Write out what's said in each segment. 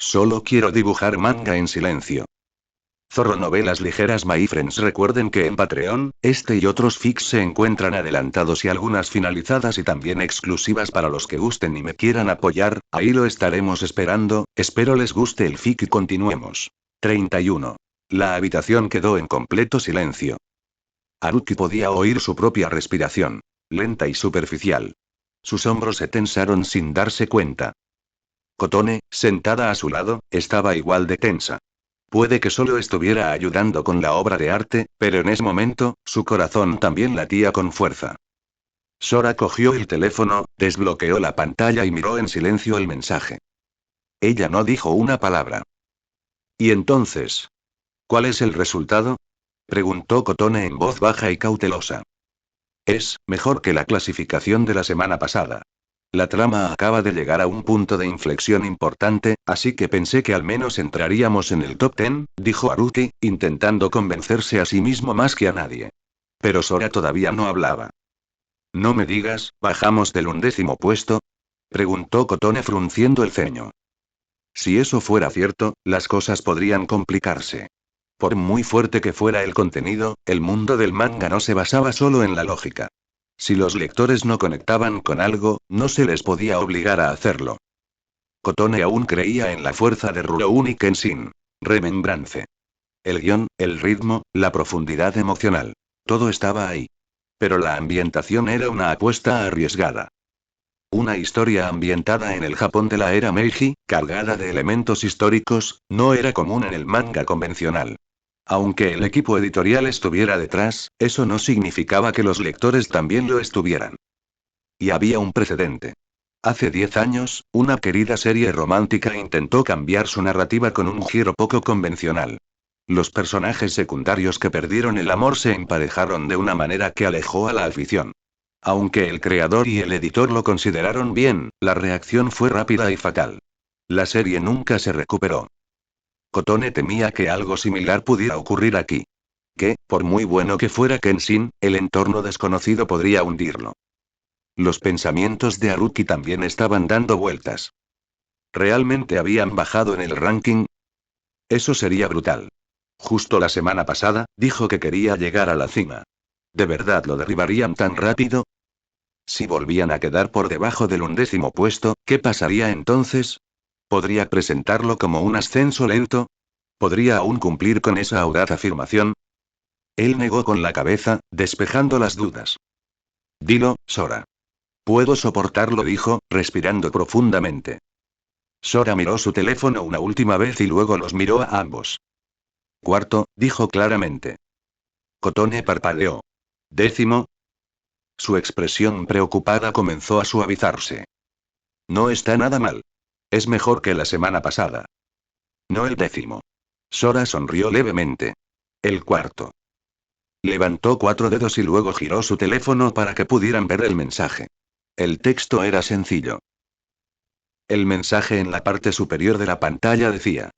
Solo quiero dibujar manga en silencio. Zorro Novelas Ligeras My Friends. Recuerden que en Patreon, este y otros fics se encuentran adelantados y algunas finalizadas y también exclusivas para los que gusten y me quieran apoyar, ahí lo estaremos esperando, espero les guste el fic y continuemos. 31. La habitación quedó en completo silencio. Haruki podía oír su propia respiración, lenta y superficial. Sus hombros se tensaron sin darse cuenta. Kotone, sentada a su lado, estaba igual de tensa. Puede que solo estuviera ayudando con la obra de arte, pero en ese momento, su corazón también latía con fuerza. Sora cogió el teléfono, desbloqueó la pantalla y miró en silencio el mensaje. Ella no dijo una palabra. ¿Y entonces? ¿Cuál es el resultado? Preguntó Kotone en voz baja y cautelosa. Es mejor que la clasificación de la semana pasada. La trama acaba de llegar a un punto de inflexión importante, así que pensé que al menos entraríamos en el top 10, dijo Haruki, intentando convencerse a sí mismo más que a nadie. Pero Sora todavía no hablaba. No me digas, ¿bajamos del 11º puesto? Preguntó Kotone frunciendo el ceño. Si eso fuera cierto, las cosas podrían complicarse. Por muy fuerte que fuera el contenido, el mundo del manga no se basaba solo en la lógica. Si los lectores no conectaban con algo, no se les podía obligar a hacerlo. Kotone aún creía en la fuerza de Rurouni Kenshin. Remembrance. El guión, el ritmo, la profundidad emocional. Todo estaba ahí. Pero la ambientación era una apuesta arriesgada. Una historia ambientada en el Japón de la era Meiji, cargada de elementos históricos, no era común en el manga convencional. Aunque el equipo editorial estuviera detrás, eso no significaba que los lectores también lo estuvieran. Y había un precedente. Hace 10 años, una querida serie romántica intentó cambiar su narrativa con un giro poco convencional. Los personajes secundarios que perdieron el amor se emparejaron de una manera que alejó a la afición. Aunque el creador y el editor lo consideraron bien, la reacción fue rápida y fatal. La serie nunca se recuperó. Kotone temía que algo similar pudiera ocurrir aquí. Que, por muy bueno que fuera Kenshin, el entorno desconocido podría hundirlo. Los pensamientos de Haruki también estaban dando vueltas. ¿Realmente habían bajado en el ranking? Eso sería brutal. Justo la semana pasada, dijo que quería llegar a la cima. ¿De verdad lo derribarían tan rápido? Si volvían a quedar por debajo del 11º puesto, ¿qué pasaría entonces? ¿Podría presentarlo como un ascenso lento? ¿Podría aún cumplir con esa audaz afirmación? Él negó con la cabeza, despejando las dudas. Dilo, Sora. Puedo soportarlo, dijo, respirando profundamente. Sora miró su teléfono una última vez y luego los miró a ambos. Cuarto, dijo claramente. Kotone parpadeó. 10º. Su expresión preocupada comenzó a suavizarse. No está nada mal. Es mejor que la semana pasada. No el 10º. Sora sonrió levemente. El 4º. Levantó 4 dedos y luego giró su teléfono para que pudieran ver el mensaje. El texto era sencillo. El mensaje en la parte superior de la pantalla decía: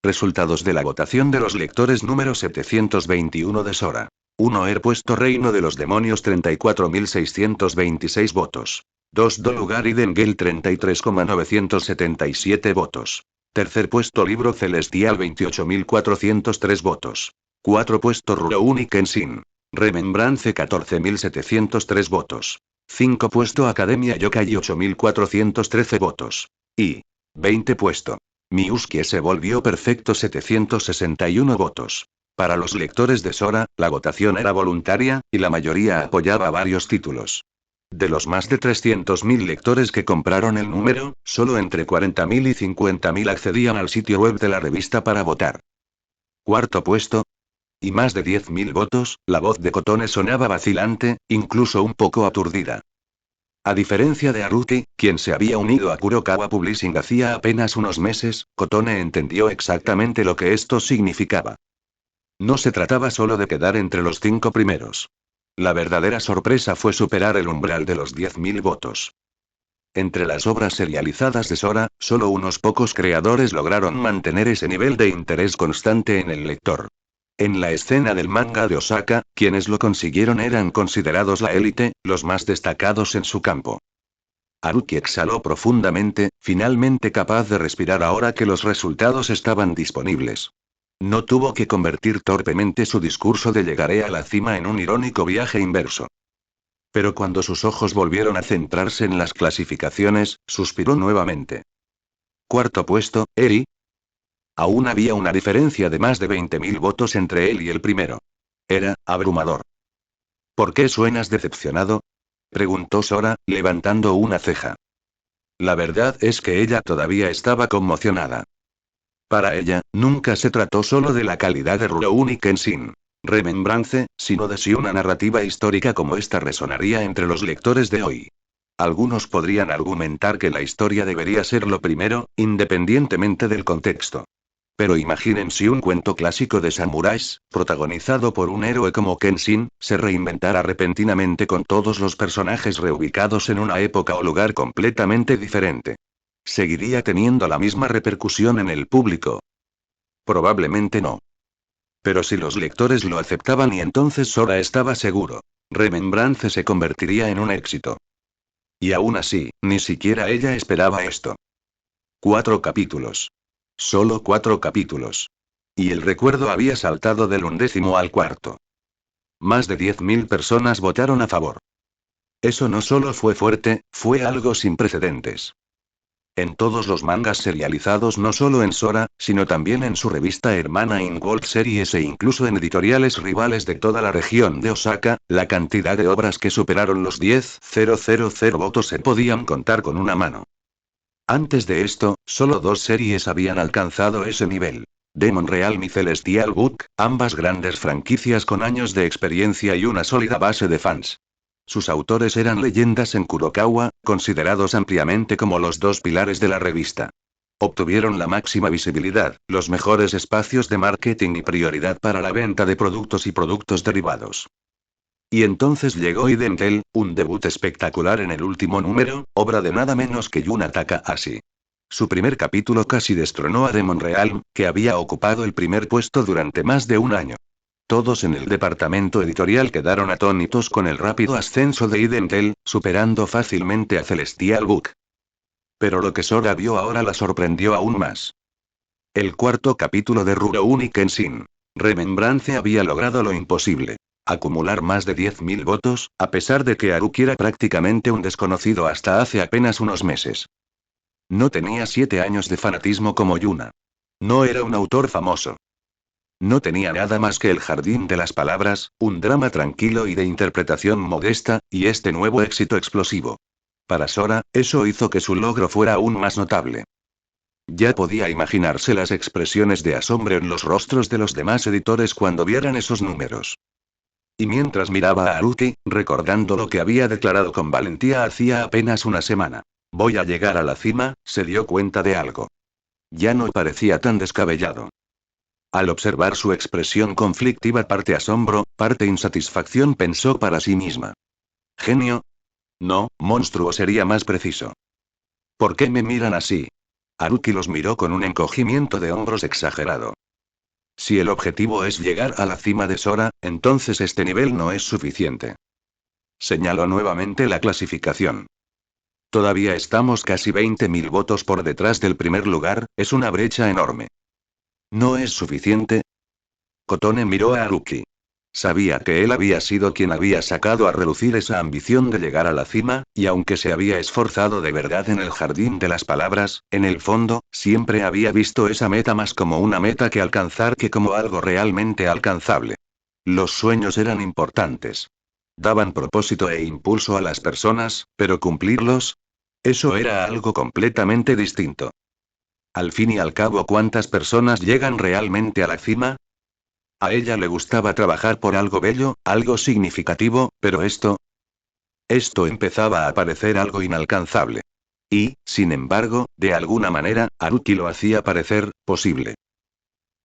resultados de la votación de los lectores número 721 de Sora. 1 puesto Reino de los Demonios 34.626 votos. 2 lugar Idengel 33,977 votos. Tercer puesto Libro Celestial 28.403 votos. 4 puesto Rurouni Kenshin. Remembrance 14.703 votos. 5 puesto Academia Yokai 8.413 votos. Y 20 puesto Miusuke se volvió perfecto 761 votos. Para los lectores de Sora, la votación era voluntaria, y la mayoría apoyaba varios títulos. De los más de 300.000 lectores que compraron el número, solo entre 40.000 y 50.000 accedían al sitio web de la revista para votar. Cuarto puesto. Y más de 10.000 votos, la voz de Kotone sonaba vacilante, incluso un poco aturdida. A diferencia de Haruki, quien se había unido a Kurokawa Publishing hacía apenas unos meses, Kotone entendió exactamente lo que esto significaba. No se trataba solo de quedar entre los 5 primeros. La verdadera sorpresa fue superar el umbral de los 10.000 votos. Entre las obras serializadas de Sora, solo unos pocos creadores lograron mantener ese nivel de interés constante en el lector. En la escena del manga de Osaka, quienes lo consiguieron eran considerados la élite, los más destacados en su campo. Haruki exhaló profundamente, finalmente capaz de respirar ahora que los resultados estaban disponibles. No tuvo que convertir torpemente su discurso de llegaré a la cima en un irónico viaje inverso. Pero cuando sus ojos volvieron a centrarse en las clasificaciones, suspiró nuevamente. Cuarto puesto, Eri. Aún había una diferencia de más de 20.000 votos entre él y el primero. Era abrumador. ¿Por qué suenas decepcionado?, preguntó Sora, levantando una ceja. La verdad es que ella todavía estaba conmocionada. Para ella, nunca se trató solo de la calidad de Rurouni Kenshin Remembrance, sino de si una narrativa histórica como esta resonaría entre los lectores de hoy. Algunos podrían argumentar que la historia debería ser lo primero, independientemente del contexto. Pero imaginen si un cuento clásico de samuráis, protagonizado por un héroe como Kenshin, se reinventara repentinamente con todos los personajes reubicados en una época o lugar completamente diferente. ¿Seguiría teniendo la misma repercusión en el público? Probablemente no. Pero si los lectores lo aceptaban y entonces Sora estaba seguro, Remembrance se convertiría en un éxito. Y aún así, ni siquiera ella esperaba esto. 4 capítulos. Solo 4 capítulos. Y el recuerdo había saltado del 11º al 4º. Más de 10.000 personas votaron a favor. Eso no solo fue fuerte, fue algo sin precedentes. En todos los mangas serializados, no solo en Sora, sino también en su revista hermana Inworld Series e incluso en editoriales rivales de toda la región de Osaka, la cantidad de obras que superaron los 10.000 votos se podían contar con una mano. Antes de esto, solo 2 series habían alcanzado ese nivel. Demon Realm y Celestial Book, ambas grandes franquicias con años de experiencia y una sólida base de fans. Sus autores eran leyendas en Kurokawa, considerados ampliamente como los 2 pilares de la revista. Obtuvieron la máxima visibilidad, los mejores espacios de marketing y prioridad para la venta de productos y productos derivados. Y entonces llegó Identel, un debut espectacular en el último número, obra de nada menos que Yuna Takahashi. Su primer capítulo casi destronó a Demon Realm, que había ocupado el primer puesto durante más de un año. Todos en el departamento editorial quedaron atónitos con el rápido ascenso de Identel, superando fácilmente a Celestial Book. Pero lo que Sora vio ahora la sorprendió aún más. El 4º capítulo de Rurouni Kenshin Remembrance había logrado lo imposible. Acumular más de 10.000 votos, a pesar de que Haruki era prácticamente un desconocido hasta hace apenas unos meses. No tenía 7 años de fanatismo como Yuna. No era un autor famoso. No tenía nada más que El Jardín de las Palabras, un drama tranquilo y de interpretación modesta, y este nuevo éxito explosivo. Para Sora, eso hizo que su logro fuera aún más notable. Ya podía imaginarse las expresiones de asombro en los rostros de los demás editores cuando vieran esos números. Y mientras miraba a Haruki, recordando lo que había declarado con valentía hacía apenas una semana. Voy a llegar a la cima, se dio cuenta de algo. Ya no parecía tan descabellado. Al observar su expresión conflictiva, parte asombro, parte insatisfacción, pensó para sí misma. ¿Genio? No, monstruo sería más preciso. ¿Por qué me miran así? Haruki los miró con un encogimiento de hombros exagerado. Si el objetivo es llegar a la cima de Sora, entonces este nivel no es suficiente. Señaló nuevamente la clasificación. Todavía estamos casi 20.000 votos por detrás del primer lugar, es una brecha enorme. ¿No es suficiente? Kotone miró a Haruki. Sabía que él había sido quien había sacado a relucir esa ambición de llegar a la cima, y aunque se había esforzado de verdad en el Jardín de las Palabras, en el fondo, siempre había visto esa meta más como una meta que alcanzar que como algo realmente alcanzable. Los sueños eran importantes. Daban propósito e impulso a las personas, pero cumplirlos, eso era algo completamente distinto. Al fin y al cabo, ¿cuántas personas llegan realmente a la cima? A ella le gustaba trabajar por algo bello, algo significativo, pero esto empezaba a parecer algo inalcanzable. Y, sin embargo, de alguna manera, Haruki lo hacía parecer posible.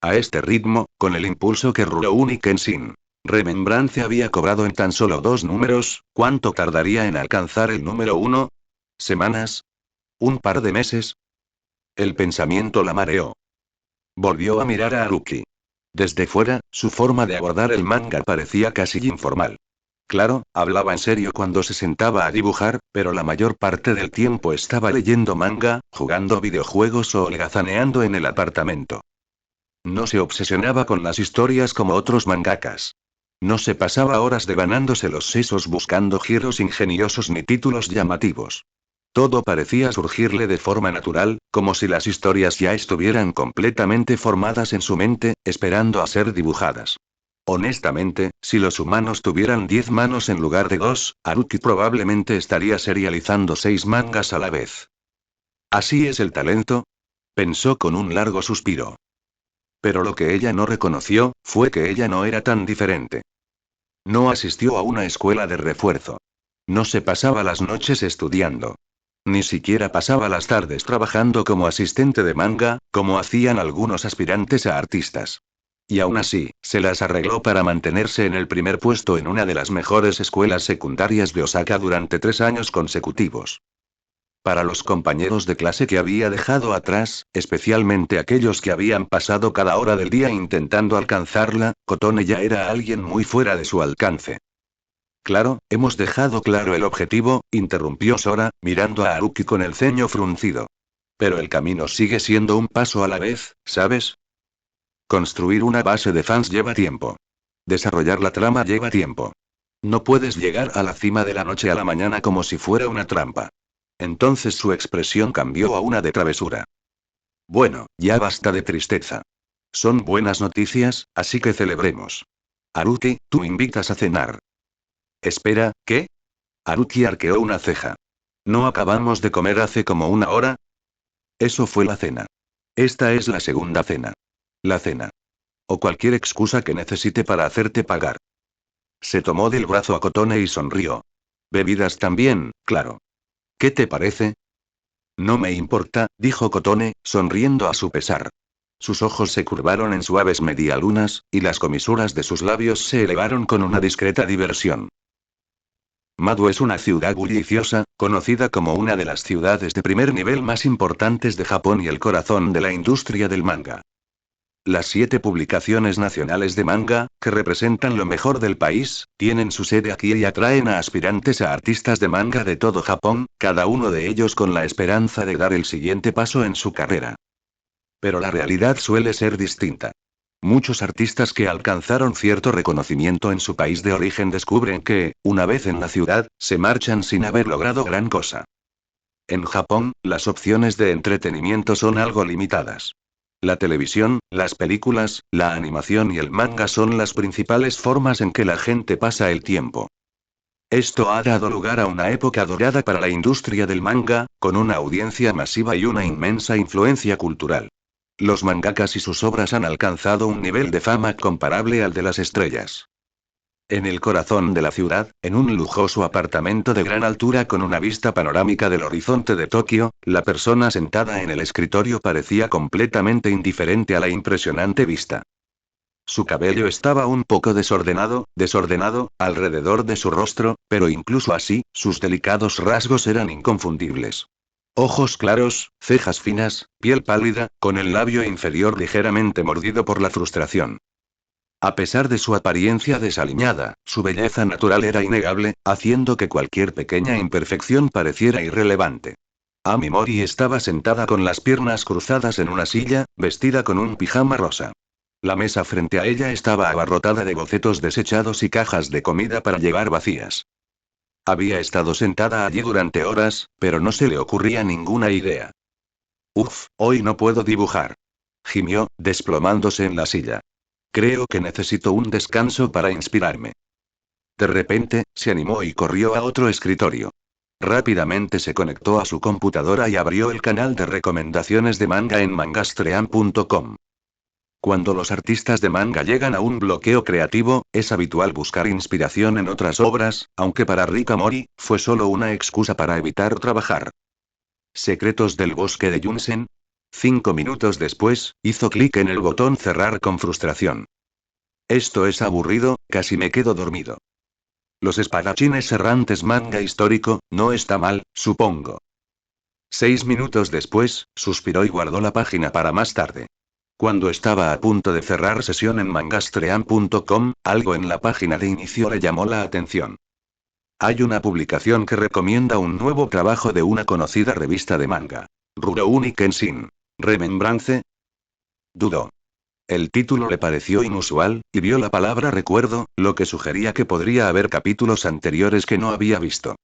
A este ritmo, con el impulso que Rurouni Kenshin Remembrance había cobrado en tan solo 2 números, ¿cuánto tardaría en alcanzar el número 1? ¿Semanas? ¿Un par de meses? El pensamiento la mareó. Volvió a mirar a Haruki. Desde fuera, su forma de abordar el manga parecía casi informal. Claro, hablaba en serio cuando se sentaba a dibujar, pero la mayor parte del tiempo estaba leyendo manga, jugando videojuegos o holgazaneando en el apartamento. No se obsesionaba con las historias como otros mangakas. No se pasaba horas devanándose los sesos buscando giros ingeniosos ni títulos llamativos. Todo parecía surgirle de forma natural, como si las historias ya estuvieran completamente formadas en su mente, esperando a ser dibujadas. Honestamente, si los humanos tuvieran 10 manos en lugar de 2, Haruki probablemente estaría serializando 6 mangas a la vez. ¿Así es el talento? Pensó con un largo suspiro. Pero lo que ella no reconoció, fue que ella no era tan diferente. No asistió a una escuela de refuerzo. No se pasaba las noches estudiando. Ni siquiera pasaba las tardes trabajando como asistente de manga, como hacían algunos aspirantes a artistas. Y aún así, se las arregló para mantenerse en el primer puesto en una de las mejores escuelas secundarias de Osaka durante 3 años consecutivos. Para los compañeros de clase que había dejado atrás, especialmente aquellos que habían pasado cada hora del día intentando alcanzarla, Kotone ya era alguien muy fuera de su alcance. Claro, hemos dejado claro el objetivo, interrumpió Sora, mirando a Haruki con el ceño fruncido. Pero el camino sigue siendo un paso a la vez, ¿sabes? Construir una base de fans lleva tiempo. Desarrollar la trama lleva tiempo. No puedes llegar a la cima de la noche a la mañana como si fuera una trampa. Entonces su expresión cambió a una de travesura. Bueno, ya basta de tristeza. Son buenas noticias, así que celebremos. Haruki, tú invitas a cenar. Espera, ¿qué? Haruki arqueó una ceja. ¿No acabamos de comer hace como una hora? Eso fue la cena. Esta es la segunda cena. La cena. O cualquier excusa que necesite para hacerte pagar. Se tomó del brazo a Kotone y sonrió. Bebidas también, claro. ¿Qué te parece? No me importa, dijo Kotone, sonriendo a su pesar. Sus ojos se curvaron en suaves medialunas, y las comisuras de sus labios se elevaron con una discreta diversión. Mado es una ciudad bulliciosa, conocida como una de las ciudades de primer nivel más importantes de Japón y el corazón de la industria del manga. Las 7 publicaciones nacionales de manga, que representan lo mejor del país, tienen su sede aquí y atraen a aspirantes a artistas de manga de todo Japón, cada uno de ellos con la esperanza de dar el siguiente paso en su carrera. Pero la realidad suele ser distinta. Muchos artistas que alcanzaron cierto reconocimiento en su país de origen descubren que, una vez en la ciudad, se marchan sin haber logrado gran cosa. En Japón, las opciones de entretenimiento son algo limitadas. La televisión, las películas, la animación y el manga son las principales formas en que la gente pasa el tiempo. Esto ha dado lugar a una época dorada para la industria del manga, con una audiencia masiva y una inmensa influencia cultural. Los mangakas y sus obras han alcanzado un nivel de fama comparable al de las estrellas. En el corazón de la ciudad, en un lujoso apartamento de gran altura con una vista panorámica del horizonte de Tokio, la persona sentada en el escritorio parecía completamente indiferente a la impresionante vista. Su cabello estaba un poco desordenado, alrededor de su rostro, pero incluso así, sus delicados rasgos eran inconfundibles. Ojos claros, cejas finas, piel pálida, con el labio inferior ligeramente mordido por la frustración. A pesar de su apariencia desaliñada, su belleza natural era innegable, haciendo que cualquier pequeña imperfección pareciera irrelevante. Ami Mori estaba sentada con las piernas cruzadas en una silla, vestida con un pijama rosa. La mesa frente a ella estaba abarrotada de bocetos desechados y cajas de comida para llevar vacías. Había estado sentada allí durante horas, pero no se le ocurría ninguna idea. Uf, hoy no puedo dibujar. Gimió, desplomándose en la silla. Creo que necesito un descanso para inspirarme. De repente, se animó y corrió a otro escritorio. Rápidamente se conectó a su computadora y abrió el canal de recomendaciones de manga en mangastream.com. Cuando los artistas de manga llegan a un bloqueo creativo, es habitual buscar inspiración en otras obras, aunque para Rika Mori, fue solo una excusa para evitar trabajar. Secretos del bosque de Yunsen. 5 minutos después, hizo clic en el botón cerrar con frustración. Esto es aburrido, casi me quedo dormido. Los espadachines errantes manga histórico, no está mal, supongo. 6 minutos después, suspiró y guardó la página para más tarde. Cuando estaba a punto de cerrar sesión en mangastream.com, algo en la página de inicio le llamó la atención. Hay una publicación que recomienda un nuevo trabajo de una conocida revista de manga. Rurouni Kenshin. ¿Remembrance? Dudó. El título le pareció inusual, y vio la palabra recuerdo, lo que sugería que podría haber capítulos anteriores que no había visto.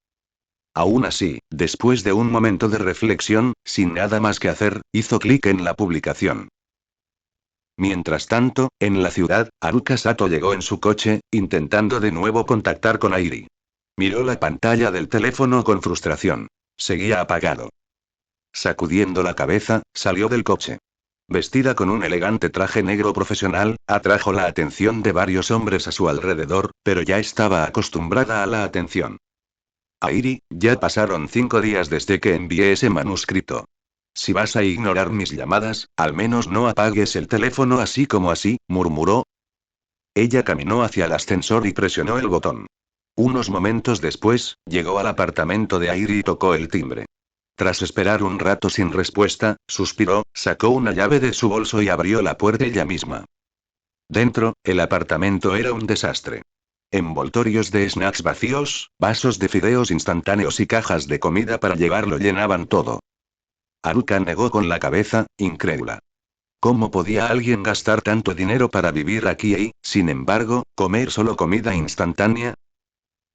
Aún así, después de un momento de reflexión, sin nada más que hacer, hizo clic en la publicación. Mientras tanto, en la ciudad, Haruka Sato llegó en su coche, intentando de nuevo contactar con Airi. Miró la pantalla del teléfono con frustración. Seguía apagado. Sacudiendo la cabeza, salió del coche. Vestida con un elegante traje negro profesional, atrajo la atención de varios hombres a su alrededor, pero ya estaba acostumbrada a la atención. Airi, ya pasaron 5 días desde que envié ese manuscrito. Si vas a ignorar mis llamadas, al menos no apagues el teléfono así como así, murmuró. Ella caminó hacia el ascensor y presionó el botón. Unos momentos después, llegó al apartamento de Airi y tocó el timbre. Tras esperar un rato sin respuesta, suspiró, sacó una llave de su bolso y abrió la puerta ella misma. Dentro, el apartamento era un desastre. Envoltorios de snacks vacíos, vasos de fideos instantáneos y cajas de comida para llevar lo llenaban todo. Haruka negó con la cabeza, incrédula. ¿Cómo podía alguien gastar tanto dinero para vivir aquí y, sin embargo, comer solo comida instantánea?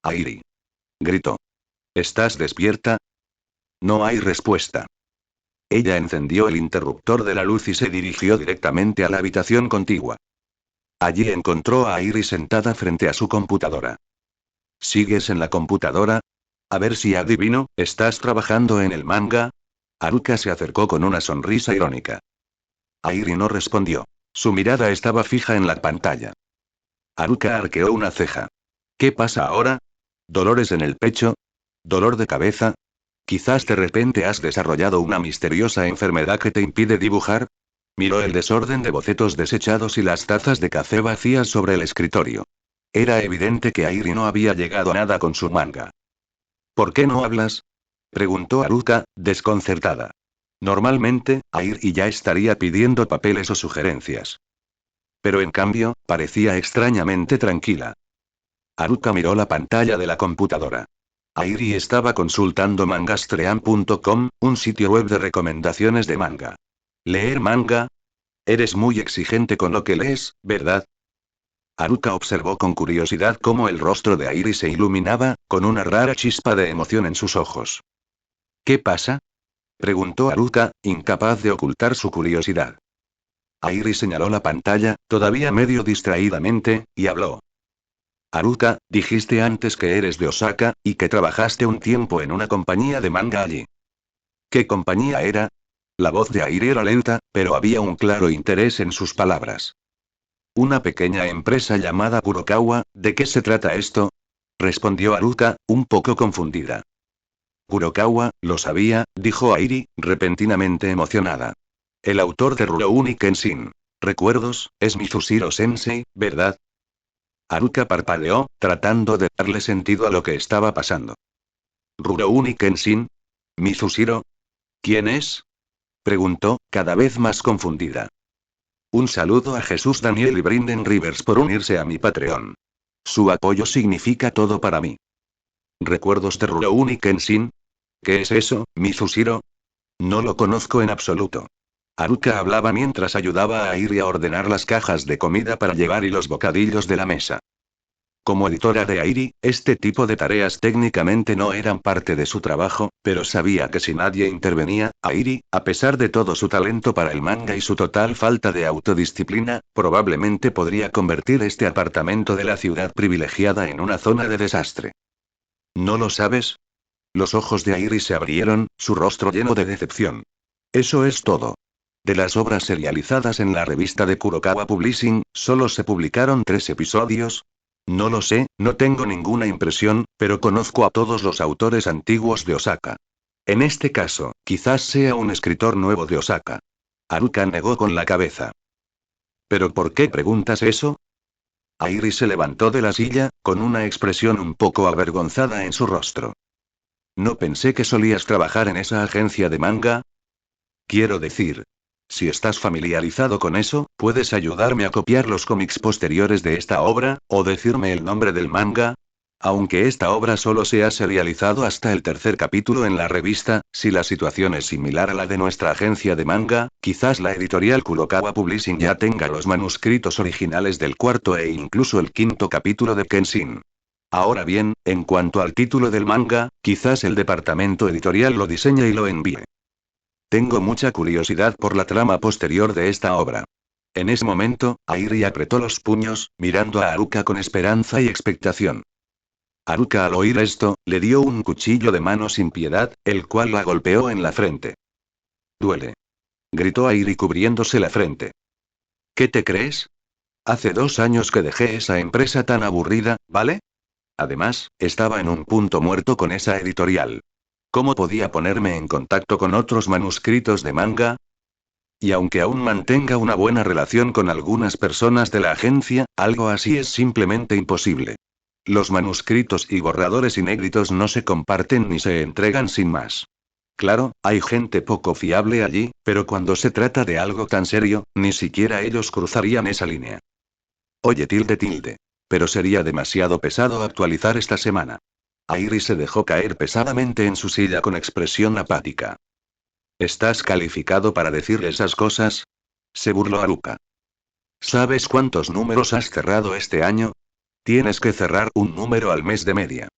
Airi. Gritó. ¿Estás despierta? No hay respuesta. Ella encendió el interruptor de la luz y se dirigió directamente a la habitación contigua. Allí encontró a Airi sentada frente a su computadora. ¿Sigues en la computadora? A ver si adivino, ¿estás trabajando en el manga? Haruka se acercó con una sonrisa irónica. Airi no respondió. Su mirada estaba fija en la pantalla. Haruka arqueó una ceja. ¿Qué pasa ahora? ¿Dolores en el pecho? ¿Dolor de cabeza? Quizás de repente has desarrollado una misteriosa enfermedad que te impide dibujar. Miró el desorden de bocetos desechados y las tazas de café vacías sobre el escritorio. Era evidente que Airi no había llegado a nada con su manga. ¿Por qué no hablas? Preguntó Haruka, desconcertada. Normalmente, Airi ya estaría pidiendo papeles o sugerencias. Pero en cambio, parecía extrañamente tranquila. Haruka miró la pantalla de la computadora. Airi estaba consultando mangastream.com, un sitio web de recomendaciones de manga. ¿Leer manga? Eres muy exigente con lo que lees, ¿verdad? Haruka observó con curiosidad cómo el rostro de Airi se iluminaba, con una rara chispa de emoción en sus ojos. ¿Qué pasa? Preguntó Haruka, incapaz de ocultar su curiosidad. Airi señaló la pantalla, todavía medio distraídamente, y habló. Haruka, dijiste antes que eres de Osaka, y que trabajaste un tiempo en una compañía de manga allí. ¿Qué compañía era? La voz de Airi era lenta, pero había un claro interés en sus palabras. Una pequeña empresa llamada Kurokawa, ¿de qué se trata esto? Respondió Haruka, un poco confundida. Kurokawa, lo sabía, dijo Airi, repentinamente emocionada. El autor de Rurouni Kenshin. ¿Recuerdos? Es Mizushiro Sensei, ¿verdad? Haruka parpadeó, tratando de darle sentido a lo que estaba pasando. ¿Rurouni Kenshin? ¿Mizushiro? ¿Quién es? Preguntó, cada vez más confundida. Un saludo a Jesús Daniel y Brinden Rivers por unirse a mi Patreon. Su apoyo significa todo para mí. ¿Recuerdos de Rurouni Kenshin? ¿Qué es eso, Mizushiro? No lo conozco en absoluto. Haruka hablaba mientras ayudaba a Airi a ordenar las cajas de comida para llevar y los bocadillos de la mesa. Como editora de Airi, este tipo de tareas técnicamente no eran parte de su trabajo, pero sabía que si nadie intervenía, Airi, a pesar de todo su talento para el manga y su total falta de autodisciplina, probablemente podría convertir este apartamento de la ciudad privilegiada en una zona de desastre. ¿No lo sabes? Los ojos de Airi se abrieron, su rostro lleno de decepción. Eso es todo. De las obras serializadas en la revista de Kurokawa Publishing, solo se publicaron 3 episodios. No lo sé, no tengo ninguna impresión, pero conozco a todos los autores antiguos de Osaka. En este caso, quizás sea un escritor nuevo de Osaka. Haruka negó con la cabeza. ¿Pero por qué preguntas eso? Airi se levantó de la silla, con una expresión un poco avergonzada en su rostro. No pensé que solías trabajar en esa agencia de manga. Quiero decir. Si estás familiarizado con eso, puedes ayudarme a copiar los cómics posteriores de esta obra, o decirme el nombre del manga. Aunque esta obra solo se ha serializado hasta el tercer capítulo en la revista, si la situación es similar a la de nuestra agencia de manga, quizás la editorial Kurokawa Publishing ya tenga los manuscritos originales del cuarto e incluso el quinto capítulo de Kenshin. Ahora bien, en cuanto al título del manga, quizás el departamento editorial lo diseñe y lo envíe. Tengo mucha curiosidad por la trama posterior de esta obra. En ese momento, Airi apretó los puños, mirando a Haruka con esperanza y expectación. Haruka al oír esto, le dio un cuchillo de mano sin piedad, el cual la golpeó en la frente. «Duele», gritó Airi cubriéndose la frente. «¿Qué te crees? Hace 2 años que dejé esa empresa tan aburrida, ¿vale? Además, estaba en un punto muerto con esa editorial. ¿Cómo podía ponerme en contacto con otros manuscritos de manga? Y aunque aún mantenga una buena relación con algunas personas de la agencia, algo así es simplemente imposible. Los manuscritos y borradores inéditos no se comparten ni se entregan sin más. Claro, hay gente poco fiable allí, pero cuando se trata de algo tan serio, ni siquiera ellos cruzarían esa línea. Oye, tilde. Pero sería demasiado pesado actualizar esta semana. Airi se dejó caer pesadamente en su silla con expresión apática. ¿Estás calificado para decir esas cosas?, se burló Haruka. ¿Sabes cuántos números has cerrado este año? Tienes que cerrar un número al mes de media.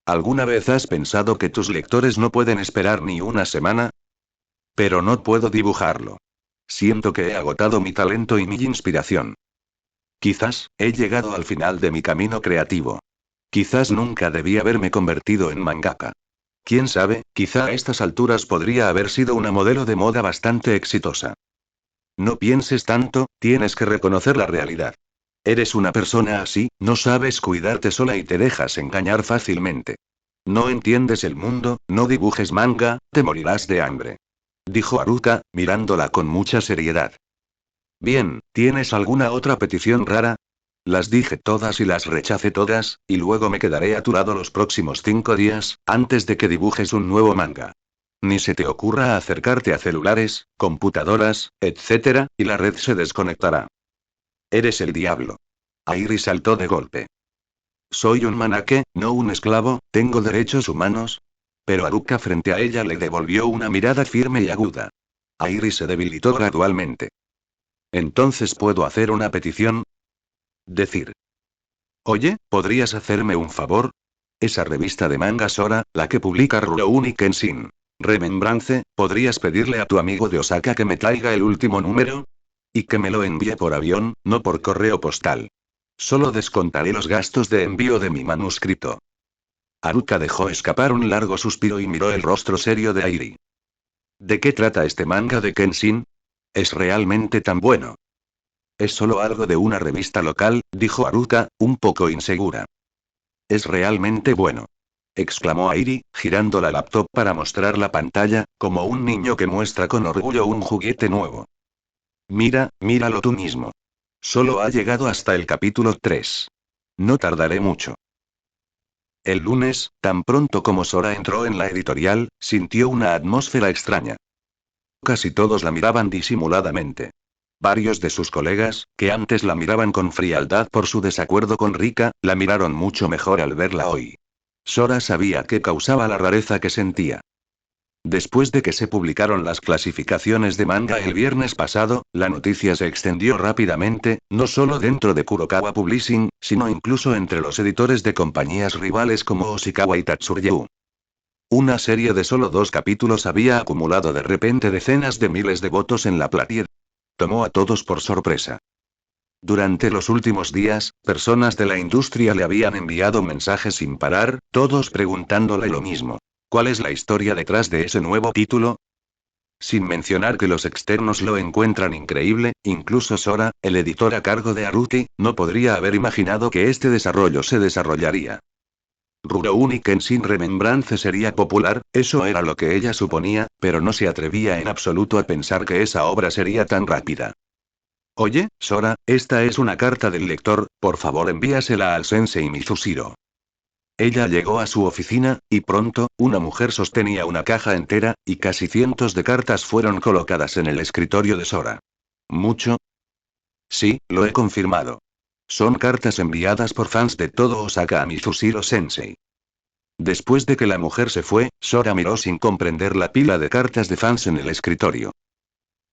¿Alguna vez has pensado que tus lectores no pueden esperar ni una semana? Pero no puedo dibujarlo. Siento que he agotado mi talento y mi inspiración. Quizás, he llegado al final de mi camino creativo. Quizás nunca debí haberme convertido en mangaka. Quién sabe, quizá a estas alturas podría haber sido una modelo de moda bastante exitosa. No pienses tanto, tienes que reconocer la realidad. Eres una persona así, no sabes cuidarte sola y te dejas engañar fácilmente. No entiendes el mundo, no dibujes manga, te morirás de hambre. Dijo Haruka, mirándola con mucha seriedad. Bien, ¿tienes alguna otra petición rara? Las dije todas y las rechacé todas, y luego me quedaré a tu lado los próximos 5 días, antes de que dibujes un nuevo manga. Ni se te ocurra acercarte a celulares, computadoras, etc., y la red se desconectará. Eres el diablo. Airi saltó de golpe. Soy un manake, no un esclavo, tengo derechos humanos. Pero Haruka frente a ella le devolvió una mirada firme y aguda. Airi se debilitó gradualmente. Entonces puedo hacer una petición. Decir. Oye, ¿podrías hacerme un favor? Esa revista de manga Sora, la que publica Rurouni Kenshin Remembrance, ¿podrías pedirle a tu amigo de Osaka que me traiga el último número? Y que me lo envíe por avión, no por correo postal. Solo descontaré los gastos de envío de mi manuscrito. Haruka dejó escapar un largo suspiro y miró el rostro serio de Airi. ¿De qué trata este manga de Kenshin? ¿Es realmente tan bueno? Es solo algo de una revista local, dijo Haruka, un poco insegura. Es realmente bueno, exclamó Airi, girando la laptop para mostrar la pantalla, como un niño que muestra con orgullo un juguete nuevo. Míralo tú mismo. Solo ha llegado hasta el capítulo 3. No tardaré mucho. El lunes, tan pronto como Sora entró en la editorial, sintió una atmósfera extraña. Casi todos la miraban disimuladamente. Varios de sus colegas, que antes la miraban con frialdad por su desacuerdo con Rika, la miraron mucho mejor al verla hoy. Sora sabía qué causaba la rareza que sentía. Después de que se publicaron las clasificaciones de manga el viernes pasado, la noticia se extendió rápidamente, no solo dentro de Kurokawa Publishing, sino incluso entre los editores de compañías rivales como Oshikawa y Tatsuryu. Una serie de solo 2 capítulos había acumulado de repente decenas de miles de votos en la Platier. Tomó a todos por sorpresa. Durante los últimos días, personas de la industria le habían enviado mensajes sin parar, todos preguntándole lo mismo. ¿Cuál es la historia detrás de ese nuevo título? Sin mencionar que los externos lo encuentran increíble, incluso Sora, el editor a cargo de Haruki, no podría haber imaginado que este desarrollo se desarrollaría. Rurouni Kenshin Remembrance sería popular, eso era lo que ella suponía, pero no se atrevía en absoluto a pensar que esa obra sería tan rápida. Oye, Sora, esta es una carta del lector, por favor envíasela al Sensei Mizushiro. Ella llegó a su oficina, y pronto, una mujer sostenía una caja entera, y casi cientos de cartas fueron colocadas en el escritorio de Sora. ¿Mucho? Sí, lo he confirmado. Son cartas enviadas por fans de todo Osaka a Mizusiro Sensei. Después de que la mujer se fue, Sora miró sin comprender la pila de cartas de fans en el escritorio.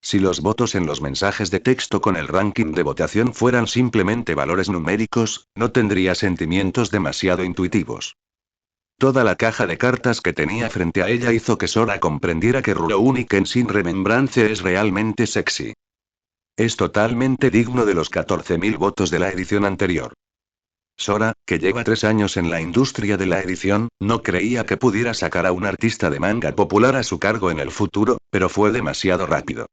Si los votos en los mensajes de texto con el ranking de votación fueran simplemente valores numéricos, no tendría sentimientos demasiado intuitivos. Toda la caja de cartas que tenía frente a ella hizo que Sora comprendiera que Rurouni Kenshin Remembrance es realmente sexy. Es totalmente digno de los 14.000 votos de la edición anterior. Sora, que lleva 3 años en la industria de la edición, no creía que pudiera sacar a un artista de manga popular a su cargo en el futuro, pero fue demasiado rápido.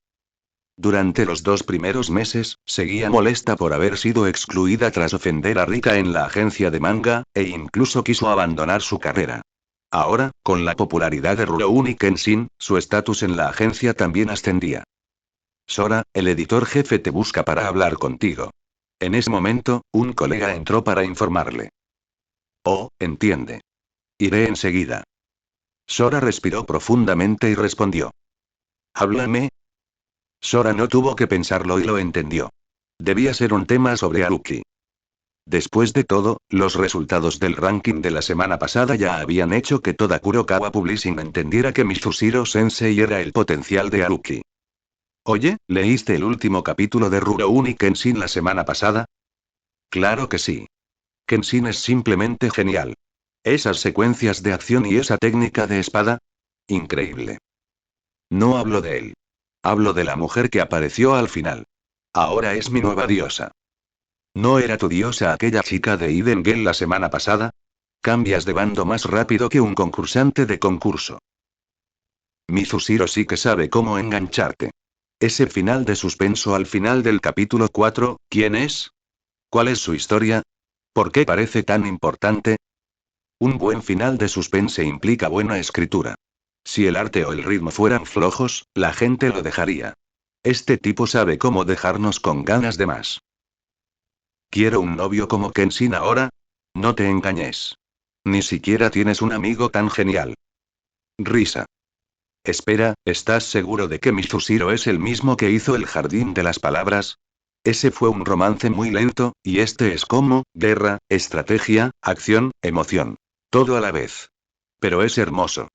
Durante los 2 primeros meses, seguía molesta por haber sido excluida tras ofender a Rika en la agencia de manga, e incluso quiso abandonar su carrera. Ahora, con la popularidad de Rurouni Kenshin, su estatus en la agencia también ascendía. Sora, el editor jefe te busca para hablar contigo. En ese momento, un colega entró para informarle. Oh, entiende. Iré enseguida. Sora respiró profundamente y respondió. Háblame. Sora no tuvo que pensarlo y lo entendió. Debía ser un tema sobre Haruki. Después de todo, los resultados del ranking de la semana pasada ya habían hecho que toda Kurokawa Publishing entendiera que Mizusiro Sensei era el potencial de Haruki. Oye, ¿leíste el último capítulo de Rurouni Kenshin la semana pasada? Claro que sí. Kenshin es simplemente genial. Esas secuencias de acción y esa técnica de espada. Increíble. No hablo de él. Hablo de la mujer que apareció al final. Ahora es mi nueva diosa. ¿No era tu diosa aquella chica de Eden Gale la semana pasada? Cambias de bando más rápido que un concursante de concurso. Mizusiro sí que sabe cómo engancharte. Ese final de suspenso al final del capítulo 4, ¿quién es? ¿Cuál es su historia? ¿Por qué parece tan importante? Un buen final de suspense implica buena escritura. Si el arte o el ritmo fueran flojos, la gente lo dejaría. Este tipo sabe cómo dejarnos con ganas de más. ¿Quiero un novio como Kenshin ahora? No te engañes. Ni siquiera tienes un amigo tan genial. Risa. Espera, ¿estás seguro de que Mizusiro es el mismo que hizo el Jardín de las Palabras? Ese fue un romance muy lento, y este es como, guerra, estrategia, acción, emoción. Todo a la vez. Pero es hermoso.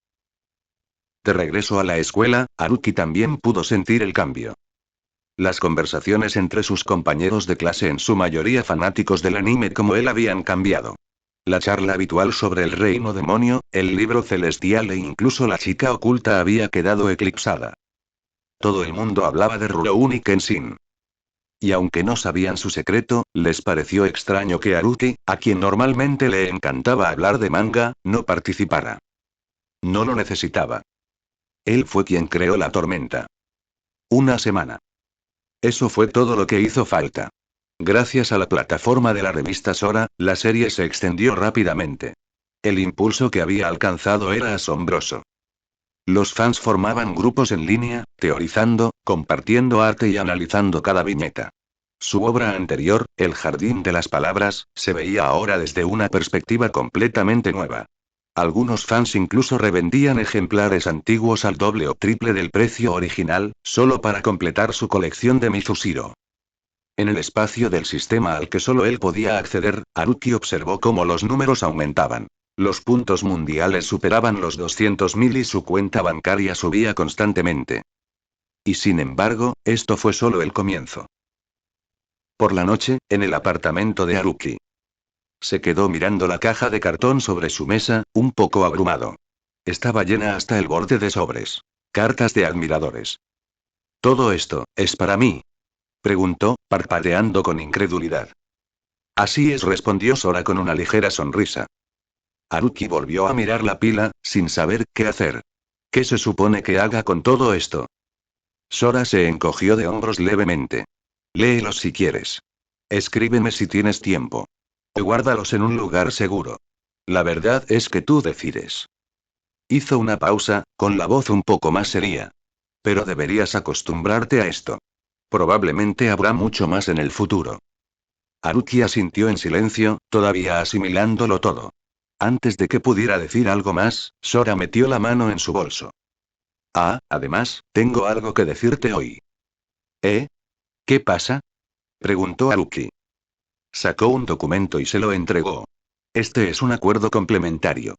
De regreso a la escuela, Haruki también pudo sentir el cambio. Las conversaciones entre sus compañeros de clase, en su mayoría fanáticos del anime como él, habían cambiado. La charla habitual sobre el reino demonio, el libro celestial e incluso la chica oculta había quedado eclipsada. Todo el mundo hablaba de Rurouni Kenshin. Y aunque no sabían su secreto, les pareció extraño que Haruki, a quien normalmente le encantaba hablar de manga, no participara. No lo necesitaba. Él fue quien creó la tormenta. Una semana. Eso fue todo lo que hizo falta. Gracias a la plataforma de la revista Sora, la serie se extendió rápidamente. El impulso que había alcanzado era asombroso. Los fans formaban grupos en línea, teorizando, compartiendo arte y analizando cada viñeta. Su obra anterior, El Jardín de las Palabras, se veía ahora desde una perspectiva completamente nueva. Algunos fans incluso revendían ejemplares antiguos al doble o triple del precio original, solo para completar su colección de Mizusiro. En el espacio del sistema al que solo él podía acceder, Haruki observó cómo los números aumentaban. Los puntos mundiales superaban los 200.000 y su cuenta bancaria subía constantemente. Y sin embargo, esto fue solo el comienzo. Por la noche, en el apartamento de Haruki. Se quedó mirando la caja de cartón sobre su mesa, un poco abrumado. Estaba llena hasta el borde de sobres. Cartas de admiradores. ¿Todo esto es para mí?, preguntó, parpadeando con incredulidad. Así es, respondió Sora con una ligera sonrisa. Haruki volvió a mirar la pila, sin saber qué hacer. ¿Qué se supone que haga con todo esto? Sora se encogió de hombros levemente. Léelos si quieres. Escríbeme si tienes tiempo. O guárdalos en un lugar seguro. La verdad es que tú decides. Hizo una pausa, con la voz un poco más seria. Pero deberías acostumbrarte a esto. Probablemente habrá mucho más en el futuro. Haruki asintió en silencio, todavía asimilándolo todo. Antes de que pudiera decir algo más, Sora metió la mano en su bolso. Además, tengo algo que decirte hoy. ¿Eh? ¿Qué pasa? Preguntó Haruki. Sacó un documento y se lo entregó. Este es un acuerdo complementario.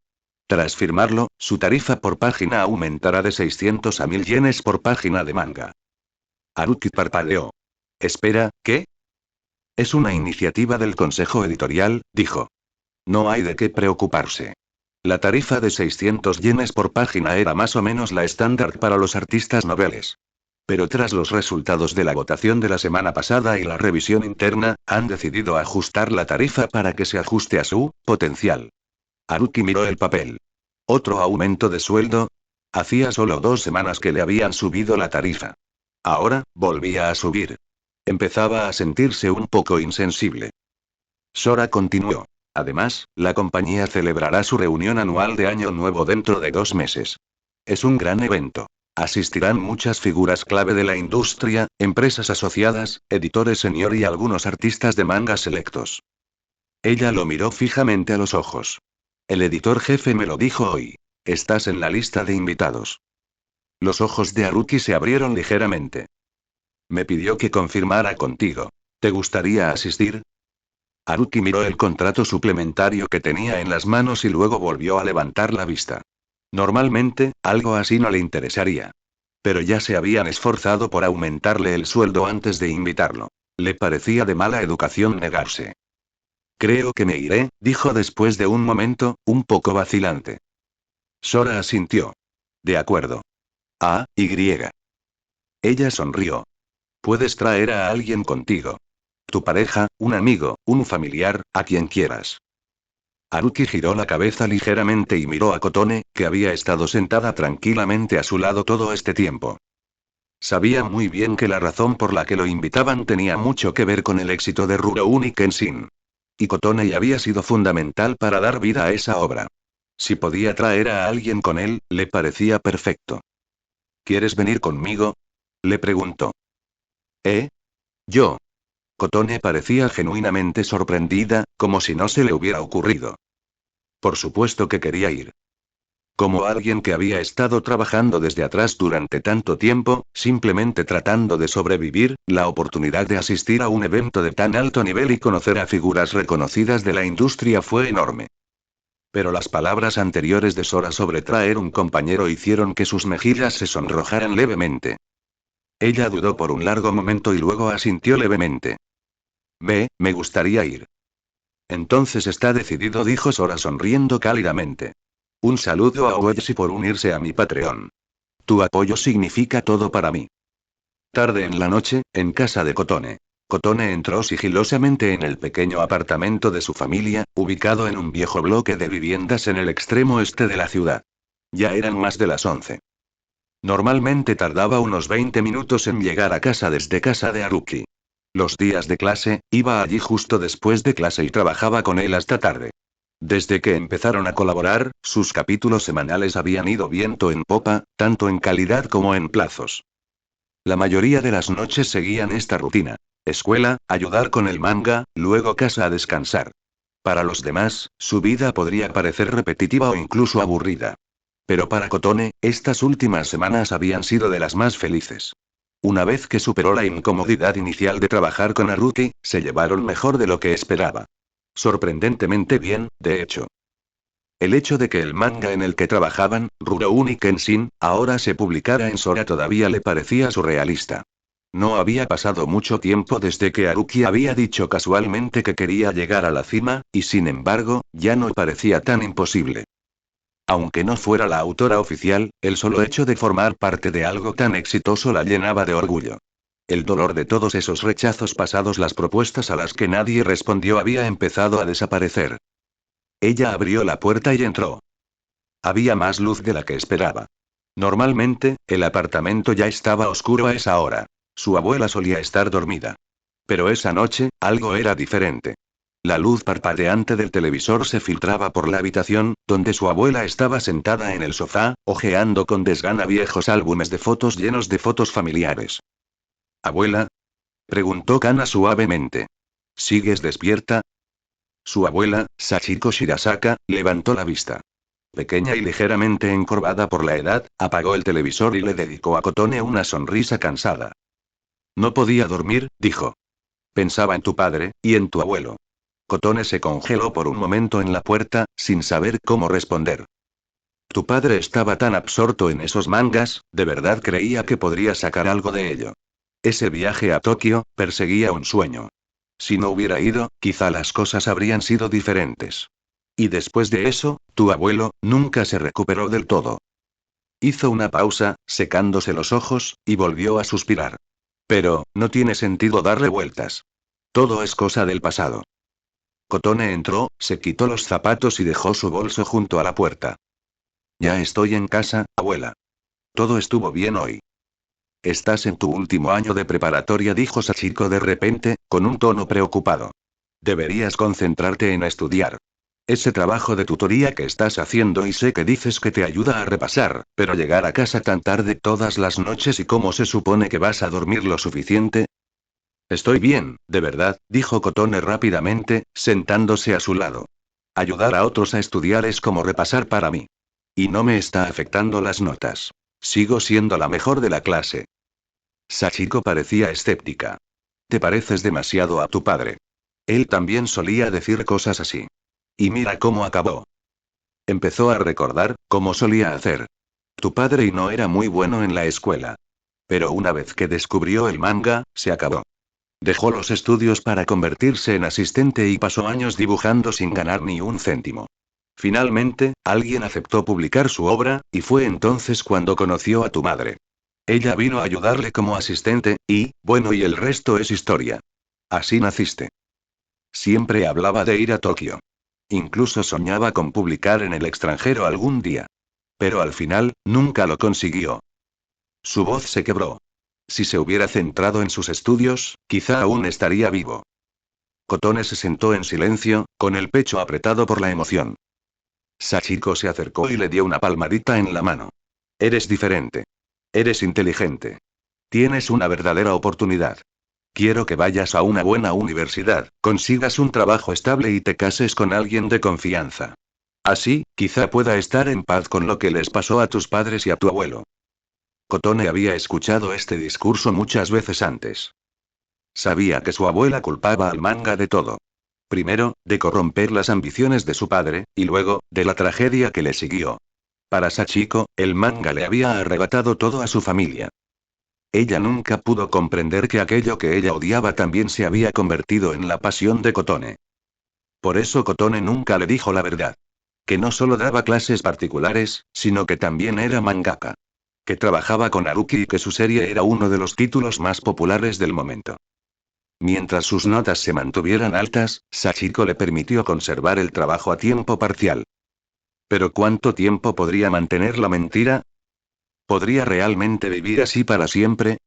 Tras firmarlo, su tarifa por página aumentará de 600 a 1000 yenes por página de manga. Haruki parpadeó. Espera, ¿qué? Es una iniciativa del consejo editorial, dijo. No hay de qué preocuparse. La tarifa de 600 yenes por página era más o menos la estándar para los artistas noveles. Pero tras los resultados de la votación de la semana pasada y la revisión interna, han decidido ajustar la tarifa para que se ajuste a su potencial. Haruki miró el papel. ¿Otro aumento de sueldo? Hacía solo 2 semanas que le habían subido la tarifa. Ahora, volvía a subir. Empezaba a sentirse un poco insensible. Sora continuó. Además, la compañía celebrará su reunión anual de Año Nuevo dentro de 2 meses. Es un gran evento. Asistirán muchas figuras clave de la industria, empresas asociadas, editores senior y algunos artistas de manga selectos. Ella lo miró fijamente a los ojos. El editor jefe me lo dijo hoy. Estás en la lista de invitados. Los ojos de Haruki se abrieron ligeramente. Me pidió que confirmara contigo. ¿Te gustaría asistir? Haruki miró el contrato suplementario que tenía en las manos y luego volvió a levantar la vista. Normalmente, algo así no le interesaría. Pero ya se habían esforzado por aumentarle el sueldo antes de invitarlo. Le parecía de mala educación negarse. Creo que me iré, dijo después de un momento, un poco vacilante. Sora asintió. De acuerdo. Y. Ella sonrió. Puedes traer a alguien contigo. Tu pareja, un amigo, un familiar, a quien quieras. Haruki giró la cabeza ligeramente y miró a Kotone, que había estado sentada tranquilamente a su lado todo este tiempo. Sabía muy bien que la razón por la que lo invitaban tenía mucho que ver con el éxito de Rurouni Kenshin. Y Kotone había sido fundamental para dar vida a esa obra. Si podía traer a alguien con él, le parecía perfecto. ¿Quieres venir conmigo? Le preguntó. Yo. Kotone parecía genuinamente sorprendida, como si no se le hubiera ocurrido. Por supuesto que quería ir. Como alguien que había estado trabajando desde atrás durante tanto tiempo, simplemente tratando de sobrevivir, la oportunidad de asistir a un evento de tan alto nivel y conocer a figuras reconocidas de la industria fue enorme. Pero las palabras anteriores de Sora sobre traer un compañero hicieron que sus mejillas se sonrojaran levemente. Ella dudó por un largo momento y luego asintió levemente. Me gustaría ir. Entonces está decidido, dijo Sora sonriendo cálidamente. Un saludo a Oeshi por unirse a mi Patreon. Tu apoyo significa todo para mí. Tarde en la noche, en casa de Kotone. Kotone entró sigilosamente en el pequeño apartamento de su familia, ubicado en un viejo bloque de viviendas en el extremo este de la ciudad. Ya eran más de las 11. Normalmente tardaba unos 20 minutos en llegar a casa desde casa de Haruki. Los días de clase, iba allí justo después de clase y trabajaba con él hasta tarde. Desde que empezaron a colaborar, sus capítulos semanales habían ido viento en popa, tanto en calidad como en plazos. La mayoría de las noches seguían esta rutina. Escuela, ayudar con el manga, luego casa a descansar. Para los demás, su vida podría parecer repetitiva o incluso aburrida. Pero para Kotone, estas últimas semanas habían sido de las más felices. Una vez que superó la incomodidad inicial de trabajar con Haruki, se llevaron mejor de lo que esperaba. Sorprendentemente bien, de hecho. El hecho de que el manga en el que trabajaban, Rurouni Kenshin, ahora se publicara en Sora todavía le parecía surrealista. No había pasado mucho tiempo desde que Haruki había dicho casualmente que quería llegar a la cima, y sin embargo, ya no parecía tan imposible. Aunque no fuera la autora oficial, el solo hecho de formar parte de algo tan exitoso la llenaba de orgullo. El dolor de todos esos rechazos pasados, las propuestas a las que nadie respondió, había empezado a desaparecer. Ella abrió la puerta y entró. Había más luz de la que esperaba. Normalmente, el apartamento ya estaba oscuro a esa hora. Su abuela solía estar dormida. Pero esa noche, algo era diferente. La luz parpadeante del televisor se filtraba por la habitación, donde su abuela estaba sentada en el sofá, hojeando con desgana viejos álbumes de fotos llenos de fotos familiares. ¿Abuela? Preguntó Kana suavemente. ¿Sigues despierta? Su abuela, Sachiko Shirasaka, levantó la vista. Pequeña y ligeramente encorvada por la edad, apagó el televisor y le dedicó a Kotone una sonrisa cansada. No podía dormir, dijo. Pensaba en tu padre, y en tu abuelo. Kotone se congeló por un momento en la puerta, sin saber cómo responder. Tu padre estaba tan absorto en esos mangas, de verdad creía que podría sacar algo de ello. Ese viaje a Tokio, perseguía un sueño. Si no hubiera ido, quizá las cosas habrían sido diferentes. Y después de eso, tu abuelo, nunca se recuperó del todo. Hizo una pausa, secándose los ojos, y volvió a suspirar. Pero, no tiene sentido darle vueltas. Todo es cosa del pasado. Kotone entró, se quitó los zapatos y dejó su bolso junto a la puerta. Ya estoy en casa, abuela. Todo estuvo bien hoy. Estás en tu último año de preparatoria, dijo Sachiko de repente, con un tono preocupado. Deberías concentrarte en estudiar. Ese trabajo de tutoría que estás haciendo y sé que dices que te ayuda a repasar, pero llegar a casa tan tarde todas las noches y cómo se supone que vas a dormir lo suficiente. Estoy bien, de verdad, dijo Kotone rápidamente, sentándose a su lado. Ayudar a otros a estudiar es como repasar para mí. Y no me está afectando las notas. Sigo siendo la mejor de la clase. Sachiko parecía escéptica. Te pareces demasiado a tu padre. Él también solía decir cosas así. Y mira cómo acabó. Empezó a recordar, cómo solía hacer. Tu padre y no era muy bueno en la escuela. Pero una vez que descubrió el manga, se acabó. Dejó los estudios para convertirse en asistente y pasó años dibujando sin ganar ni un céntimo. Finalmente, alguien aceptó publicar su obra, y fue entonces cuando conoció a tu madre. Ella vino a ayudarle como asistente, y, bueno, y el resto es historia. Así naciste. Siempre hablaba de ir a Tokio. Incluso soñaba con publicar en el extranjero algún día. Pero al final, nunca lo consiguió. Su voz se quebró. Si se hubiera centrado en sus estudios, quizá aún estaría vivo. Kotone se sentó en silencio, con el pecho apretado por la emoción. Sachiko se acercó y le dio una palmadita en la mano. Eres diferente. Eres inteligente. Tienes una verdadera oportunidad. Quiero que vayas a una buena universidad, consigas un trabajo estable y te cases con alguien de confianza. Así, quizá pueda estar en paz con lo que les pasó a tus padres y a tu abuelo. Kotone había escuchado este discurso muchas veces antes. Sabía que su abuela culpaba al manga de todo. Primero, de corromper las ambiciones de su padre, y luego, de la tragedia que le siguió. Para Sachiko, el manga le había arrebatado todo a su familia. Ella nunca pudo comprender que aquello que ella odiaba también se había convertido en la pasión de Kotone. Por eso Kotone nunca le dijo la verdad. Que no solo daba clases particulares, sino que también era mangaka. Que trabajaba con Haruki y que su serie era uno de los títulos más populares del momento. Mientras sus notas se mantuvieran altas, Sachiko le permitió conservar el trabajo a tiempo parcial. ¿Pero cuánto tiempo podría mantener la mentira? ¿Podría realmente vivir así para siempre?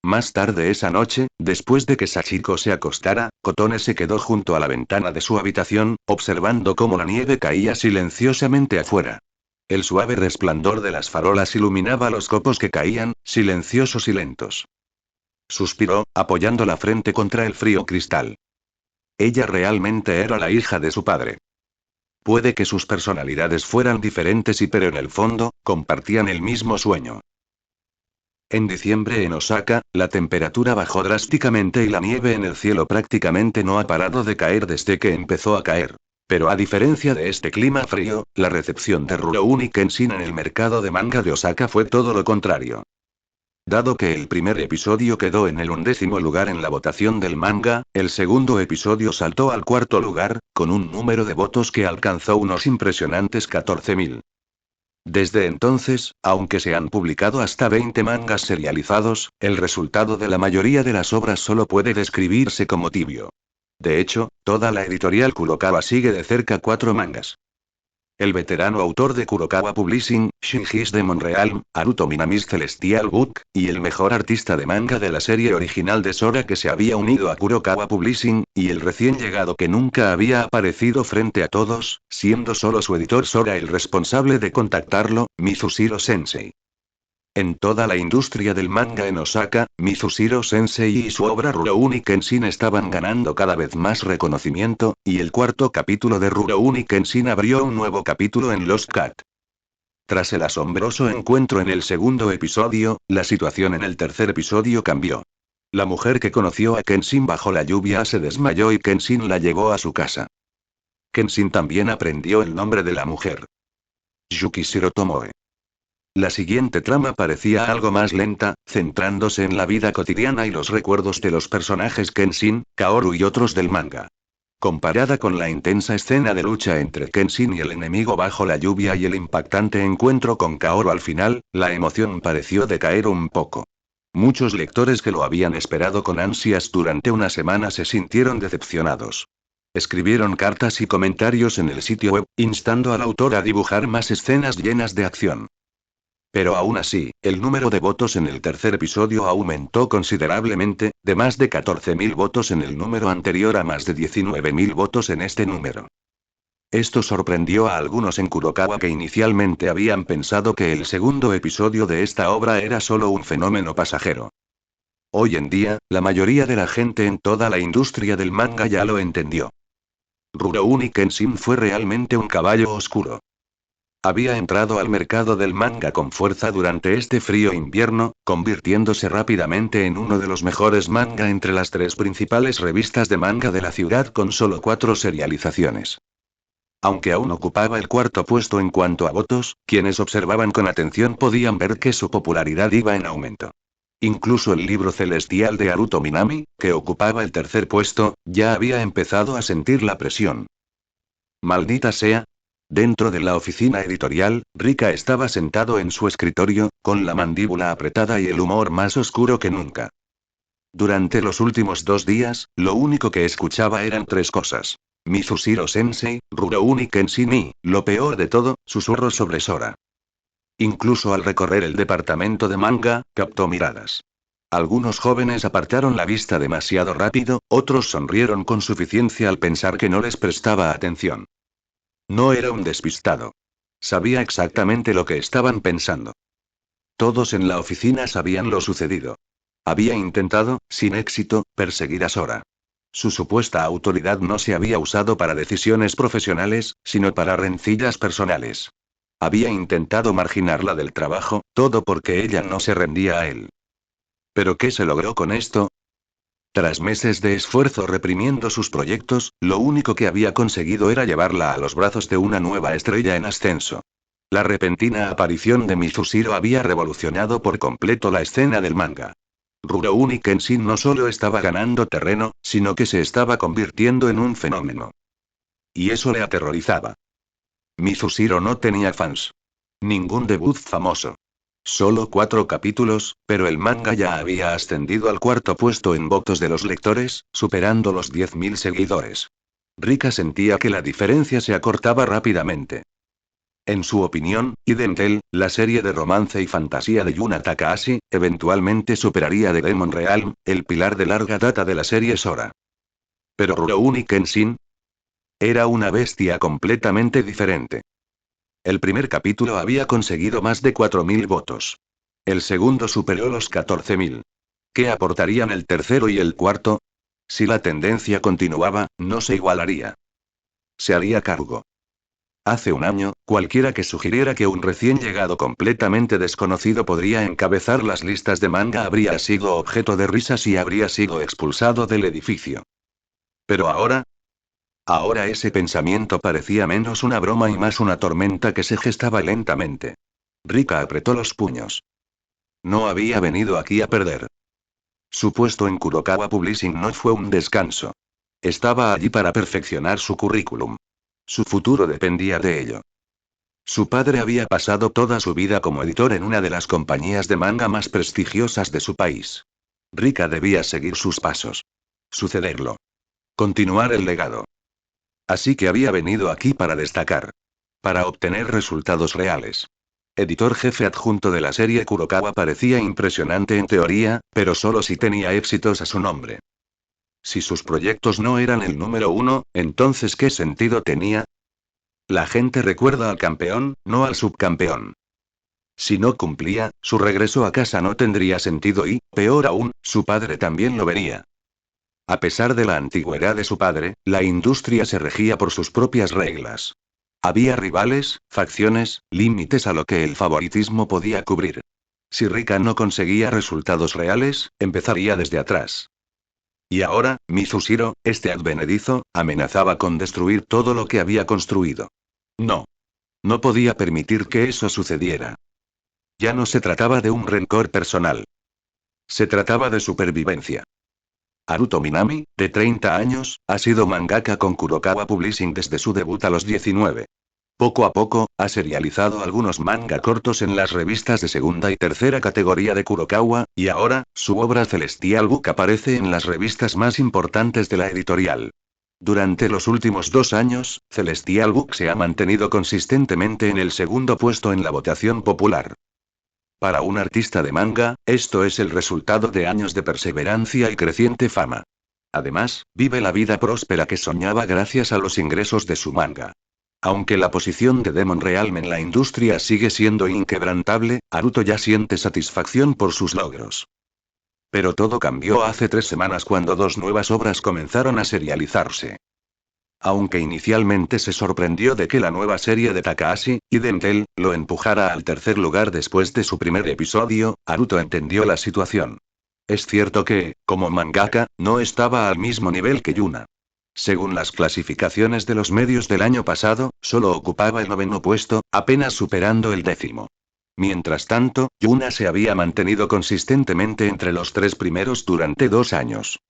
Más tarde esa noche, después de que Sachiko se acostara, Kotone se quedó junto a la ventana de su habitación, observando cómo la nieve caía silenciosamente afuera. El suave resplandor de las farolas iluminaba los copos que caían, silenciosos y lentos. Suspiró, apoyando la frente contra el frío cristal. Ella realmente era la hija de su padre. Puede que sus personalidades fueran diferentes pero en el fondo, compartían el mismo sueño. En diciembre en Osaka, la temperatura bajó drásticamente y la nieve en el cielo prácticamente no ha parado de caer desde que empezó a caer. Pero a diferencia de este clima frío, la recepción de Rurouni Kenshin en el mercado de manga de Osaka fue todo lo contrario. Dado que el primer episodio quedó en el 11º lugar en la votación del manga, el segundo episodio saltó al 4º lugar, con un número de votos que alcanzó unos impresionantes 14.000. Desde entonces, aunque se han publicado hasta 20 mangas serializados, el resultado de la mayoría de las obras solo puede describirse como tibio. De hecho, toda la editorial Kurokawa sigue de cerca 4 mangas. El veterano autor de Kurokawa Publishing, Shinji's Demon Realm, Haruto Minami's Celestial Book, y el mejor artista de manga de la serie original de Sora que se había unido a Kurokawa Publishing, y el recién llegado que nunca había aparecido frente a todos, siendo solo su editor Sora el responsable de contactarlo, Mizushiro Sensei. En toda la industria del manga en Osaka, Mizushiro Sensei y su obra Rurouni Kenshin estaban ganando cada vez más reconocimiento, y el cuarto capítulo de Rurouni Kenshin abrió un nuevo capítulo en Lost Cat. Tras el asombroso encuentro en el segundo episodio, la situación en el tercer episodio cambió. La mujer que conoció a Kenshin bajo la lluvia se desmayó y Kenshin la llevó a su casa. Kenshin también aprendió el nombre de la mujer. Yukishiro Tomoe. La siguiente trama parecía algo más lenta, centrándose en la vida cotidiana y los recuerdos de los personajes Kenshin, Kaoru y otros del manga. Comparada con la intensa escena de lucha entre Kenshin y el enemigo bajo la lluvia y el impactante encuentro con Kaoru al final, la emoción pareció decaer un poco. Muchos lectores que lo habían esperado con ansias durante una semana se sintieron decepcionados. Escribieron cartas y comentarios en el sitio web, instando al autor a dibujar más escenas llenas de acción. Pero aún así, el número de votos en el tercer episodio aumentó considerablemente, de más de 14.000 votos en el número anterior a más de 19.000 votos en este número. Esto sorprendió a algunos en Kurokawa que inicialmente habían pensado que el segundo episodio de esta obra era solo un fenómeno pasajero. Hoy en día, la mayoría de la gente en toda la industria del manga ya lo entendió. Rurouni Kenshin fue realmente un caballo oscuro. Había entrado al mercado del manga con fuerza durante este frío invierno, convirtiéndose rápidamente en uno de los mejores manga entre las tres principales revistas de manga de la ciudad con solo 4 serializaciones. Aunque aún ocupaba el cuarto puesto en cuanto a votos, quienes observaban con atención podían ver que su popularidad iba en aumento. Incluso el libro celestial de Haruto Minami, que ocupaba el tercer puesto, ya había empezado a sentir la presión. Maldita sea. Dentro de la oficina editorial, Rika estaba sentado en su escritorio, con la mandíbula apretada y el humor más oscuro que nunca. Durante los últimos 2 días, lo único que escuchaba eran 3 cosas. Mizushiro Sensei, Rurouni Kenshin y, lo peor de todo, susurros sobre Sora. Incluso al recorrer el departamento de manga, captó miradas. Algunos jóvenes apartaron la vista demasiado rápido, otros sonrieron con suficiencia al pensar que no les prestaba atención. No era un despistado. Sabía exactamente lo que estaban pensando. Todos en la oficina sabían lo sucedido. Había intentado, sin éxito, perseguir a Sora. Su supuesta autoridad no se había usado para decisiones profesionales, sino para rencillas personales. Había intentado marginarla del trabajo, todo porque ella no se rendía a él. ¿Pero qué se logró con esto? Tras meses de esfuerzo reprimiendo sus proyectos, lo único que había conseguido era llevarla a los brazos de una nueva estrella en ascenso. La repentina aparición de Mizushiro había revolucionado por completo la escena del manga. Rurouni Kenshin no solo estaba ganando terreno, sino que se estaba convirtiendo en un fenómeno. Y eso le aterrorizaba. Mizushiro no tenía fans. Ningún debut famoso. Solo 4 capítulos, pero el manga ya había ascendido al cuarto puesto en votos de los lectores, superando los 10.000 seguidores. Rika sentía que la diferencia se acortaba rápidamente. En su opinión, Identel, la serie de romance y fantasía de Yuna Takahashi, eventualmente superaría The Demon Realm, el pilar de larga data de la serie Sora. Pero Rurouni Kenshin era una bestia completamente diferente. El primer capítulo había conseguido más de 4.000 votos. El segundo superó los 14.000. ¿Qué aportarían el tercero y el cuarto? Si la tendencia continuaba, no se igualaría. Se haría cargo. Hace un año, cualquiera que sugiriera que un recién llegado completamente desconocido podría encabezar las listas de manga habría sido objeto de risas y habría sido expulsado del edificio. Pero ahora, ahora ese pensamiento parecía menos una broma y más una tormenta que se gestaba lentamente. Rika apretó los puños. No había venido aquí a perder. Su puesto en Kurokawa Publishing no fue un descanso. Estaba allí para perfeccionar su currículum. Su futuro dependía de ello. Su padre había pasado toda su vida como editor en una de las compañías de manga más prestigiosas de su país. Rika debía seguir sus pasos. Sucederlo. Continuar el legado. Así que había venido aquí para destacar. Para obtener resultados reales. Editor jefe adjunto de la serie Kurokawa parecía impresionante en teoría, pero solo si tenía éxitos a su nombre. Si sus proyectos no eran el número 1, entonces ¿qué sentido tenía? La gente recuerda al campeón, no al subcampeón. Si no cumplía, su regreso a casa no tendría sentido y, peor aún, su padre también lo vería. A pesar de la antigüedad de su padre, la industria se regía por sus propias reglas. Había rivales, facciones, límites a lo que el favoritismo podía cubrir. Si Rika no conseguía resultados reales, empezaría desde atrás. Y ahora, Mizushiro, este advenedizo, amenazaba con destruir todo lo que había construido. No. No podía permitir que eso sucediera. Ya no se trataba de un rencor personal. Se trataba de supervivencia. Haruto Minami, de 30 años, ha sido mangaka con Kurokawa Publishing desde su debut a los 19. Poco a poco, ha serializado algunos manga cortos en las revistas de segunda y tercera categoría de Kurokawa, y ahora, su obra Celestial Book aparece en las revistas más importantes de la editorial. Durante los últimos 2 años, Celestial Book se ha mantenido consistentemente en el segundo puesto en la votación popular. Para un artista de manga, esto es el resultado de años de perseverancia y creciente fama. Además, vive la vida próspera que soñaba gracias a los ingresos de su manga. Aunque la posición de Demon Realm en la industria sigue siendo inquebrantable, Haruto ya siente satisfacción por sus logros. Pero todo cambió hace 3 semanas cuando 2 nuevas obras comenzaron a serializarse. Aunque inicialmente se sorprendió de que la nueva serie de Takahashi, Hidden Cell, lo empujara al tercer lugar después de su primer episodio, Haruto entendió la situación. Es cierto que, como mangaka, no estaba al mismo nivel que Yuna. Según las clasificaciones de los medios del año pasado, solo ocupaba el 9º puesto, apenas superando el 10º. Mientras tanto, Yuna se había mantenido consistentemente entre los 3 primeros durante 2 años.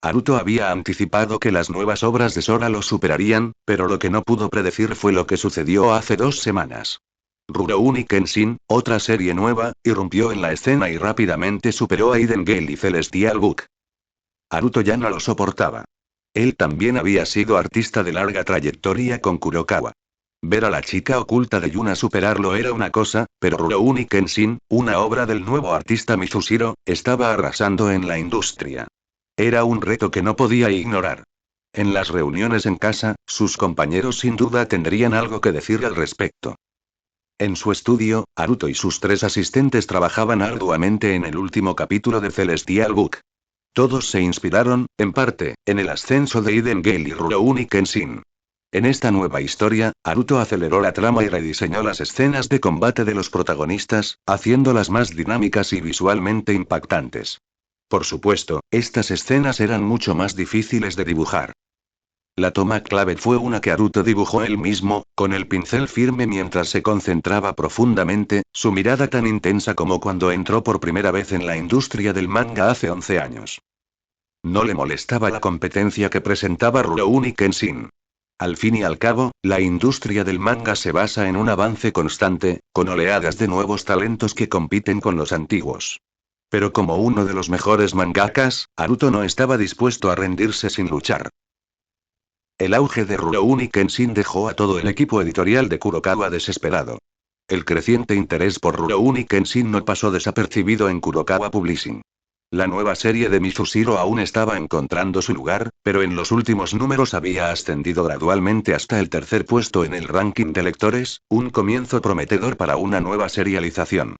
Haruto había anticipado que las nuevas obras de Sora lo superarían, pero lo que no pudo predecir fue lo que sucedió hace 2 semanas. Rurouni Kenshin, otra serie nueva, irrumpió en la escena y rápidamente superó a Hidden Gale y Celestial Book. Haruto ya no lo soportaba. Él también había sido artista de larga trayectoria con Kurokawa. Ver a la chica oculta de Yuna superarlo era una cosa, pero Rurouni Kenshin, una obra del nuevo artista Mizushiro, estaba arrasando en la industria. Era un reto que no podía ignorar. En las reuniones en casa, sus compañeros sin duda tendrían algo que decir al respecto. En su estudio, Haruto y sus 3 asistentes trabajaban arduamente en el último capítulo de Celestial Book. Todos se inspiraron, en parte, en el ascenso de Hidden Gale y Rurouni Kenshin. En esta nueva historia, Haruto aceleró la trama y rediseñó las escenas de combate de los protagonistas, haciéndolas más dinámicas y visualmente impactantes. Por supuesto, estas escenas eran mucho más difíciles de dibujar. La toma clave fue una que Haruto dibujó él mismo, con el pincel firme mientras se concentraba profundamente, su mirada tan intensa como cuando entró por primera vez en la industria del manga hace 11 años. No le molestaba la competencia que presentaba Rurouni Kenshin. Al fin y al cabo, la industria del manga se basa en un avance constante, con oleadas de nuevos talentos que compiten con los antiguos. Pero como uno de los mejores mangakas, Haruto no estaba dispuesto a rendirse sin luchar. El auge de Rurouni Kenshin dejó a todo el equipo editorial de Kurokawa desesperado. El creciente interés por Rurouni Kenshin no pasó desapercibido en Kurokawa Publishing. La nueva serie de Mizushiro aún estaba encontrando su lugar, pero en los últimos números había ascendido gradualmente hasta el tercer puesto en el ranking de lectores, un comienzo prometedor para una nueva serialización.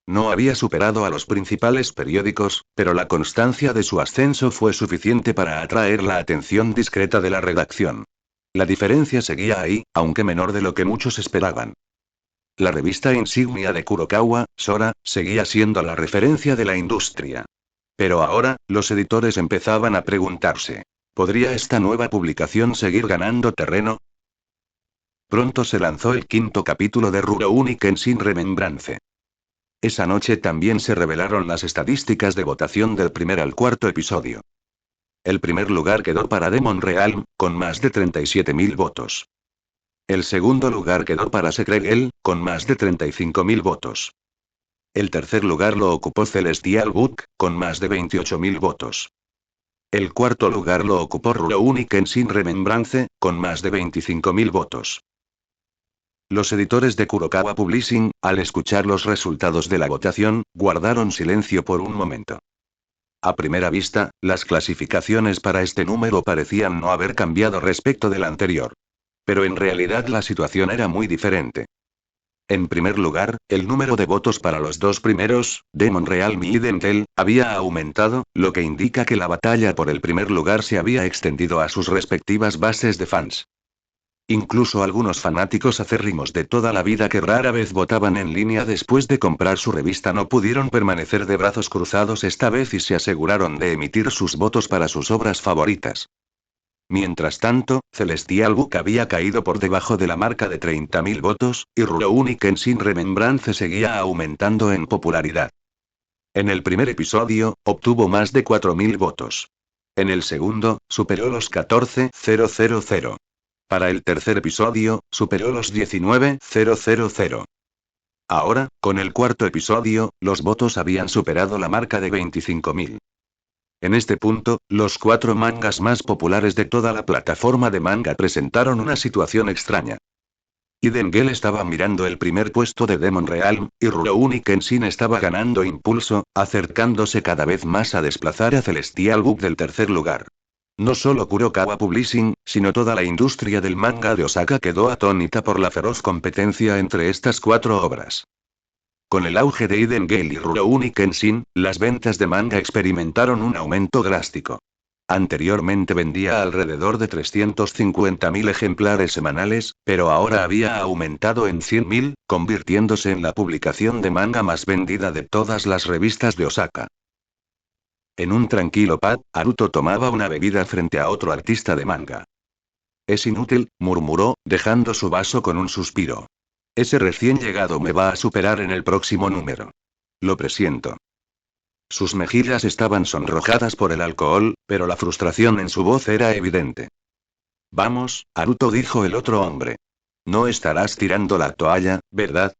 No había superado a los principales periódicos, pero la constancia de su ascenso fue suficiente para atraer la atención discreta de la redacción. La diferencia seguía ahí, aunque menor de lo que muchos esperaban. La revista insignia de Kurokawa, Sora, seguía siendo la referencia de la industria. Pero ahora, los editores empezaban a preguntarse: ¿podría esta nueva publicación seguir ganando terreno? Pronto se lanzó el 5º capítulo de Rurouni Kenshin Remembrance. Esa noche también se revelaron las estadísticas de votación del primer al 4º episodio. El primer lugar quedó para Demon Realm, con más de 37.000 votos. El segundo lugar quedó para Secret Girl, con más de 35.000 votos. El tercer lugar lo ocupó Celestial Book, con más de 28.000 votos. El cuarto lugar lo ocupó Rurouni Kenshin Remembrance, con más de 25.000 votos. Los editores de Kurokawa Publishing, al escuchar los resultados de la votación, guardaron silencio por un momento. A primera vista, las clasificaciones para este número parecían no haber cambiado respecto del anterior. Pero en realidad la situación era muy diferente. En primer lugar, el número de votos para los dos primeros, Demon Realm y Hidden Gale, había aumentado, lo que indica que la batalla por el primer lugar se había extendido a sus respectivas bases de fans. Incluso algunos fanáticos acérrimos de toda la vida que rara vez votaban en línea después de comprar su revista no pudieron permanecer de brazos cruzados esta vez y se aseguraron de emitir sus votos para sus obras favoritas. Mientras tanto, Celestial Book había caído por debajo de la marca de 30.000 votos, y Rurouni Kenshin Remembrance seguía aumentando en popularidad. En el primer episodio, obtuvo más de 4.000 votos. En el segundo, superó los 14.000. Para el tercer episodio, superó los 19.000. Ahora, con el cuarto episodio, los votos habían superado la marca de 25.000. En este punto, los 4 mangas más populares de toda la plataforma de manga presentaron una situación extraña. Hidden Gale estaba mirando el primer puesto de Demon Realm, y Rurouni Kenshin estaba ganando impulso, acercándose cada vez más a desplazar a Celestial Book del tercer lugar. No solo Kurokawa Publishing, sino toda la industria del manga de Osaka quedó atónita por la feroz competencia entre estas 4 obras. Con el auge de Hidden Gale y Rurouni Kenshin, las ventas de manga experimentaron un aumento drástico. Anteriormente vendía alrededor de 350.000 ejemplares semanales, pero ahora había aumentado en 100.000, convirtiéndose en la publicación de manga más vendida de todas las revistas de Osaka. En un tranquilo pub, Haruto tomaba una bebida frente a otro artista de manga. Es inútil, murmuró, dejando su vaso con un suspiro. Ese recién llegado me va a superar en el próximo número. Lo presiento. Sus mejillas estaban sonrojadas por el alcohol, pero la frustración en su voz era evidente. Vamos, Haruto, dijo el otro hombre. No estarás tirando la toalla, ¿verdad?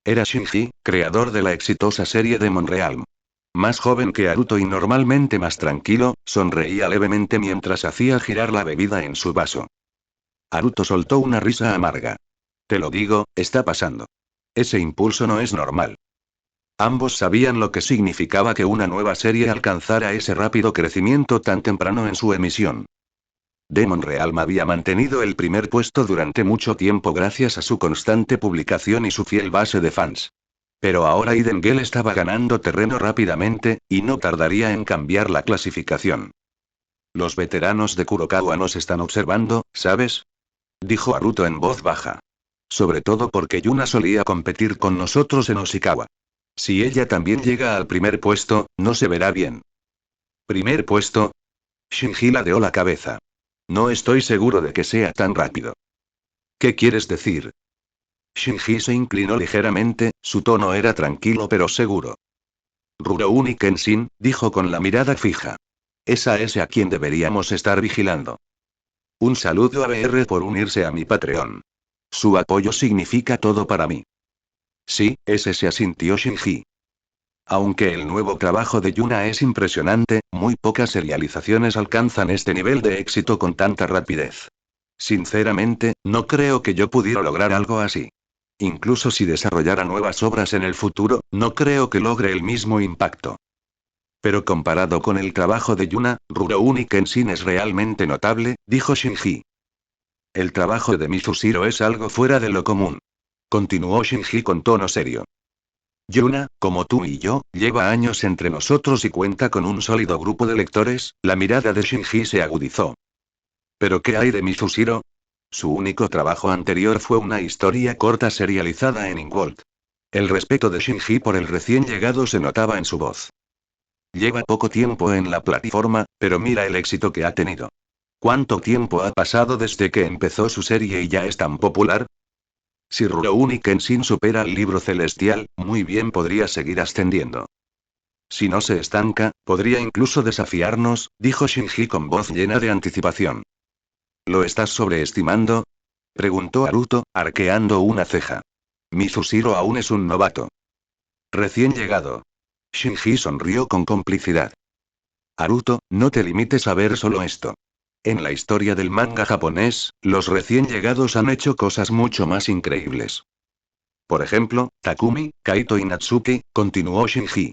Era Shinji, creador de la exitosa serie Demon Realm. Más joven que Haruto y normalmente más tranquilo, sonreía levemente mientras hacía girar la bebida en su vaso. Haruto soltó una risa amarga. Te lo digo, está pasando. Ese impulso no es normal. Ambos sabían lo que significaba que una nueva serie alcanzara ese rápido crecimiento tan temprano en su emisión. Demon Realm había mantenido el primer puesto durante mucho tiempo gracias a su constante publicación y su fiel base de fans. Pero ahora Hidden Gale estaba ganando terreno rápidamente, y no tardaría en cambiar la clasificación. Los veteranos de Kurokawa nos están observando, ¿sabes? Dijo Haruto en voz baja. Sobre todo porque Yuna solía competir con nosotros en Oshikawa. Si ella también llega al primer puesto, no se verá bien. ¿Primer puesto? Shinji ladeó la cabeza. No estoy seguro de que sea tan rápido. ¿Qué quieres decir? Shinji se inclinó ligeramente, su tono era tranquilo pero seguro. Rurouni Kenshin, dijo con la mirada fija. Es a ese a quien deberíamos estar vigilando. Un saludo a BR por unirse a mi Patreon. Su apoyo significa todo para mí. Sí, ese, se asintió Shinji. Aunque el nuevo trabajo de Yuna es impresionante, muy pocas serializaciones alcanzan este nivel de éxito con tanta rapidez. Sinceramente, no creo que yo pudiera lograr algo así. Incluso si desarrollara nuevas obras en el futuro, no creo que logre el mismo impacto. Pero comparado con el trabajo de Yuna, Rurouni Kenshin es realmente notable, dijo Shinji. El trabajo de Mizushiro es algo fuera de lo común. Continuó Shinji con tono serio. Yuna, como tú y yo, lleva años entre nosotros y cuenta con un sólido grupo de lectores. La mirada de Shinji se agudizó. ¿Pero qué hay de Mizushiro? Su único trabajo anterior fue una historia corta serializada en Ingold. El respeto de Shinji por el recién llegado se notaba en su voz. Lleva poco tiempo en la plataforma, pero mira el éxito que ha tenido. ¿Cuánto tiempo ha pasado desde que empezó su serie y ya es tan popular? Si Rurouni Kenshin supera el libro celestial, muy bien podría seguir ascendiendo. Si no se estanca, podría incluso desafiarnos, dijo Shinji con voz llena de anticipación. ¿Lo estás sobreestimando? Preguntó Haruto, arqueando una ceja. Mizushiro aún es un novato. Recién llegado. Shinji sonrió con complicidad. Haruto, no te limites a ver solo esto. En la historia del manga japonés, los recién llegados han hecho cosas mucho más increíbles. Por ejemplo, Takumi, Kaito y Natsuki, continuó Shinji.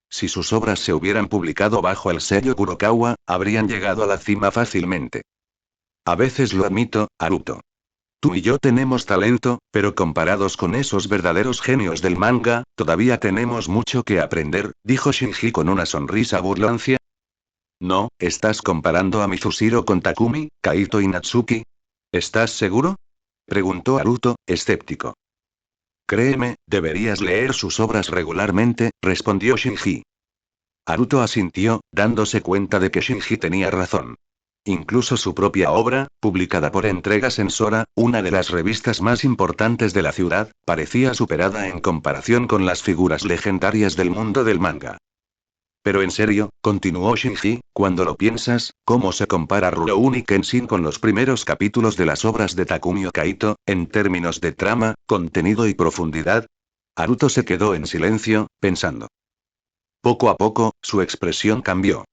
Si sus obras se hubieran publicado bajo el sello Kurokawa, habrían llegado a la cima fácilmente. A veces lo admito, Haruto. Tú y yo tenemos talento, pero comparados con esos verdaderos genios del manga, todavía tenemos mucho que aprender, dijo Shinji con una sonrisa burlancia. No, ¿estás comparando a Mizushiro con Takumi, Kaito y Natsuki? ¿Estás seguro? Preguntó Haruto, escéptico. Créeme, deberías leer sus obras regularmente, respondió Shinji. Haruto asintió, dándose cuenta de que Shinji tenía razón. Incluso su propia obra, publicada por Entrega Sensora, una de las revistas más importantes de la ciudad, parecía superada en comparación con las figuras legendarias del mundo del manga. Pero en serio, continuó Shinji, cuando lo piensas, ¿cómo se compara Rurouni Kenshin con los primeros capítulos de las obras de Takumi Kaito, en términos de trama, contenido y profundidad? Haruto se quedó en silencio, pensando. Poco a poco, su expresión cambió.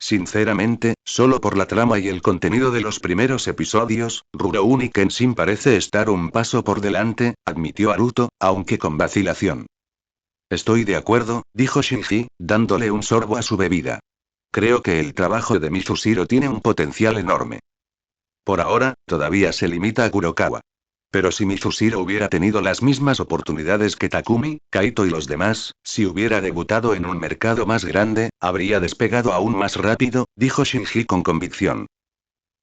Sinceramente, solo por la trama y el contenido de los primeros episodios, Rurouni Kenshin parece estar un paso por delante, admitió Haruto, aunque con vacilación. Estoy de acuerdo, dijo Shinji, dándole un sorbo a su bebida. Creo que el trabajo de Mizushiro tiene un potencial enorme. Por ahora, todavía se limita a Kurokawa. Pero si Mizushiro hubiera tenido las mismas oportunidades que Takumi, Kaito y los demás, si hubiera debutado en un mercado más grande, habría despegado aún más rápido, dijo Shinji con convicción.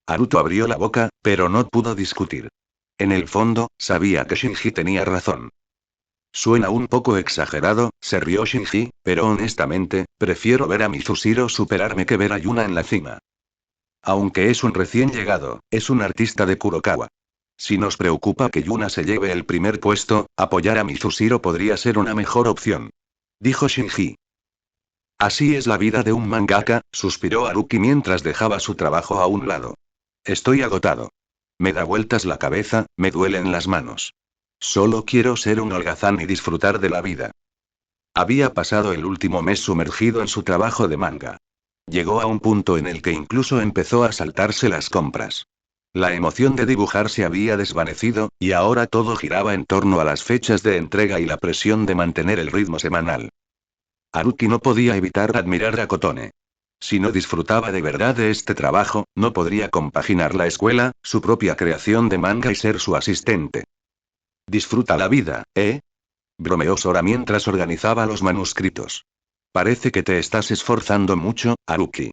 Haruto abrió la boca, pero no pudo discutir. En el fondo, sabía que Shinji tenía razón. Suena un poco exagerado, se rió Shinji, pero honestamente, prefiero ver a Mizushiro superarme que ver a Yuna en la cima. Aunque es un recién llegado, es un artista de Kurokawa. Si nos preocupa que Yuna se lleve el primer puesto, apoyar a Mizushiro podría ser una mejor opción. Dijo Shinji. Así es la vida de un mangaka, suspiró Haruki mientras dejaba su trabajo a un lado. Estoy agotado. Me da vueltas la cabeza, me duelen las manos. Solo quiero ser un holgazán y disfrutar de la vida. Había pasado el último mes sumergido en su trabajo de manga. Llegó a un punto en el que incluso empezó a saltarse las compras. La emoción de dibujar se había desvanecido, y ahora todo giraba en torno a las fechas de entrega y la presión de mantener el ritmo semanal. Haruki no podía evitar admirar a Kotone. Si no disfrutaba de verdad de este trabajo, no podría compaginar la escuela, su propia creación de manga y ser su asistente. Disfruta la vida, ¿eh? Bromeó Sora mientras organizaba los manuscritos. Parece que te estás esforzando mucho, Haruki.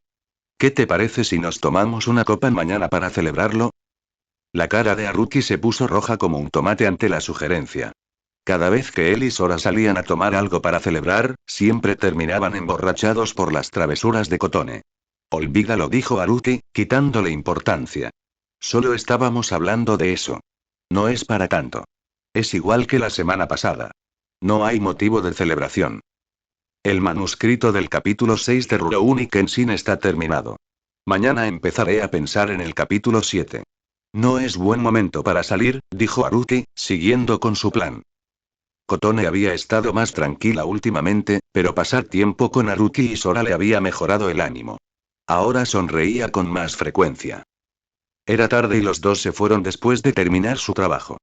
¿Qué te parece si nos tomamos una copa mañana para celebrarlo? La cara de Haruki se puso roja como un tomate ante la sugerencia. Cada vez que él y Sora salían a tomar algo para celebrar, siempre terminaban emborrachados por las travesuras de Kotone. Olvídalo, dijo Haruki, quitándole importancia. Solo estábamos hablando de eso. No es para tanto. Es igual que la semana pasada. No hay motivo de celebración. El manuscrito del capítulo 6 de Rurouni Kenshin está terminado. Mañana empezaré a pensar en el capítulo 7. No es buen momento para salir, dijo Haruki, siguiendo con su plan. Kotone había estado más tranquila últimamente, pero pasar tiempo con Haruki y Sora le había mejorado el ánimo. Ahora sonreía con más frecuencia. Era tarde y los dos se fueron después de terminar su trabajo.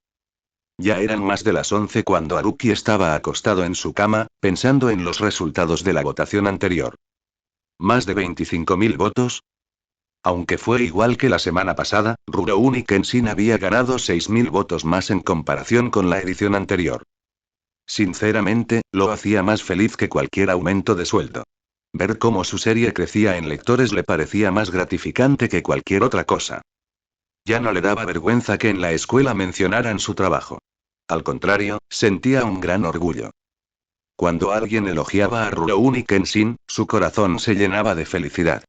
Ya eran más de las 11 cuando Haruki estaba acostado en su cama, pensando en los resultados de la votación anterior. ¿Más de 25.000 votos? Aunque fue igual que la semana pasada, Rurouni Kenshin había ganado 6.000 votos más en comparación con la edición anterior. Sinceramente, lo hacía más feliz que cualquier aumento de sueldo. Ver cómo su serie crecía en lectores le parecía más gratificante que cualquier otra cosa. Ya no le daba vergüenza que en la escuela mencionaran su trabajo. Al contrario, sentía un gran orgullo. Cuando alguien elogiaba a Rurouni Kenshin, su corazón se llenaba de felicidad.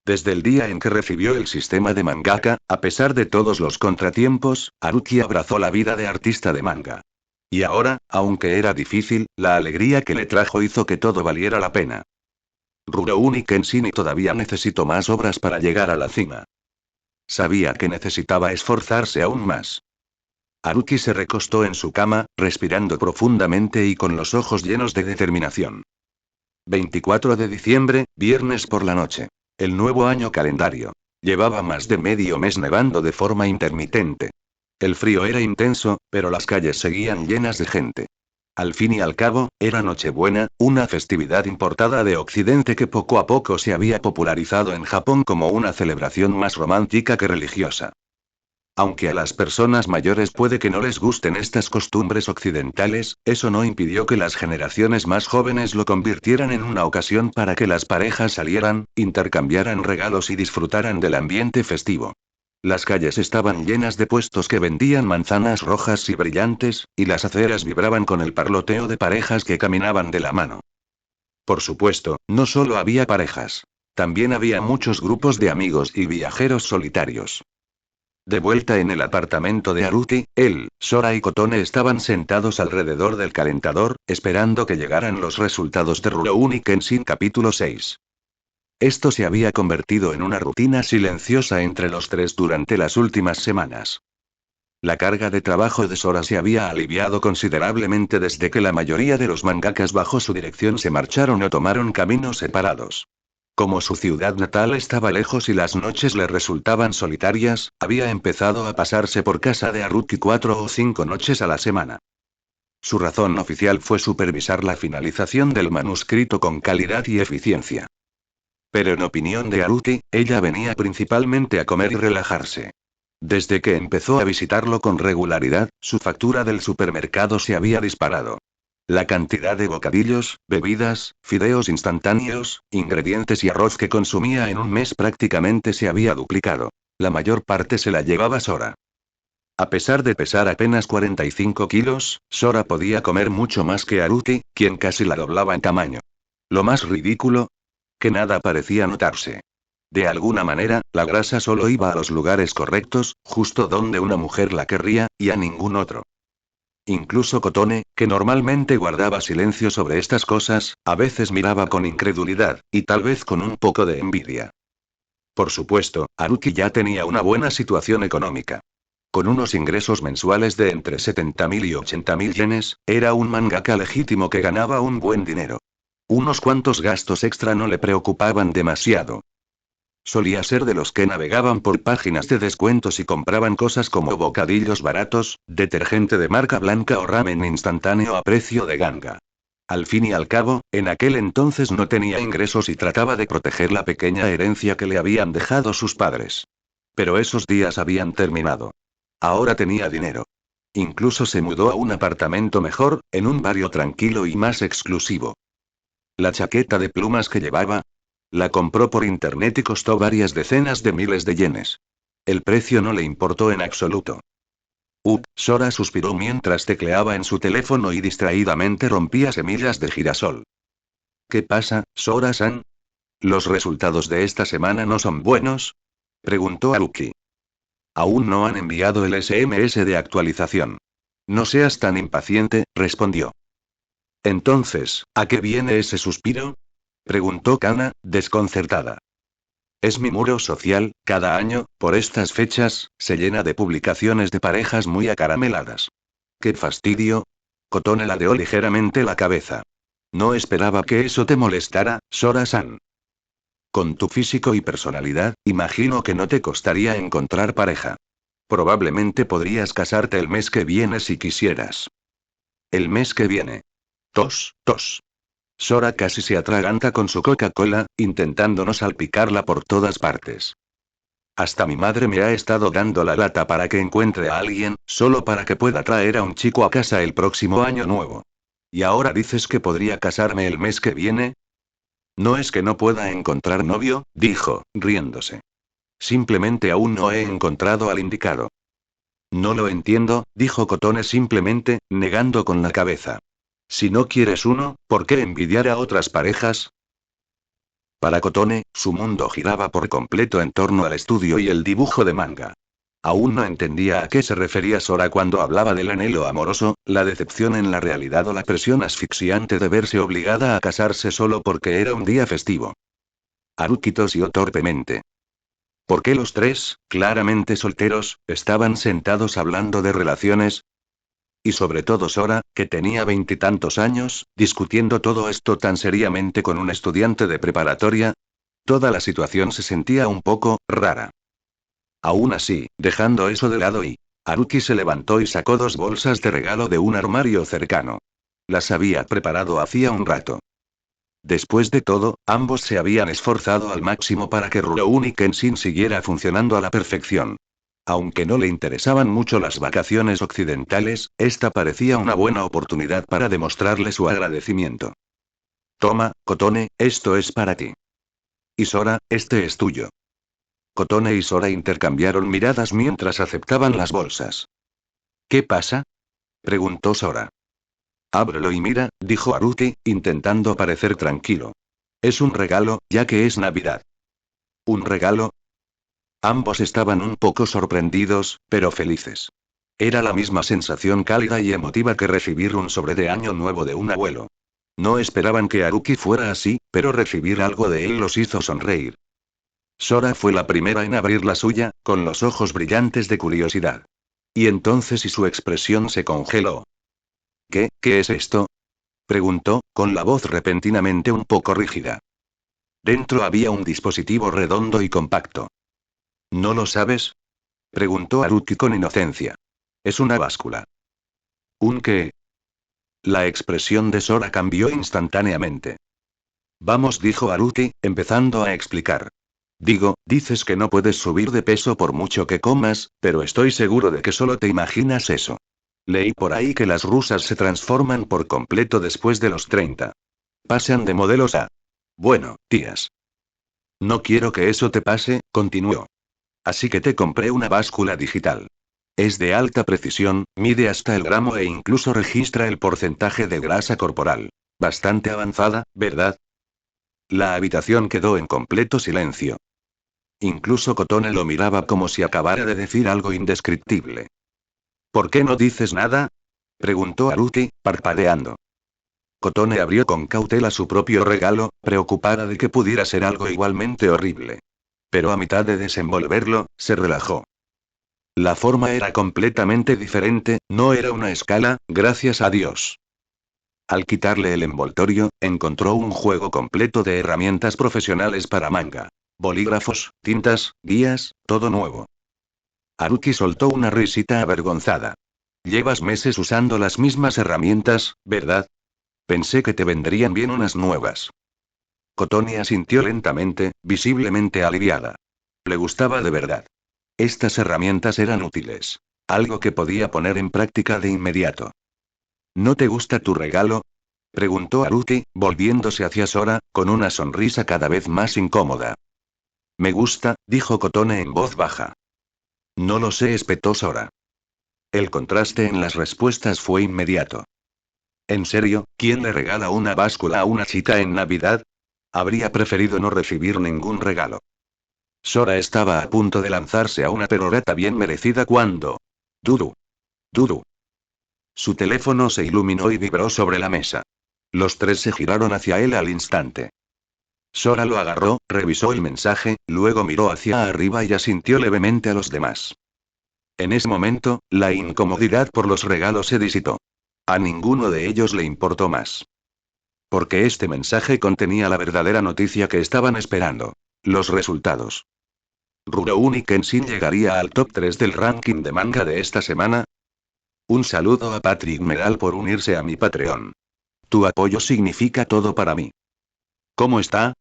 Desde el día en que recibió el sistema de mangaka, a pesar de todos los contratiempos, Haruki abrazó la vida de artista de manga. Y ahora, aunque era difícil, la alegría que le trajo hizo que todo valiera la pena. Rurouni Kenshin y todavía necesito más obras para llegar a la cima. Sabía que necesitaba esforzarse aún más. Haruki se recostó en su cama, respirando profundamente y con los ojos llenos de determinación. 24 de diciembre, viernes por la noche. El nuevo año calendario. Llevaba más de medio mes nevando de forma intermitente. El frío era intenso, pero las calles seguían llenas de gente. Al fin y al cabo, era Nochebuena, una festividad importada de Occidente que poco a poco se había popularizado en Japón como una celebración más romántica que religiosa. Aunque a las personas mayores puede que no les gusten estas costumbres occidentales, eso no impidió que las generaciones más jóvenes lo convirtieran en una ocasión para que las parejas salieran, intercambiaran regalos y disfrutaran del ambiente festivo. Las calles estaban llenas de puestos que vendían manzanas rojas y brillantes, y las aceras vibraban con el parloteo de parejas que caminaban de la mano. Por supuesto, no solo había parejas. También había muchos grupos de amigos y viajeros solitarios. De vuelta en el apartamento de Haruki, él, Sora y Kotone estaban sentados alrededor del calentador, esperando que llegaran los resultados de Rurouni Kenshin capítulo 6. Esto se había convertido en una rutina silenciosa entre los tres durante las últimas semanas. La carga de trabajo de Sora se había aliviado considerablemente desde que la mayoría de los mangakas bajo su dirección se marcharon o tomaron caminos separados. Como su ciudad natal estaba lejos y las noches le resultaban solitarias, había empezado a pasarse por casa de Haruki 4 o 5 noches a la semana. Su razón oficial fue supervisar la finalización del manuscrito con calidad y eficiencia. Pero en opinión de Haruki, ella venía principalmente a comer y relajarse. Desde que empezó a visitarlo con regularidad, su factura del supermercado se había disparado. La cantidad de bocadillos, bebidas, fideos instantáneos, ingredientes y arroz que consumía en un mes prácticamente se había duplicado. La mayor parte se la llevaba Sora. A pesar de pesar apenas 45 kilos, Sora podía comer mucho más que Haruki, quien casi la doblaba en tamaño. Lo más ridículo, que nada parecía notarse. De alguna manera, la grasa solo iba a los lugares correctos, justo donde una mujer la querría, y a ningún otro. Incluso Kotone, que normalmente guardaba silencio sobre estas cosas, a veces miraba con incredulidad, y tal vez con un poco de envidia. Por supuesto, Haruki ya tenía una buena situación económica. Con unos ingresos mensuales de entre 70.000 y 80.000 yenes, era un mangaka legítimo que ganaba un buen dinero. Unos cuantos gastos extra no le preocupaban demasiado. Solía ser de los que navegaban por páginas de descuentos y compraban cosas como bocadillos baratos, detergente de marca blanca o ramen instantáneo a precio de ganga. Al fin y al cabo, en aquel entonces no tenía ingresos y trataba de proteger la pequeña herencia que le habían dejado sus padres. Pero esos días habían terminado. Ahora tenía dinero. Incluso se mudó a un apartamento mejor, en un barrio tranquilo y más exclusivo. La chaqueta de plumas que llevaba, la compró por internet y costó varias decenas de miles de yenes. El precio no le importó en absoluto. Sora suspiró mientras tecleaba en su teléfono y distraídamente rompía semillas de girasol. ¿Qué pasa, Sora-san? ¿Los resultados de esta semana no son buenos? Preguntó Haruki. Aún no han enviado el SMS de actualización. No seas tan impaciente, respondió. Entonces, ¿a qué viene ese suspiro? Preguntó Kana, desconcertada. Es mi muro social, cada año, por estas fechas, se llena de publicaciones de parejas muy acarameladas. ¡Qué fastidio! Kotone ladeó ligeramente la cabeza. No esperaba que eso te molestara, Sora-san. Con tu físico y personalidad, imagino que no te costaría encontrar pareja. Probablemente podrías casarte el mes que viene si quisieras. El mes que viene. Tos, tos. Sora casi se atraganta con su Coca-Cola, intentando no salpicarla por todas partes. Hasta mi madre me ha estado dando la lata para que encuentre a alguien, solo para que pueda traer a un chico a casa el próximo año nuevo. ¿Y ahora dices que podría casarme el mes que viene? No es que no pueda encontrar novio, dijo, riéndose. Simplemente aún no he encontrado al indicado. No lo entiendo, dijo Kotone simplemente, negando con la cabeza. Si no quieres uno, ¿por qué envidiar a otras parejas? Para Kotone, su mundo giraba por completo en torno al estudio y el dibujo de manga. Aún no entendía a qué se refería Sora cuando hablaba del anhelo amoroso, la decepción en la realidad o la presión asfixiante de verse obligada a casarse solo porque era un día festivo. Haruki tosió torpemente. ¿Por qué los tres, claramente solteros, estaban sentados hablando de relaciones? Y sobre todo Sora, que tenía 20 y tantos años, discutiendo todo esto tan seriamente con un estudiante de preparatoria. Toda la situación se sentía un poco rara. Aún así, dejando eso de lado Haruki se levantó y sacó 2 bolsas de regalo de un armario cercano. Las había preparado hacía un rato. Después de todo, ambos se habían esforzado al máximo para que Rurouni Kenshin siguiera funcionando a la perfección. Aunque no le interesaban mucho las vacaciones occidentales, esta parecía una buena oportunidad para demostrarle su agradecimiento. Toma, Kotone, esto es para ti. Y Sora, este es tuyo. Kotone y Sora intercambiaron miradas mientras aceptaban las bolsas. ¿Qué pasa? Preguntó Sora. Ábrelo y mira, dijo Haruki, intentando parecer tranquilo. Es un regalo, ya que es Navidad. ¿Un regalo? Ambos estaban un poco sorprendidos, pero felices. Era la misma sensación cálida y emotiva que recibir un sobre de año nuevo de un abuelo. No esperaban que Haruki fuera así, pero recibir algo de él los hizo sonreír. Sora fue la primera en abrir la suya, con los ojos brillantes de curiosidad. Y entonces su expresión se congeló. ¿Qué es esto? Preguntó, con la voz repentinamente un poco rígida. Dentro había un dispositivo redondo y compacto. ¿No lo sabes? Preguntó Haruki con inocencia. Es una báscula. ¿Un qué? La expresión de Sora cambió instantáneamente. Vamos, dijo Haruki, empezando a explicar. Dices que no puedes subir de peso por mucho que comas, pero estoy seguro de que solo te imaginas eso. Leí por ahí que las rusas se transforman por completo después de los 30. Pasan de modelos a... Bueno, tías. No quiero que eso te pase, continuó. Así que te compré una báscula digital. Es de alta precisión, mide hasta el gramo e incluso registra el porcentaje de grasa corporal. Bastante avanzada, ¿verdad? La habitación quedó en completo silencio. Incluso Kotone lo miraba como si acabara de decir algo indescriptible. ¿Por qué no dices nada? Preguntó Haruki, parpadeando. Kotone abrió con cautela su propio regalo, preocupada de que pudiera ser algo igualmente horrible. Pero a mitad de desenvolverlo, se relajó. La forma era completamente diferente, no era una escala, gracias a Dios. Al quitarle el envoltorio, encontró un juego completo de herramientas profesionales para manga. Bolígrafos, tintas, guías, todo nuevo. Haruki soltó una risita avergonzada. Llevas meses usando las mismas herramientas, ¿verdad? Pensé que te vendrían bien unas nuevas. Kotone asintió lentamente, visiblemente aliviada. Le gustaba de verdad. Estas herramientas eran útiles. Algo que podía poner en práctica de inmediato. ¿No te gusta tu regalo? Preguntó Haruki, volviéndose hacia Sora, con una sonrisa cada vez más incómoda. Me gusta, dijo Kotone en voz baja. No lo sé, espetó Sora. El contraste en las respuestas fue inmediato. ¿En serio, quién le regala una báscula a una chica en Navidad? Habría preferido no recibir ningún regalo. Sora estaba a punto de lanzarse a una perorata bien merecida cuando... Dudu. Dudu. Su teléfono se iluminó y vibró sobre la mesa. Los tres se giraron hacia él al instante. Sora lo agarró, revisó el mensaje, luego miró hacia arriba y asintió levemente a los demás. En ese momento, la incomodidad por los regalos se disipó. A ninguno de ellos le importó más. Porque este mensaje contenía la verdadera noticia que estaban esperando. Los resultados. ¿Rurouni Kenshin llegaría al top 3 del ranking de manga de esta semana? Un saludo a Patrick Meral por unirse a mi Patreon. Tu apoyo significa todo para mí. ¿Cómo está?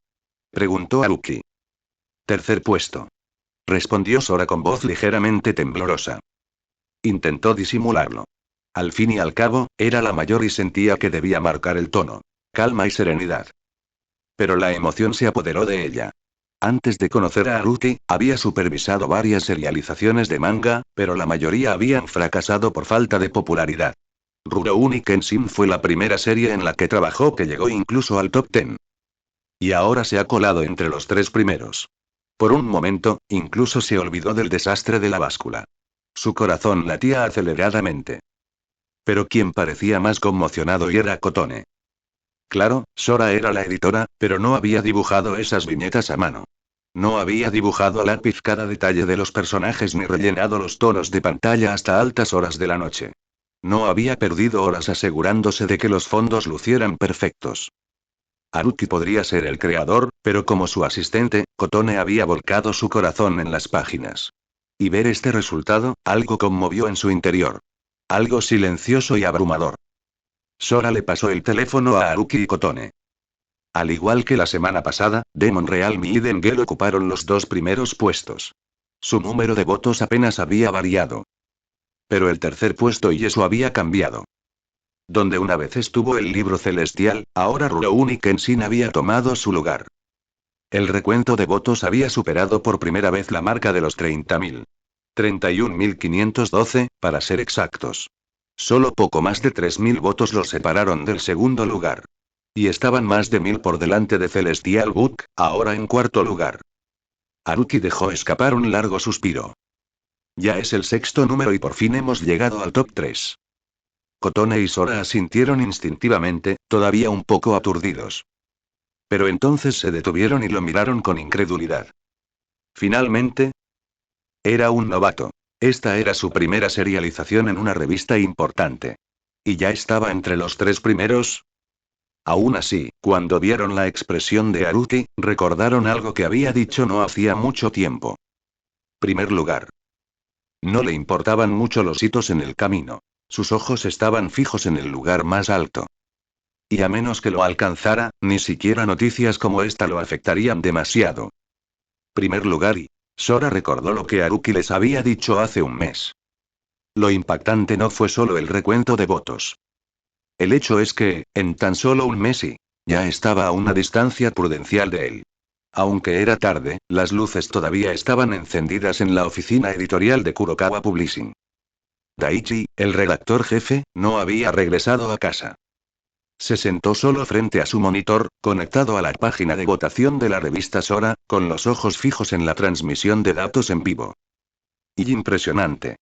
Preguntó Haruki. Tercer puesto. Respondió Sora con voz ligeramente temblorosa. Intentó disimularlo. Al fin y al cabo, era la mayor y sentía que debía marcar el tono. Calma y serenidad. Pero la emoción se apoderó de ella. Antes de conocer a Haruki, había supervisado varias serializaciones de manga, pero la mayoría habían fracasado por falta de popularidad. Rurouni Kenshin fue la primera serie en la que trabajó que llegó incluso al top 10. Y ahora se ha colado entre los 3 primeros. Por un momento, incluso se olvidó del desastre de la báscula. Su corazón latía aceleradamente. Pero quien parecía más conmocionado y era Kotone. Claro, Sora era la editora, pero no había dibujado esas viñetas a mano. No había dibujado a lápiz cada detalle de los personajes ni rellenado los tonos de pantalla hasta altas horas de la noche. No había perdido horas asegurándose de que los fondos lucieran perfectos. Haruki podría ser el creador, pero como su asistente, Kotone había volcado su corazón en las páginas. Y ver este resultado, algo conmovió en su interior. Algo silencioso y abrumador. Sora le pasó el teléfono a Haruki y Kotone. Al igual que la semana pasada, Demon Realm y Eden Gale ocuparon los 2 primeros puestos. Su número de votos apenas había variado. Pero el tercer puesto y eso había cambiado. Donde una vez estuvo el libro celestial, ahora Rurouni Kenshin había tomado su lugar. El recuento de votos había superado por primera vez la marca de los 30.000. 31.512, para ser exactos. Solo poco más de 3.000 votos los separaron del segundo lugar. Y estaban más de 1.000 por delante de Celestial Book, ahora en cuarto lugar. Haruki dejó escapar un largo suspiro. Ya es el sexto número y por fin hemos llegado al top 3. Kotone y Sora asintieron instintivamente, todavía un poco aturdidos. Pero entonces se detuvieron y lo miraron con incredulidad. Finalmente, era un novato. Esta era su primera serialización en una revista importante. ¿Y ya estaba entre los 3 primeros? Aún así, cuando vieron la expresión de Haruki, recordaron algo que había dicho no hacía mucho tiempo. Primer lugar. No le importaban mucho los hitos en el camino. Sus ojos estaban fijos en el lugar más alto. Y a menos que lo alcanzara, ni siquiera noticias como esta lo afectarían demasiado. Primer lugar y... Sora recordó lo que Haruki les había dicho hace un mes. Lo impactante no fue solo el recuento de votos. El hecho es que, en tan solo un mes ya estaba a una distancia prudencial de él. Aunque era tarde, las luces todavía estaban encendidas en la oficina editorial de Kurokawa Publishing. Daichi, el redactor jefe, no había regresado a casa. Se sentó solo frente a su monitor, conectado a la página de votación de la revista Sora, con los ojos fijos en la transmisión de datos en vivo. Y impresionante.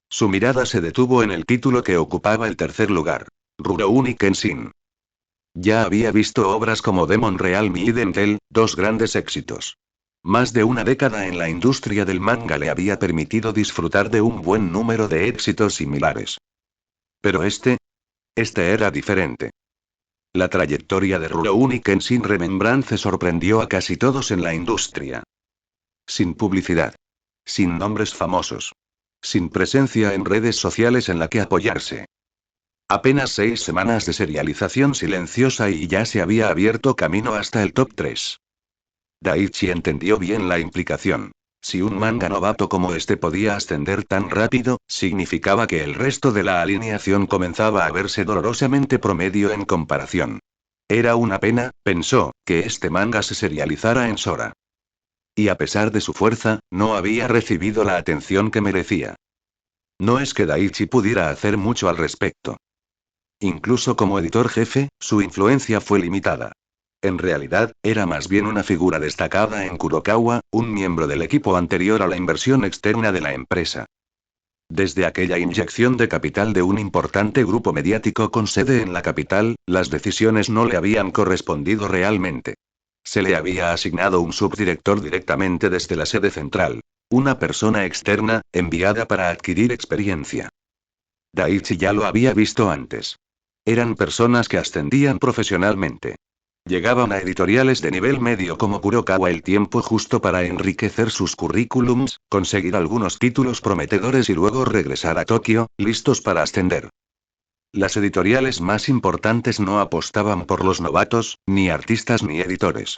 Su mirada se detuvo en el título que ocupaba el tercer lugar. Rurouni Kenshin. Ya había visto obras como Demon Realm y Dentel, 2 grandes éxitos. Más de una década en la industria del manga le había permitido disfrutar de un buen número de éxitos similares. Pero este era diferente. La trayectoria de Rurouni Kenshin Remembrance sorprendió a casi todos en la industria. Sin publicidad. Sin nombres famosos. Sin presencia en redes sociales en la que apoyarse. Apenas 6 semanas de serialización silenciosa y ya se había abierto camino hasta el top 3. Daichi entendió bien la implicación. Si un manga novato como este podía ascender tan rápido, significaba que el resto de la alineación comenzaba a verse dolorosamente promedio en comparación. Era una pena, pensó, que este manga se serializara en Sora. Y a pesar de su fuerza, no había recibido la atención que merecía. No es que Daichi pudiera hacer mucho al respecto. Incluso como editor jefe, su influencia fue limitada. En realidad, era más bien una figura destacada en Kurokawa, un miembro del equipo anterior a la inversión externa de la empresa. Desde aquella inyección de capital de un importante grupo mediático con sede en la capital, las decisiones no le habían correspondido realmente. Se le había asignado un subdirector directamente desde la sede central. Una persona externa, enviada para adquirir experiencia. Daichi ya lo había visto antes. Eran personas que ascendían profesionalmente. Llegaban a editoriales de nivel medio como Kurokawa el tiempo justo para enriquecer sus currículums, conseguir algunos títulos prometedores y luego regresar a Tokio, listos para ascender. Las editoriales más importantes no apostaban por los novatos, ni artistas ni editores.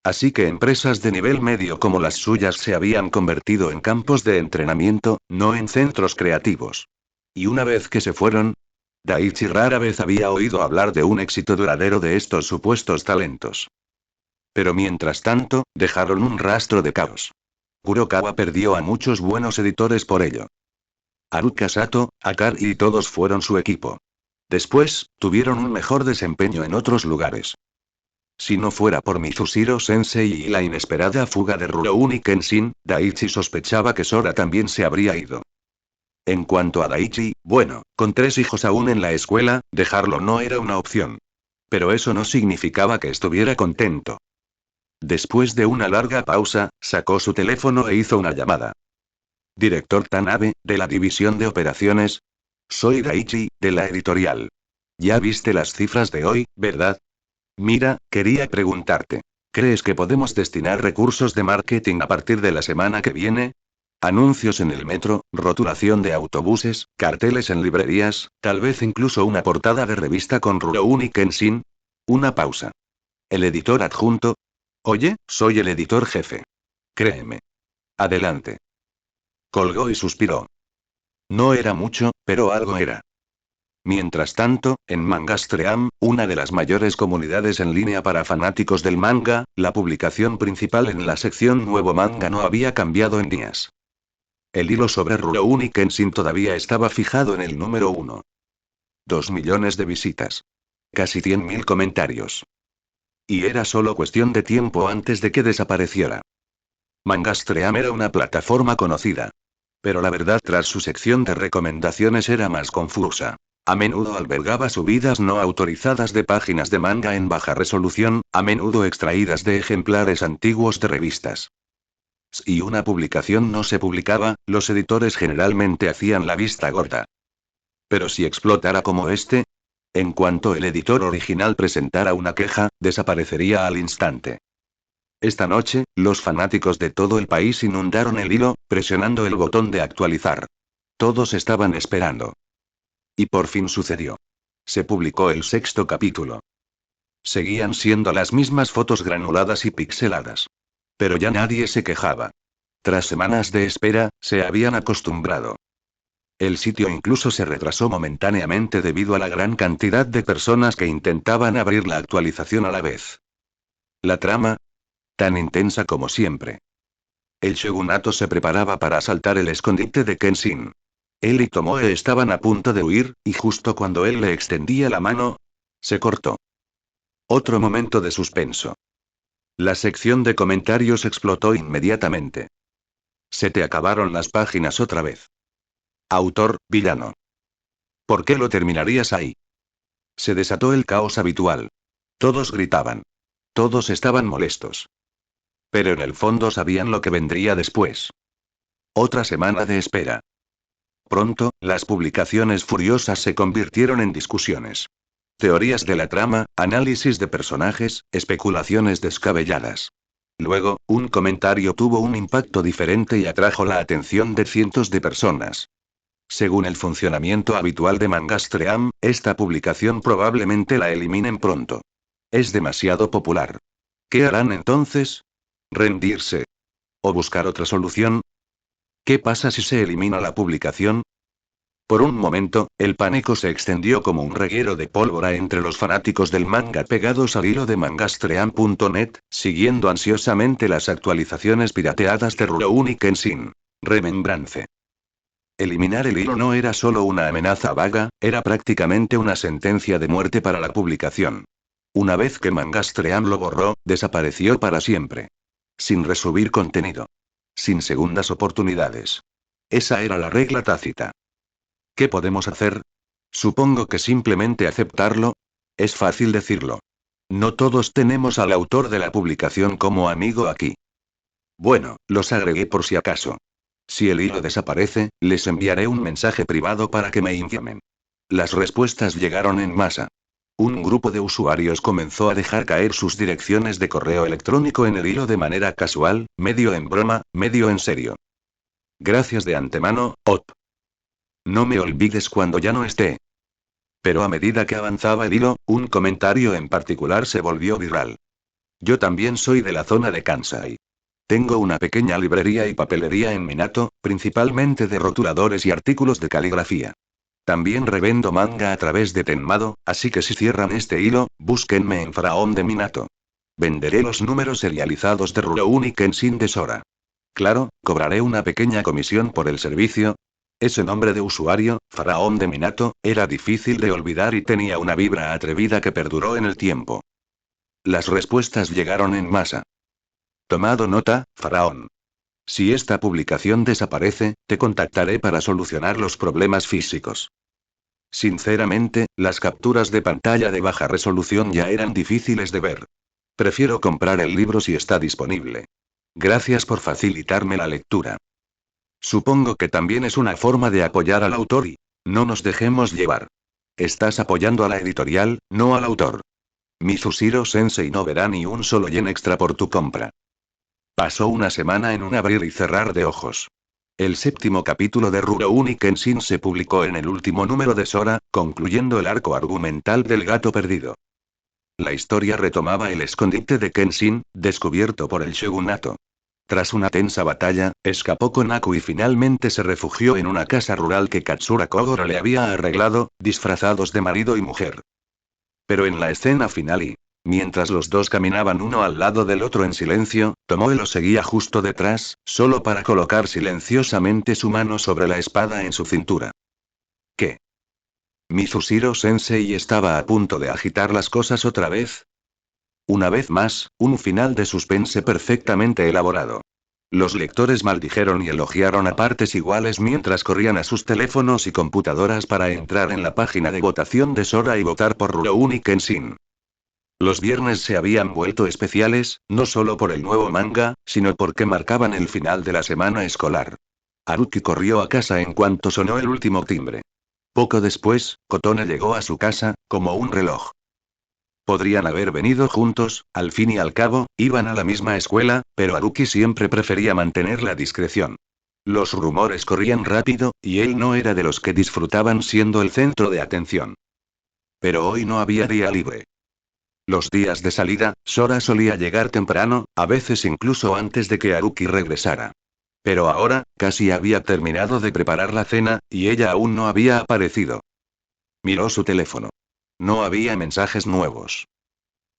Así que empresas de nivel medio como las suyas se habían convertido en campos de entrenamiento, no en centros creativos. Y una vez que se fueron, Daichi rara vez había oído hablar de un éxito duradero de estos supuestos talentos. Pero mientras tanto, dejaron un rastro de caos. Kurokawa perdió a muchos buenos editores por ello. Haruka Sato, Akari y todos fueron su equipo. Después, tuvieron un mejor desempeño en otros lugares. Si no fuera por Mizushiro Sensei y la inesperada fuga de Rurouni Kenshin, Daichi sospechaba que Sora también se habría ido. En cuanto a Daichi, bueno, con 3 hijos aún en la escuela, dejarlo no era una opción. Pero eso no significaba que estuviera contento. Después de una larga pausa, sacó su teléfono e hizo una llamada. Director Tanabe, de la División de Operaciones. Soy Daichi, de la editorial. Ya viste las cifras de hoy, ¿verdad? Mira, quería preguntarte. ¿Crees que podemos destinar recursos de marketing a partir de la semana que viene? Anuncios en el metro, rotulación de autobuses, carteles en librerías, tal vez incluso una portada de revista con Rurouni Kenshin. Una pausa. ¿El editor adjunto? Oye, soy el editor jefe. Créeme. Adelante. Colgó y suspiró. No era mucho, pero algo era. Mientras tanto, en Mangastream, una de las mayores comunidades en línea para fanáticos del manga, la publicación principal en la sección Nuevo Manga no había cambiado en días. El hilo sobre Rurouni Kenshin todavía estaba fijado en el número 1. 2 millones de visitas. Casi 100.000 comentarios. Y era solo cuestión de tiempo antes de que desapareciera. Mangastream era una plataforma conocida. Pero la verdad tras su sección de recomendaciones era más confusa. A menudo albergaba subidas no autorizadas de páginas de manga en baja resolución, a menudo extraídas de ejemplares antiguos de revistas. Si una publicación no se publicaba, los editores generalmente hacían la vista gorda. Pero si explotara como este, en cuanto el editor original presentara una queja, desaparecería al instante. Esta noche, los fanáticos de todo el país inundaron el hilo, presionando el botón de actualizar. Todos estaban esperando. Y por fin sucedió. Se publicó el 6º capítulo. Seguían siendo las mismas fotos granuladas y pixeladas. Pero ya nadie se quejaba. Tras semanas de espera, se habían acostumbrado. El sitio incluso se retrasó momentáneamente debido a la gran cantidad de personas que intentaban abrir la actualización a la vez. La trama, tan intensa como siempre. El shogunato se preparaba para asaltar el escondite de Kenshin. Él y Tomoe estaban a punto de huir, y justo cuando él le extendía la mano, se cortó. Otro momento de suspenso. La sección de comentarios explotó inmediatamente. Se te acabaron las páginas otra vez. Autor, villano. ¿Por qué lo terminarías ahí? Se desató el caos habitual. Todos gritaban. Todos estaban molestos. Pero en el fondo sabían lo que vendría después. Otra semana de espera. Pronto, las publicaciones furiosas se convirtieron en discusiones. Teorías de la trama, análisis de personajes, especulaciones descabelladas. Luego, un comentario tuvo un impacto diferente y atrajo la atención de cientos de personas. Según el funcionamiento habitual de Mangastream, esta publicación probablemente la eliminen pronto. Es demasiado popular. ¿Qué harán entonces? ¿Rendirse? ¿O buscar otra solución? ¿Qué pasa si se elimina la publicación? Por un momento, el pánico se extendió como un reguero de pólvora entre los fanáticos del manga pegados al hilo de mangastream.net, siguiendo ansiosamente las actualizaciones pirateadas de Rurouni Kenshin. Remembrance. Eliminar el hilo no era solo una amenaza vaga, era prácticamente una sentencia de muerte para la publicación. Una vez que Mangastream lo borró, desapareció para siempre. Sin resubir contenido. Sin segundas oportunidades. Esa era la regla tácita. ¿Qué podemos hacer? Supongo que simplemente aceptarlo. Es fácil decirlo. No todos tenemos al autor de la publicación como amigo aquí. Bueno, los agregué por si acaso. Si el hilo desaparece, les enviaré un mensaje privado para que me informen. Las respuestas llegaron en masa. Un grupo de usuarios comenzó a dejar caer sus direcciones de correo electrónico en el hilo de manera casual, medio en broma, medio en serio. Gracias de antemano, Op. No me olvides cuando ya no esté. Pero a medida que avanzaba el hilo, un comentario en particular se volvió viral. Yo también soy de la zona de Kansai. Tengo una pequeña librería y papelería en Minato, principalmente de rotuladores y artículos de caligrafía. También revendo manga a través de Tenmado, así que si cierran este hilo, búsquenme en Faraón de Minato. Venderé los números serializados de Rurouni Kenshin de Sora. Claro, cobraré una pequeña comisión por el servicio. Ese nombre de usuario, Faraón de Minato, era difícil de olvidar y tenía una vibra atrevida que perduró en el tiempo. Las respuestas llegaron en masa. Tomado nota, Faraón. Si esta publicación desaparece, te contactaré para solucionar los problemas físicos. Sinceramente, las capturas de pantalla de baja resolución ya eran difíciles de ver. Prefiero comprar el libro si está disponible. Gracias por facilitarme la lectura. Supongo que también es una forma de apoyar al autor y no nos dejemos llevar. Estás apoyando a la editorial, no al autor. Mizushiro Sensei no verá ni un solo yen extra por tu compra. Pasó una semana en un abrir y cerrar de ojos. El 7º capítulo de Rurouni Kenshin se publicó en el último número de Sora, concluyendo el arco argumental del gato perdido. La historia retomaba el escondite de Kenshin, descubierto por el shogunato. Tras una tensa batalla, escapó con Aku y finalmente se refugió en una casa rural que Katsura Kogoro le había arreglado, disfrazados de marido y mujer. Pero en la escena final mientras los dos caminaban uno al lado del otro en silencio, Tomoe lo seguía justo detrás, solo para colocar silenciosamente su mano sobre la espada en su cintura. ¿Qué? ¿Mizushiro Sensei estaba a punto de agitar las cosas otra vez? Una vez más, un final de suspense perfectamente elaborado. Los lectores maldijeron y elogiaron a partes iguales mientras corrían a sus teléfonos y computadoras para entrar en la página de votación de Sora y votar por Rurouni Kenshin. Los viernes se habían vuelto especiales, no solo por el nuevo manga, sino porque marcaban el final de la semana escolar. Haruki corrió a casa en cuanto sonó el último timbre. Poco después, Kotone llegó a su casa, como un reloj. Podrían haber venido juntos, al fin y al cabo, iban a la misma escuela, pero Haruki siempre prefería mantener la discreción. Los rumores corrían rápido, y él no era de los que disfrutaban siendo el centro de atención. Pero hoy no había día libre. Los días de salida, Sora solía llegar temprano, a veces incluso antes de que Haruki regresara. Pero ahora, casi había terminado de preparar la cena, y ella aún no había aparecido. Miró su teléfono. No había mensajes nuevos.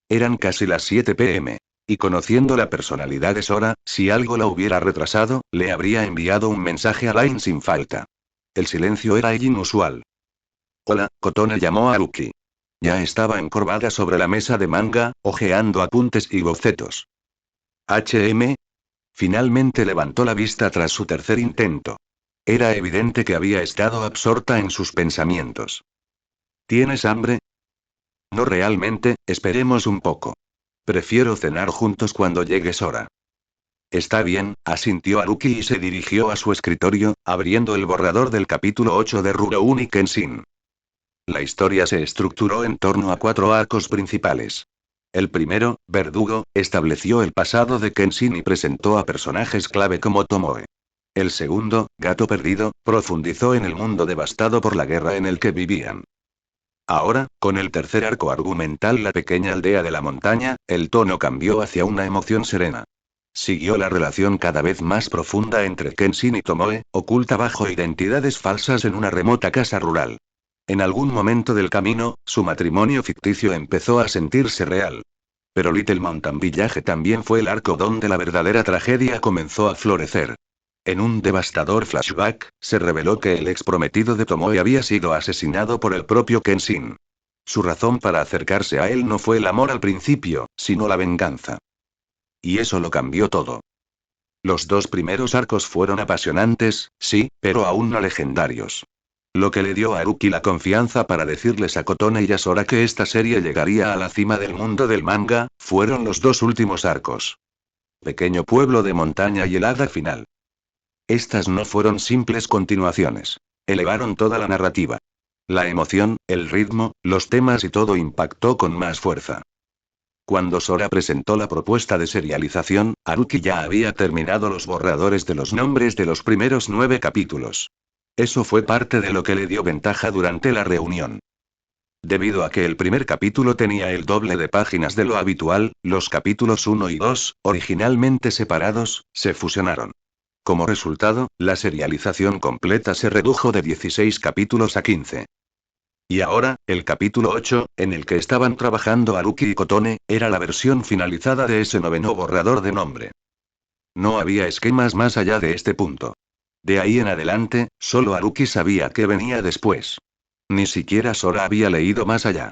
Eran casi las 7 p.m. Y conociendo la personalidad de Sora, si algo la hubiera retrasado, le habría enviado un mensaje a Line sin falta. El silencio era inusual. Hola, Kotone llamó a Haruki. Ya estaba encorvada sobre la mesa de manga, hojeando apuntes y bocetos. HM. Finalmente levantó la vista tras su tercer intento. Era evidente que había estado absorta en sus pensamientos. ¿Tienes hambre? No realmente, esperemos un poco. Prefiero cenar juntos cuando llegue Sora. Está bien, asintió Haruki y se dirigió a su escritorio, abriendo el borrador del capítulo 8 de Rurouni Kenshin. La historia se estructuró en torno a 4 arcos principales. El primero, Verdugo, estableció el pasado de Kenshin y presentó a personajes clave como Tomoe. El segundo, Gato Perdido, profundizó en el mundo devastado por la guerra en el que vivían. Ahora, con el tercer arco argumental La pequeña aldea de la montaña, el tono cambió hacia una emoción serena. Siguió la relación cada vez más profunda entre Kenshin y Tomoe, oculta bajo identidades falsas en una remota casa rural. En algún momento del camino, su matrimonio ficticio empezó a sentirse real. Pero Little Mountain Village también fue el arco donde la verdadera tragedia comenzó a florecer. En un devastador flashback, se reveló que el ex prometido de Tomoe había sido asesinado por el propio Kenshin. Su razón para acercarse a él no fue el amor al principio, sino la venganza. Y eso lo cambió todo. Los 2 primeros arcos fueron apasionantes, sí, pero aún no legendarios. Lo que le dio a Haruki la confianza para decirles a Kotone y a Sora que esta serie llegaría a la cima del mundo del manga, fueron los 2 últimos arcos. Pequeño pueblo de montaña y el hada final. Estas no fueron simples continuaciones. Elevaron toda la narrativa. La emoción, el ritmo, los temas y todo impactó con más fuerza. Cuando Sora presentó la propuesta de serialización, Haruki ya había terminado los borradores de los nombres de los primeros 9 capítulos. Eso fue parte de lo que le dio ventaja durante la reunión. Debido a que el primer capítulo tenía el doble de páginas de lo habitual, los capítulos 1 y 2, originalmente separados, se fusionaron. Como resultado, la serialización completa se redujo de 16 capítulos a 15. Y ahora, el capítulo 8, en el que estaban trabajando Haruki y Kotone, era la versión finalizada de ese noveno borrador de nombre. No había esquemas más allá de este punto. De ahí en adelante, solo Haruki sabía qué venía después. Ni siquiera Sora había leído más allá.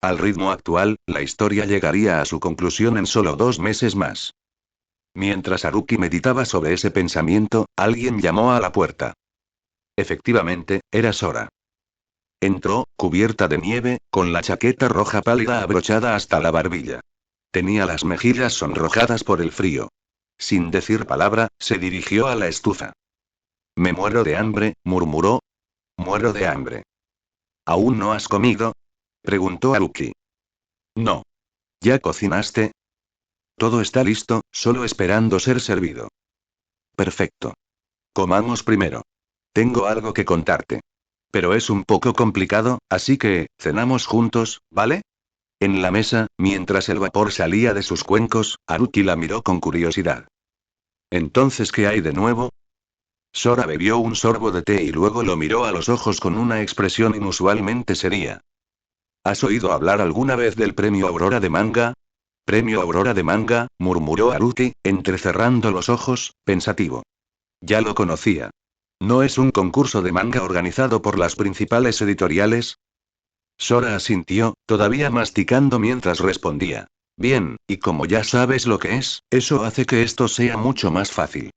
Al ritmo actual, la historia llegaría a su conclusión en solo 2 meses más. Mientras Haruki meditaba sobre ese pensamiento, alguien llamó a la puerta. Efectivamente, era Sora. Entró, cubierta de nieve, con la chaqueta roja pálida abrochada hasta la barbilla. Tenía las mejillas sonrojadas por el frío. Sin decir palabra, se dirigió a la estufa. Me muero de hambre, murmuró. Muero de hambre. ¿Aún no has comido? Preguntó Haruki. No. ¿Ya cocinaste? Todo está listo, solo esperando ser servido. Perfecto. Comamos primero. Tengo algo que contarte. Pero es un poco complicado, así que, cenamos juntos, ¿vale? En la mesa, mientras el vapor salía de sus cuencos, Haruki la miró con curiosidad. Entonces, ¿qué hay de nuevo? Sora bebió un sorbo de té y luego lo miró a los ojos con una expresión inusualmente seria. ¿Has oído hablar alguna vez del premio Aurora de manga? Premio Aurora de manga, murmuró Haruki, entrecerrando los ojos, pensativo. Ya lo conocía. ¿No es un concurso de manga organizado por las principales editoriales? Sora asintió, todavía masticando mientras respondía. Bien, y como ya sabes lo que es, eso hace que esto sea mucho más fácil.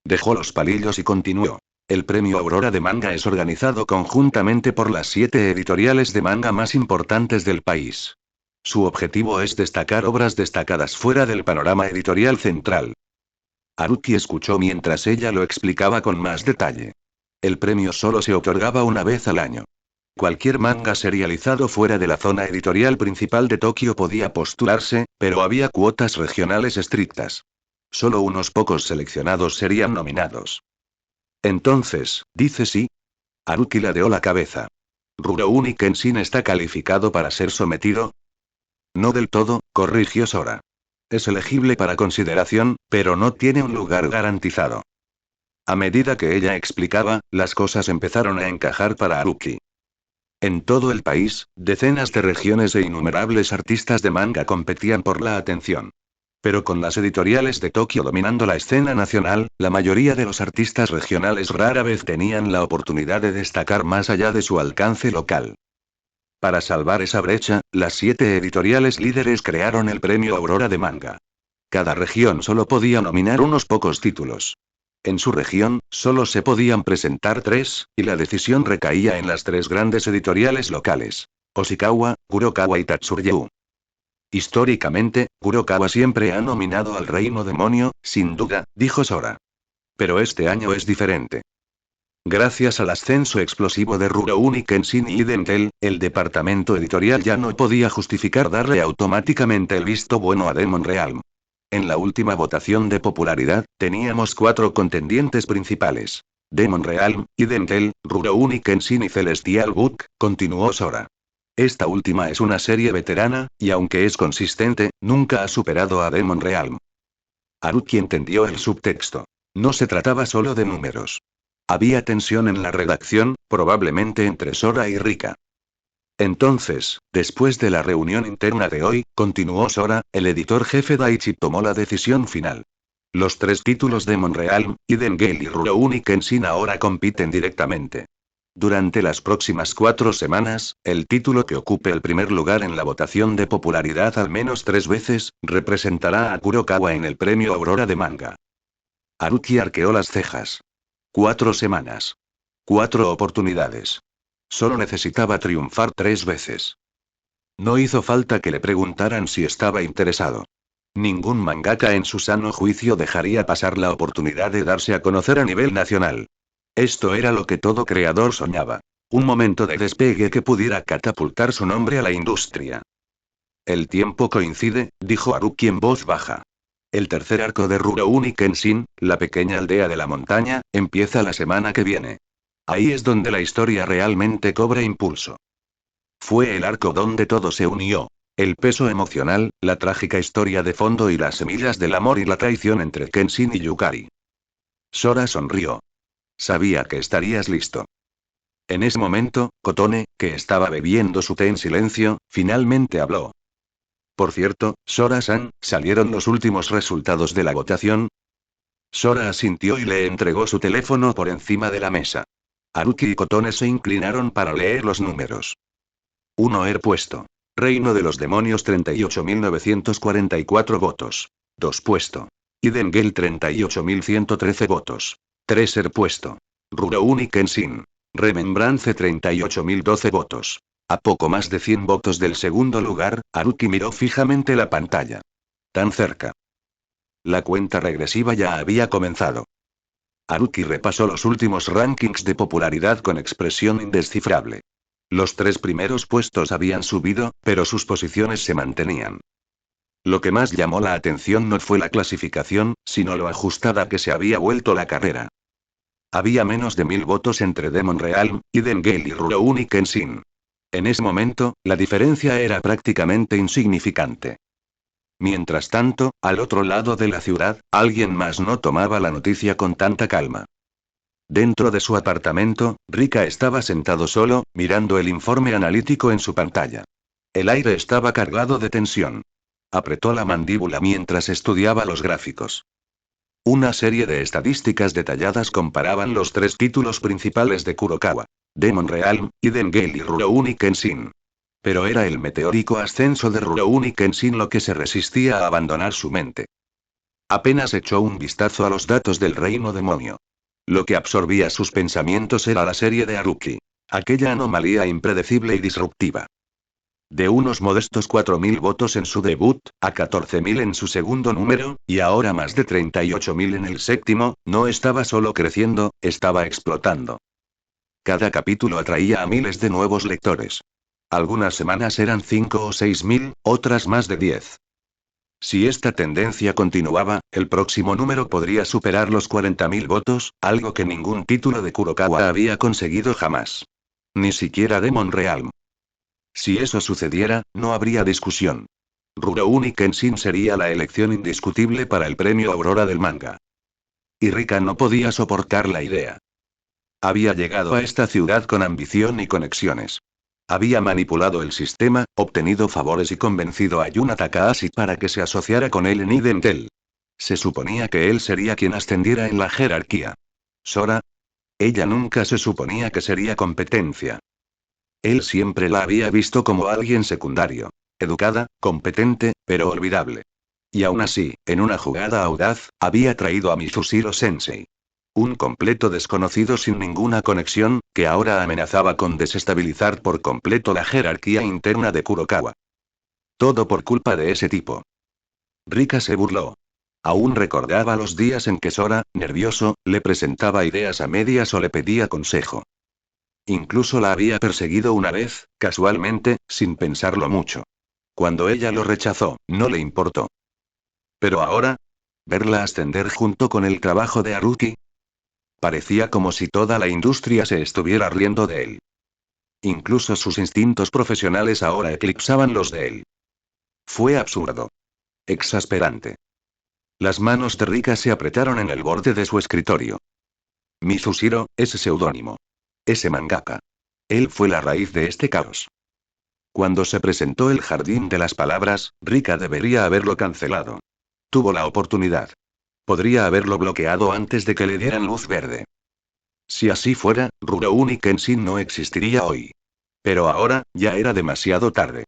Dejó los palillos y continuó. El premio Aurora de manga es organizado conjuntamente por las 7 editoriales de manga más importantes del país. Su objetivo es destacar obras destacadas fuera del panorama editorial central. Haruki escuchó mientras ella lo explicaba con más detalle. El premio solo se otorgaba una vez al año. Cualquier manga serializado fuera de la zona editorial principal de Tokio podía postularse, pero había cuotas regionales estrictas. Solo unos pocos seleccionados serían nominados. Entonces, ¿dice sí? Haruki ladeó la cabeza. ¿Rurouni Kenshin está calificado para ser sometido? No del todo, corrigió Sora. Es elegible para consideración, pero no tiene un lugar garantizado. A medida que ella explicaba, las cosas empezaron a encajar para Haruki. En todo el país, decenas de regiones e innumerables artistas de manga competían por la atención. Pero con las editoriales de Tokio dominando la escena nacional, la mayoría de los artistas regionales rara vez tenían la oportunidad de destacar más allá de su alcance local. Para salvar esa brecha, las 7 editoriales líderes crearon el premio Aurora de manga. Cada región solo podía nominar unos pocos títulos. En su región, solo se podían presentar 3, y la decisión recaía en las 3 grandes editoriales locales: Oshikawa, Kurokawa y Tatsuryu. Históricamente, Kurokawa siempre ha nominado al Reino Demonio, sin duda, dijo Sora. Pero este año es diferente. Gracias al ascenso explosivo de Rurouni Kenshin y Dentel, el departamento editorial ya no podía justificar darle automáticamente el visto bueno a Demon Realm. En la última votación de popularidad, teníamos 4 contendientes principales: Demon Realm, Dentel, Rurouni Kenshin y Celestial Book, continuó Sora. Esta última es una serie veterana, y aunque es consistente, nunca ha superado a Demon Realm. Haruki entendió el subtexto. No se trataba solo de números. Había tensión en la redacción, probablemente entre Sora y Rika. Entonces, después de la reunión interna de hoy, continuó Sora, el editor jefe Daichi tomó la decisión final. Los 3 títulos de Monreal, Eden Gale y Rurouni Kenshin ahora compiten directamente. Durante las próximas 4 semanas, el título que ocupe el primer lugar en la votación de popularidad al menos 3 veces, representará a Kurokawa en el premio Aurora de manga. Haruki arqueó las cejas. 4 semanas. 4 oportunidades. Solo necesitaba triunfar 3 veces. No hizo falta que le preguntaran si estaba interesado. Ningún mangaka en su sano juicio dejaría pasar la oportunidad de darse a conocer a nivel nacional. Esto era lo que todo creador soñaba. Un momento de despegue que pudiera catapultar su nombre a la industria. El tiempo coincide, dijo Haruki en voz baja. El tercer arco de Rurouni Kenshin, la pequeña aldea de la montaña, empieza la semana que viene. Ahí es donde la historia realmente cobra impulso. Fue el arco donde todo se unió. El peso emocional, la trágica historia de fondo y las semillas del amor y la traición entre Kenshin y Yukari. Sora sonrió. Sabía que estarías listo. En ese momento, Kotone, que estaba bebiendo su té en silencio, finalmente habló. Por cierto, Sora-san, ¿salieron los últimos resultados de la votación? Sora asintió y le entregó su teléfono por encima de la mesa. Haruki y Kotone se inclinaron para leer los números. 1 puesto. Reino de los Demonios 38.944 votos. 2 puesto. Eden Gale 38.113 votos. 3 puesto. Rurouni Kenshin. Remembrance 38.012 votos. A poco más de 100 votos del segundo lugar, Haruki miró fijamente la pantalla. Tan cerca. La cuenta regresiva ya había comenzado. Haruki repasó los últimos rankings de popularidad con expresión indescifrable. Los 3 primeros puestos habían subido, pero sus posiciones se mantenían. Lo que más llamó la atención no fue la clasificación, sino lo ajustada que se había vuelto la carrera. Había menos de 1000 votos entre Demon Realm, Eden Gale y Rurouni Kenshin. En ese momento, la diferencia era prácticamente insignificante. Mientras tanto, al otro lado de la ciudad, alguien más no tomaba la noticia con tanta calma. Dentro de su apartamento, Rika estaba sentado solo, mirando el informe analítico en su pantalla. El aire estaba cargado de tensión. Apretó la mandíbula mientras estudiaba los gráficos. Una serie de estadísticas detalladas comparaban los tres títulos principales de Kurokawa: Demon Realm, Eden Gale y Rurouni Kenshin. Pero era el meteórico ascenso de Rurouni Kenshin lo que se resistía a abandonar su mente. Apenas echó un vistazo a los datos del reino demonio. Lo que absorbía sus pensamientos era la serie de Haruki. Aquella anomalía impredecible y disruptiva. De unos modestos 4.000 votos en su debut, a 14.000 en su segundo número, y ahora más de 38.000 en el séptimo, no estaba solo creciendo, estaba explotando. Cada capítulo atraía a miles de nuevos lectores. Algunas semanas eran 5 o 6.000, otras más de 10. Si esta tendencia continuaba, el próximo número podría superar los 40.000 votos, algo que ningún título de Kurokawa había conseguido jamás. Ni siquiera Demon Realm. Si eso sucediera, no habría discusión. Rurouni Kenshin sería la elección indiscutible para el premio Aurora del manga. Y Rika no podía soportar la idea. Había llegado a esta ciudad con ambición y conexiones. Había manipulado el sistema, obtenido favores y convencido a Yuna Takahashi para que se asociara con él en Eden Gale. Se suponía que él sería quien ascendiera en la jerarquía. ¿Sora? Ella nunca se suponía que sería competencia. Él siempre la había visto como alguien secundario. Educada, competente, pero olvidable. Y aún así, en una jugada audaz, había traído a Mizushiro Sensei. Un completo desconocido sin ninguna conexión, que ahora amenazaba con desestabilizar por completo la jerarquía interna de Kurokawa. Todo por culpa de ese tipo. Rika se burló. Aún recordaba los días en que Sora, nervioso, le presentaba ideas a medias o le pedía consejo. Incluso la había perseguido una vez, casualmente, sin pensarlo mucho. Cuando ella lo rechazó, no le importó. Pero ahora, verla ascender junto con el trabajo de Haruki. Parecía como si toda la industria se estuviera riendo de él. Incluso sus instintos profesionales ahora eclipsaban los de él. Fue absurdo. Exasperante. Las manos de Rika se apretaron en el borde de su escritorio. Mizushiro, ese seudónimo. Ese mangaka. Él fue la raíz de este caos. Cuando se presentó el jardín de las palabras, Rika debería haberlo cancelado. Tuvo la oportunidad. Podría haberlo bloqueado antes de que le dieran luz verde. Si así fuera, Rurouni Kenshin no existiría hoy. Pero ahora, ya era demasiado tarde.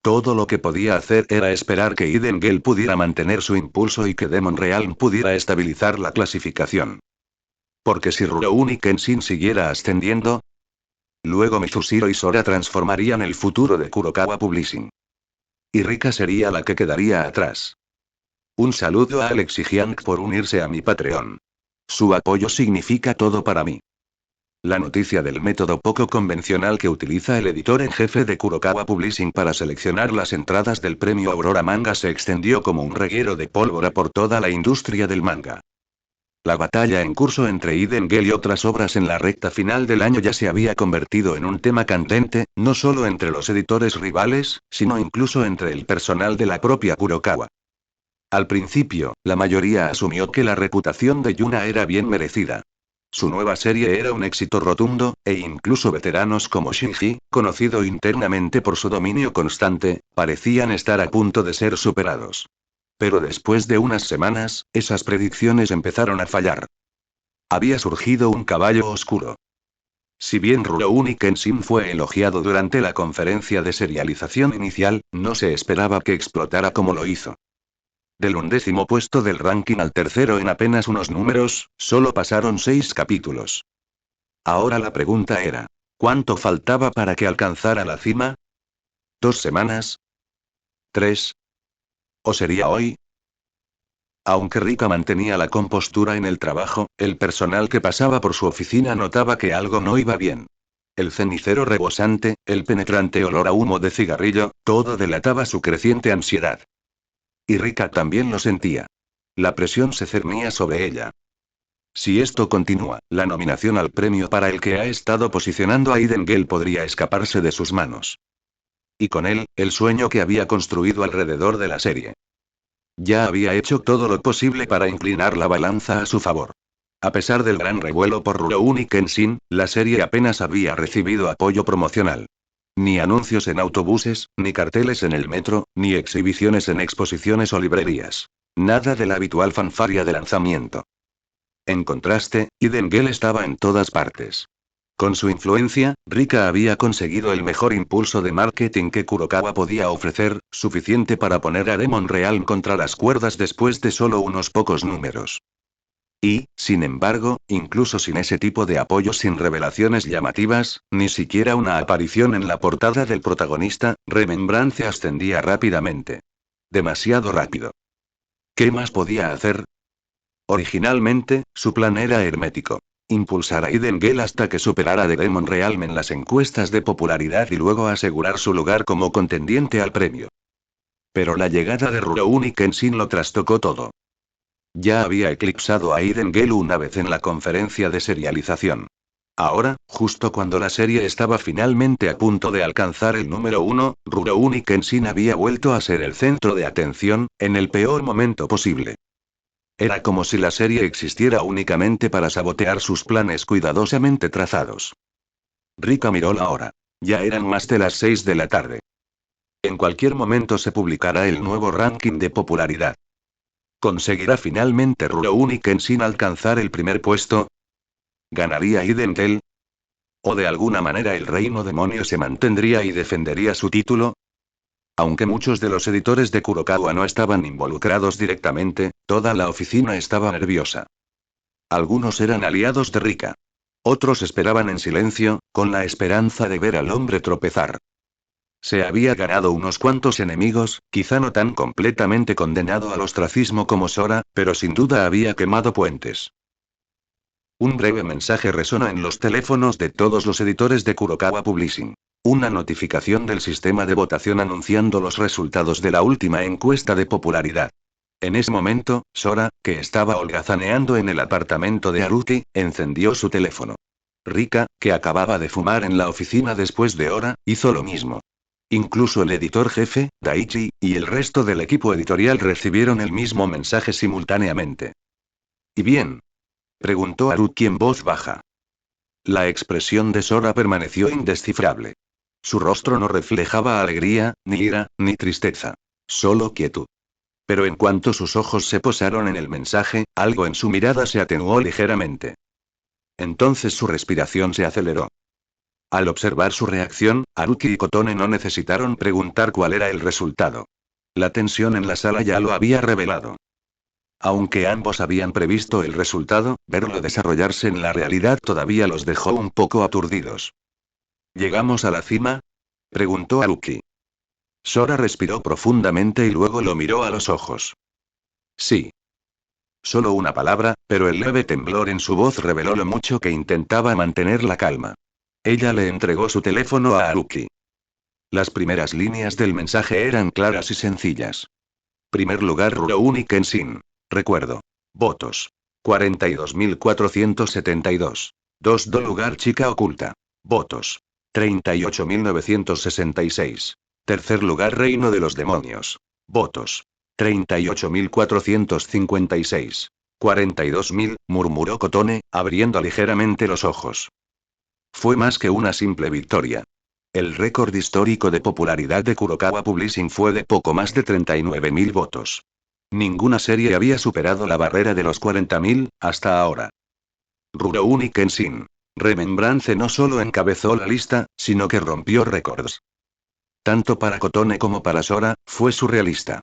Todo lo que podía hacer era esperar que Eden Gale pudiera mantener su impulso y que Demon Realm pudiera estabilizar la clasificación. Porque si Rurouni Kenshin siguiera ascendiendo, luego Mizushiro y Sora transformarían el futuro de Kurokawa Publishing. Y Rika sería la que quedaría atrás. Un saludo a Alex y Hyang por unirse a mi Patreon. Su apoyo significa todo para mí. La noticia del método poco convencional que utiliza el editor en jefe de Kurokawa Publishing para seleccionar las entradas del premio Aurora Manga se extendió como un reguero de pólvora por toda la industria del manga. La batalla en curso entre Eden Gale y otras obras en la recta final del año ya se había convertido en un tema candente, no solo entre los editores rivales, sino incluso entre el personal de la propia Kurokawa. Al principio, la mayoría asumió que la reputación de Yuna era bien merecida. Su nueva serie era un éxito rotundo, e incluso veteranos como Shinji, conocido internamente por su dominio constante, parecían estar a punto de ser superados. Pero después de unas semanas, esas predicciones empezaron a fallar. Había surgido un caballo oscuro. Si bien Rurouni Kenshin fue elogiado durante la conferencia de serialización inicial, no se esperaba que explotara como lo hizo. Del 11º puesto del ranking al tercero en apenas unos números, solo pasaron 6 capítulos. Ahora la pregunta era, ¿cuánto faltaba para que alcanzara la cima? ¿2 semanas? ¿3? ¿O sería hoy? Aunque Rika mantenía la compostura en el trabajo, el personal que pasaba por su oficina notaba que algo no iba bien. El cenicero rebosante, el penetrante olor a humo de cigarrillo, todo delataba su creciente ansiedad. Y Rika también lo sentía. La presión se cernía sobre ella. Si esto continúa, la nominación al premio para el que ha estado posicionando a Eden Gale podría escaparse de sus manos. Y con él, el sueño que había construido alrededor de la serie. Ya había hecho todo lo posible para inclinar la balanza a su favor. A pesar del gran revuelo por Rurouni Kenshin, la serie apenas había recibido apoyo promocional. Ni anuncios en autobuses, ni carteles en el metro, ni exhibiciones en exposiciones o librerías. Nada de la habitual fanfarria de lanzamiento. En contraste, Eden Gale estaba en todas partes. Con su influencia, Rika había conseguido el mejor impulso de marketing que Kurokawa podía ofrecer, suficiente para poner a Demon Realm contra las cuerdas después de solo unos pocos números. Y, sin embargo, incluso sin ese tipo de apoyo, sin revelaciones llamativas, ni siquiera una aparición en la portada del protagonista, Remembrance ascendía rápidamente. Demasiado rápido. ¿Qué más podía hacer? Originalmente, su plan era hermético. Impulsar a Eden Gale hasta que superara a The Demon Realm en las encuestas de popularidad y luego asegurar su lugar como contendiente al premio. Pero la llegada de Rurouni Kenshin lo trastocó todo. Ya había eclipsado a Eden Gale una vez en la conferencia de serialización. Ahora, justo cuando la serie estaba finalmente a punto de alcanzar el número 1, Rurouni Kenshin había vuelto a ser el centro de atención, en el peor momento posible. Era como si la serie existiera únicamente para sabotear sus planes cuidadosamente trazados. Rika miró la hora. Ya eran más de las 6 de la tarde. En cualquier momento se publicará el nuevo ranking de popularidad. ¿Conseguirá finalmente Rurouni Kenshin alcanzar el primer puesto? ¿Ganaría Eden Gale? ¿O de alguna manera el reino demonio se mantendría y defendería su título? Aunque muchos de los editores de Kurokawa no estaban involucrados directamente, toda la oficina estaba nerviosa. Algunos eran aliados de Rika. Otros esperaban en silencio, con la esperanza de ver al hombre tropezar. Se había ganado unos cuantos enemigos, quizá no tan completamente condenado al ostracismo como Sora, pero sin duda había quemado puentes. Un breve mensaje resonó en los teléfonos de todos los editores de Kurokawa Publishing. Una notificación del sistema de votación anunciando los resultados de la última encuesta de popularidad. En ese momento, Sora, que estaba holgazaneando en el apartamento de Haruki, encendió su teléfono. Rika, que acababa de fumar en la oficina después de hora, hizo lo mismo. Incluso el editor jefe, Daichi, y el resto del equipo editorial recibieron el mismo mensaje simultáneamente. ¿Y bien? Preguntó Haruki en voz baja. La expresión de Sora permaneció indescifrable. Su rostro no reflejaba alegría, ni ira, ni tristeza. Solo quietud. Pero en cuanto sus ojos se posaron en el mensaje, algo en su mirada se atenuó ligeramente. Entonces su respiración se aceleró. Al observar su reacción, Haruki y Kotone no necesitaron preguntar cuál era el resultado. La tensión en la sala ya lo había revelado. Aunque ambos habían previsto el resultado, verlo desarrollarse en la realidad todavía los dejó un poco aturdidos. ¿Llegamos a la cima? Preguntó Haruki. Sora respiró profundamente y luego lo miró a los ojos. Sí. Solo una palabra, pero el leve temblor en su voz reveló lo mucho que intentaba mantener la calma. Ella le entregó su teléfono a Haruki. Las primeras líneas del mensaje eran claras y sencillas. Primer lugar Rurouni Kenshin. Recuerdo. Votos. 42.472. Do lugar chica oculta. Votos. 38.966. Tercer lugar Reino de los Demonios. Votos. 38.456. 42.000, murmuró Kotone, abriendo ligeramente los ojos. Fue más que una simple victoria. El récord histórico de popularidad de Kurokawa Publishing fue de poco más de 39.000 votos. Ninguna serie había superado la barrera de los 40.000, hasta ahora. Rurouni Kenshin. Remembrance no solo encabezó la lista, sino que rompió récords. Tanto para Kotone como para Sora, fue surrealista.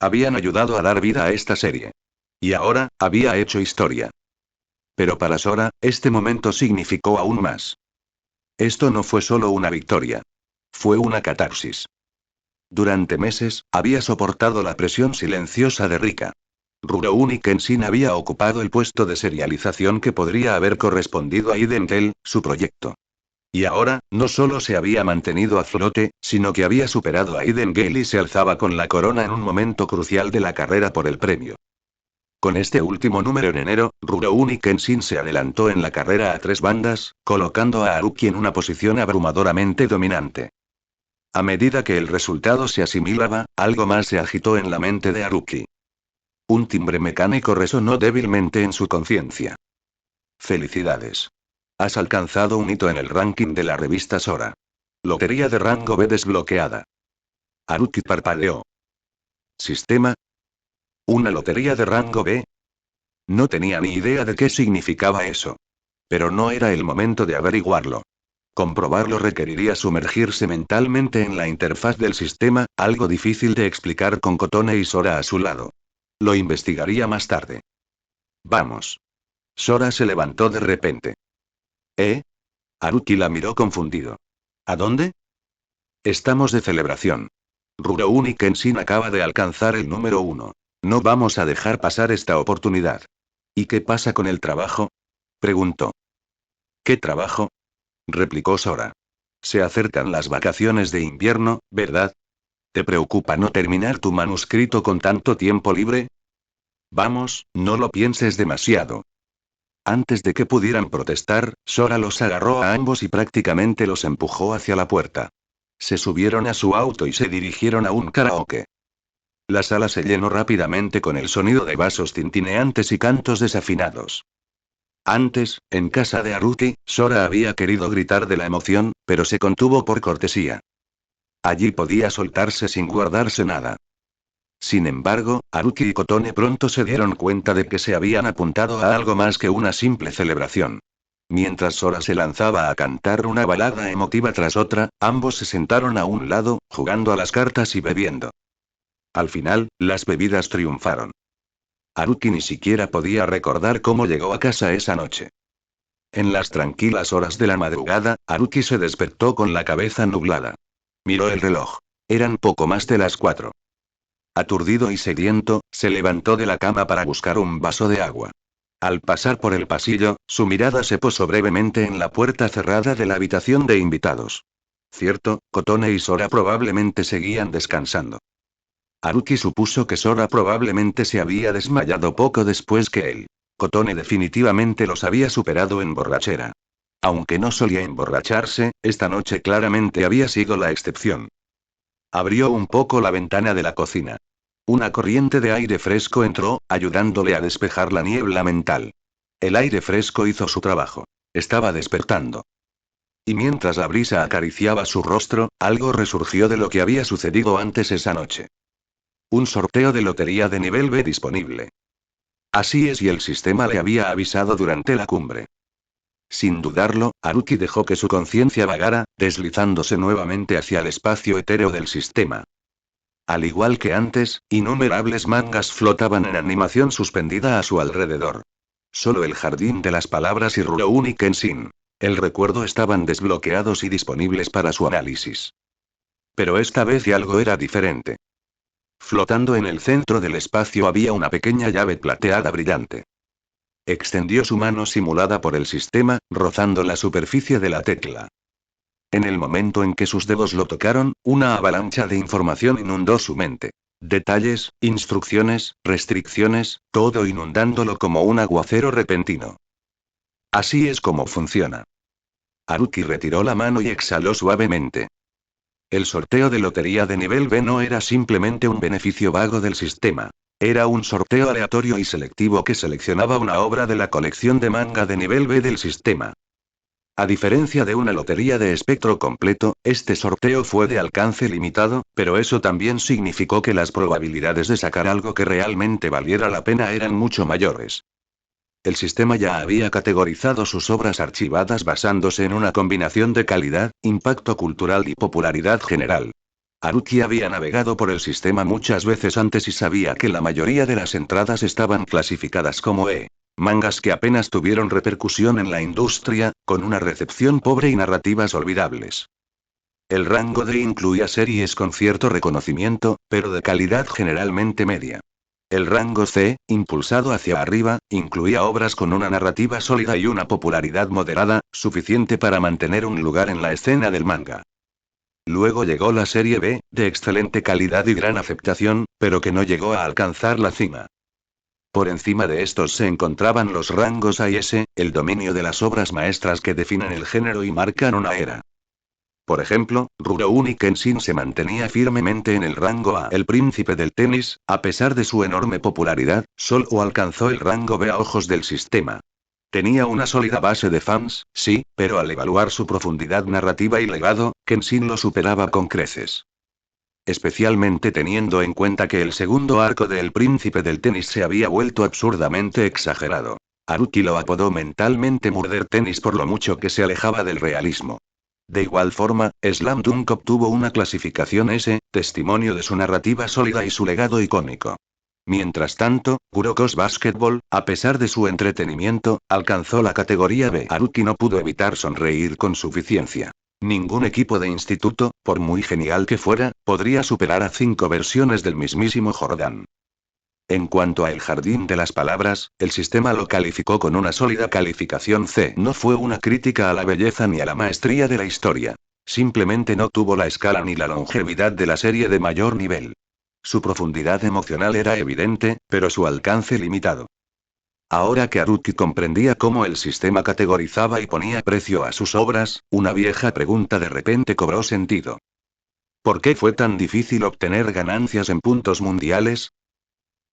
Habían ayudado a dar vida a esta serie. Y ahora, había hecho historia. Pero para Sora, este momento significó aún más. Esto no fue solo una victoria. Fue una catarsis. Durante meses, había soportado la presión silenciosa de Rika. Rurouni Kenshin había ocupado el puesto de serialización que podría haber correspondido a Eden Gale, su proyecto. Y ahora, no solo se había mantenido a flote, sino que había superado a Eden Gale y se alzaba con la corona en un momento crucial de la carrera por el premio. Con este último número en enero, Rurouni Kenshin se adelantó en la carrera a 3 bandas, colocando a Haruki en una posición abrumadoramente dominante. A medida que el resultado se asimilaba, algo más se agitó en la mente de Haruki. Un timbre mecánico resonó débilmente en su conciencia. Felicidades. Has alcanzado un hito en el ranking de la revista Sora. Lotería de rango B desbloqueada. Haruki parpadeó. ¿Sistema? ¿Una lotería de rango B? No tenía ni idea de qué significaba eso. Pero no era el momento de averiguarlo. Comprobarlo requeriría sumergirse mentalmente en la interfaz del sistema, algo difícil de explicar con Kotone y Sora a su lado. Lo investigaría más tarde. Vamos. Sora se levantó de repente. ¿Eh? Haruki la miró confundido. ¿A dónde? Estamos de celebración. Rurouni Kenshin acaba de alcanzar el número 1. No vamos a dejar pasar esta oportunidad. ¿Y qué pasa con el trabajo? Preguntó. ¿Qué trabajo? Replicó Sora. Se acercan las vacaciones de invierno, ¿verdad? ¿Te preocupa no terminar tu manuscrito con tanto tiempo libre? Vamos, no lo pienses demasiado. Antes de que pudieran protestar, Sora los agarró a ambos y prácticamente los empujó hacia la puerta. Se subieron a su auto y se dirigieron a un karaoke. La sala se llenó rápidamente con el sonido de vasos tintineantes y cantos desafinados. Antes, en casa de Haruki, Sora había querido gritar de la emoción, pero se contuvo por cortesía. Allí podía soltarse sin guardarse nada. Sin embargo, Haruki y Kotone pronto se dieron cuenta de que se habían apuntado a algo más que una simple celebración. Mientras Sora se lanzaba a cantar una balada emotiva tras otra, ambos se sentaron a un lado, jugando a las cartas y bebiendo. Al final, las bebidas triunfaron. Haruki ni siquiera podía recordar cómo llegó a casa esa noche. En las tranquilas horas de la madrugada, Haruki se despertó con la cabeza nublada. Miró el reloj. Eran poco más de las 4. Aturdido y sediento, se levantó de la cama para buscar un vaso de agua. Al pasar por el pasillo, su mirada se posó brevemente en la puerta cerrada de la habitación de invitados. Cierto, Kotone y Sora probablemente seguían descansando. Haruki supuso que Sora probablemente se había desmayado poco después que él. Kotone definitivamente los había superado en borrachera. Aunque no solía emborracharse, esta noche claramente había sido la excepción. Abrió un poco la ventana de la cocina. Una corriente de aire fresco entró, ayudándole a despejar la niebla mental. El aire fresco hizo su trabajo. Estaba despertando. Y mientras la brisa acariciaba su rostro, algo resurgió de lo que había sucedido antes esa noche. Un sorteo de lotería de nivel B disponible. Así es, y el sistema le había avisado durante la cumbre. Sin dudarlo, Haruki dejó que su conciencia vagara, deslizándose nuevamente hacia el espacio etéreo del sistema. Al igual que antes, innumerables mangas flotaban en animación suspendida a su alrededor. Solo el jardín de las palabras y Rurouni Kenshin, el recuerdo estaban desbloqueados y disponibles para su análisis. Pero esta vez algo era diferente. Flotando en el centro del espacio había una pequeña llave plateada brillante. Extendió su mano simulada por el sistema, rozando la superficie de la tecla. En el momento en que sus dedos lo tocaron, una avalancha de información inundó su mente. Detalles, instrucciones, restricciones, todo inundándolo como un aguacero repentino. Así es como funciona. Haruki retiró la mano y exhaló suavemente. El sorteo de lotería de nivel B no era simplemente un beneficio vago del sistema. Era un sorteo aleatorio y selectivo que seleccionaba una obra de la colección de manga de nivel B del sistema. A diferencia de una lotería de espectro completo, este sorteo fue de alcance limitado, pero eso también significó que las probabilidades de sacar algo que realmente valiera la pena eran mucho mayores. El sistema ya había categorizado sus obras archivadas basándose en una combinación de calidad, impacto cultural y popularidad general. Haruki había navegado por el sistema muchas veces antes y sabía que la mayoría de las entradas estaban clasificadas como mangas que apenas tuvieron repercusión en la industria, con una recepción pobre y narrativas olvidables. El rango D incluía series con cierto reconocimiento, pero de calidad generalmente media. El rango C, impulsado hacia arriba, incluía obras con una narrativa sólida y una popularidad moderada, suficiente para mantener un lugar en la escena del manga. Luego llegó la serie B, de excelente calidad y gran aceptación, pero que no llegó a alcanzar la cima. Por encima de estos se encontraban los rangos A y S, el dominio de las obras maestras que definen el género y marcan una era. Por ejemplo, Rurouni Kenshin se mantenía firmemente en el rango A. El príncipe del tenis, a pesar de su enorme popularidad, solo alcanzó el rango B a ojos del sistema. Tenía una sólida base de fans, sí, pero al evaluar su profundidad narrativa y legado, Kenshin lo superaba con creces. Especialmente teniendo en cuenta que el segundo arco de El Príncipe del Tenis se había vuelto absurdamente exagerado. Haruki lo apodó mentalmente Murder Tennis por lo mucho que se alejaba del realismo. De igual forma, Slam Dunk obtuvo una clasificación S, testimonio de su narrativa sólida y su legado icónico. Mientras tanto, Kuroko's Basketball, a pesar de su entretenimiento, alcanzó la categoría B. Haruki no pudo evitar sonreír con suficiencia. Ningún equipo de instituto, por muy genial que fuera, podría superar a 5 versiones del mismísimo Jordan. En cuanto a El Jardín de las Palabras, el sistema lo calificó con una sólida calificación C. No fue una crítica a la belleza ni a la maestría de la historia. Simplemente no tuvo la escala ni la longevidad de la serie de mayor nivel. Su profundidad emocional era evidente, pero su alcance limitado. Ahora que Haruki comprendía cómo el sistema categorizaba y ponía precio a sus obras, una vieja pregunta de repente cobró sentido. ¿Por qué fue tan difícil obtener ganancias en puntos mundiales?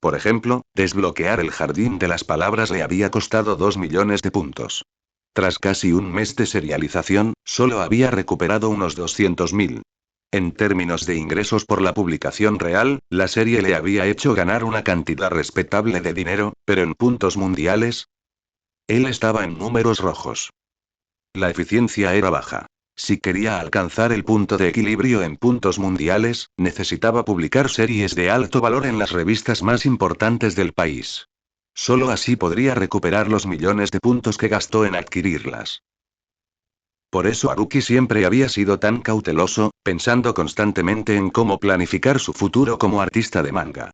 Por ejemplo, desbloquear el Jardín de las Palabras le había costado 2 millones de puntos. Tras casi un mes de serialización, solo había recuperado unos 200.000. En términos de ingresos por la publicación real, la serie le había hecho ganar una cantidad respetable de dinero, pero en puntos mundiales, él estaba en números rojos. La eficiencia era baja. Si quería alcanzar el punto de equilibrio en puntos mundiales, necesitaba publicar series de alto valor en las revistas más importantes del país. Solo así podría recuperar los millones de puntos que gastó en adquirirlas. Por eso Haruki siempre había sido tan cauteloso, pensando constantemente en cómo planificar su futuro como artista de manga.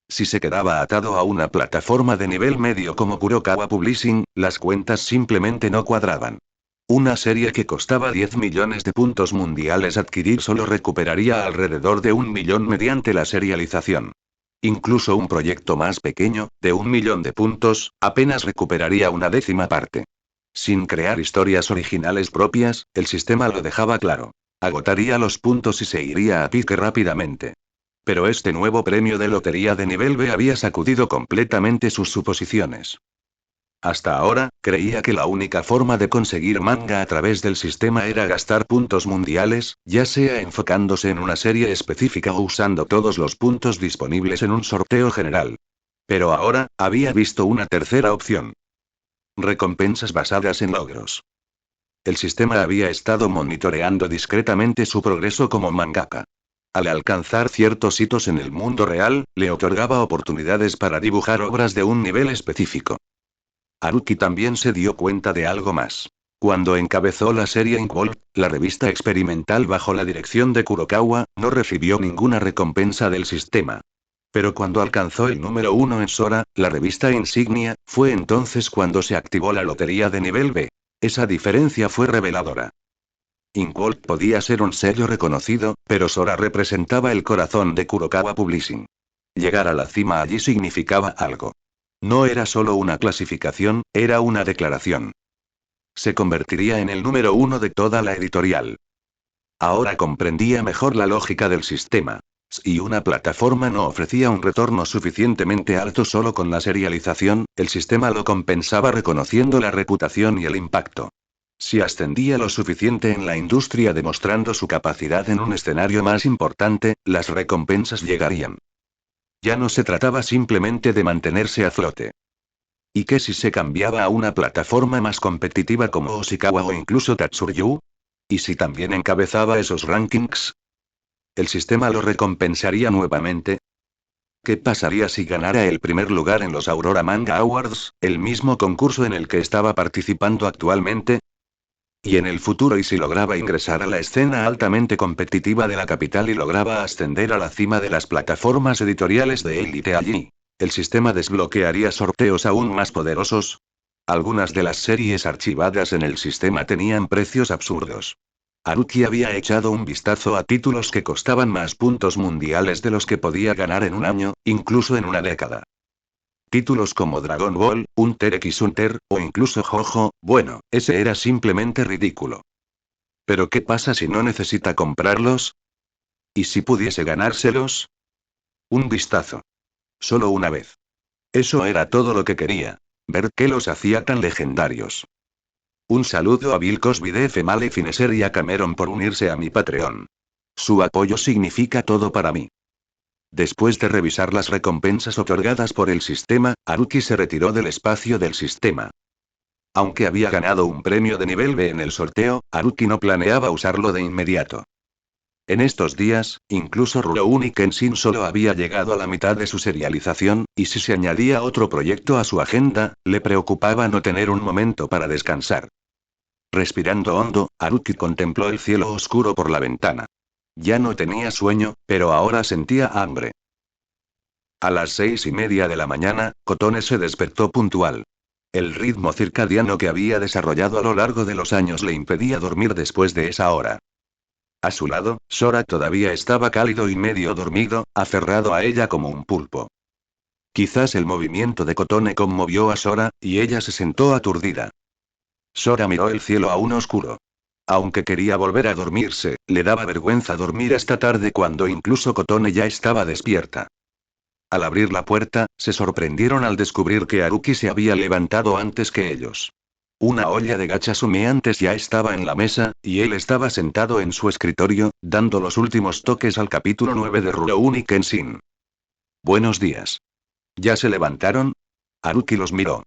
Si se quedaba atado a una plataforma de nivel medio como Kurokawa Publishing, las cuentas simplemente no cuadraban. Una serie que costaba 10 millones de puntos mundiales adquirir solo recuperaría alrededor de 1 millón mediante la serialización. Incluso un proyecto más pequeño, de 1 millón de puntos, apenas recuperaría una décima parte. Sin crear historias originales propias, el sistema lo dejaba claro. Agotaría los puntos y se iría a pique rápidamente. Pero este nuevo premio de lotería de nivel B había sacudido completamente sus suposiciones. Hasta ahora, creía que la única forma de conseguir manga a través del sistema era gastar puntos mundiales, ya sea enfocándose en una serie específica o usando todos los puntos disponibles en un sorteo general. Pero ahora, había visto una tercera opción. Recompensas basadas en logros. El sistema había estado monitoreando discretamente su progreso como mangaka. Al alcanzar ciertos hitos en el mundo real, le otorgaba oportunidades para dibujar obras de un nivel específico. Haruki también se dio cuenta de algo más. Cuando encabezó la serie Inkvolve, la revista experimental bajo la dirección de Kurokawa, no recibió ninguna recompensa del sistema. Pero cuando alcanzó el número 1 en Sora, la revista insignia, fue entonces cuando se activó la lotería de nivel B. Esa diferencia fue reveladora. Inkvolve podía ser un sello reconocido, pero Sora representaba el corazón de Kurokawa Publishing. Llegar a la cima allí significaba algo. No era solo una clasificación, era una declaración. Se convertiría en el número 1 de toda la editorial. Ahora comprendía mejor la lógica del sistema. Si una plataforma no ofrecía un retorno suficientemente alto solo con la serialización, el sistema lo compensaba reconociendo la reputación y el impacto. Si ascendía lo suficiente en la industria demostrando su capacidad en un escenario más importante, las recompensas llegarían. Ya no se trataba simplemente de mantenerse a flote. ¿Y qué si se cambiaba a una plataforma más competitiva como Oshikawa o incluso Tatsuryu? ¿Y si también encabezaba esos rankings? ¿El sistema lo recompensaría nuevamente? ¿Qué pasaría si ganara el primer lugar en los Aurora Manga Awards, el mismo concurso en el que estaba participando actualmente? Y en el futuro, ¿y si lograba ingresar a la escena altamente competitiva de la capital y lograba ascender a la cima de las plataformas editoriales de élite allí? ¿El sistema desbloquearía sorteos aún más poderosos? Algunas de las series archivadas en el sistema tenían precios absurdos. Haruki había echado un vistazo a títulos que costaban más puntos mundiales de los que podía ganar en un año, incluso en una década. Títulos como Dragon Ball, Hunter x Hunter, o incluso JoJo, bueno, ese era simplemente ridículo. ¿Pero qué pasa si no necesita comprarlos? ¿Y si pudiese ganárselos? Un vistazo. Solo una vez. Eso era todo lo que quería. Ver qué los hacía tan legendarios. Un saludo a Bill Cosby de F. Male Fineser y a Cameron por unirse a mi Patreon. Su apoyo significa todo para mí. Después de revisar las recompensas otorgadas por el sistema, Haruki se retiró del espacio del sistema. Aunque había ganado un premio de nivel B en el sorteo, Haruki no planeaba usarlo de inmediato. En estos días, incluso Rurouni Kenshin solo había llegado a la mitad de su serialización, y si se añadía otro proyecto a su agenda, le preocupaba no tener un momento para descansar. Respirando hondo, Haruki contempló el cielo oscuro por la ventana. Ya no tenía sueño, pero ahora sentía hambre. A las 6:30 de la mañana, Kotone se despertó puntual. El ritmo circadiano que había desarrollado a lo largo de los años le impedía dormir después de esa hora. A su lado, Sora todavía estaba cálido y medio dormido, aferrado a ella como un pulpo. Quizás el movimiento de Kotone conmovió a Sora, y ella se sentó aturdida. Sora miró el cielo aún oscuro. Aunque quería volver a dormirse, le daba vergüenza dormir hasta tarde cuando incluso Kotone ya estaba despierta. Al abrir la puerta, se sorprendieron al descubrir que Haruki se había levantado antes que ellos. Una olla de gachas humeantes ya estaba en la mesa, y él estaba sentado en su escritorio, dando los últimos toques al capítulo 9 de Rurouni Kenshin. Buenos días. ¿Ya se levantaron? Haruki los miró.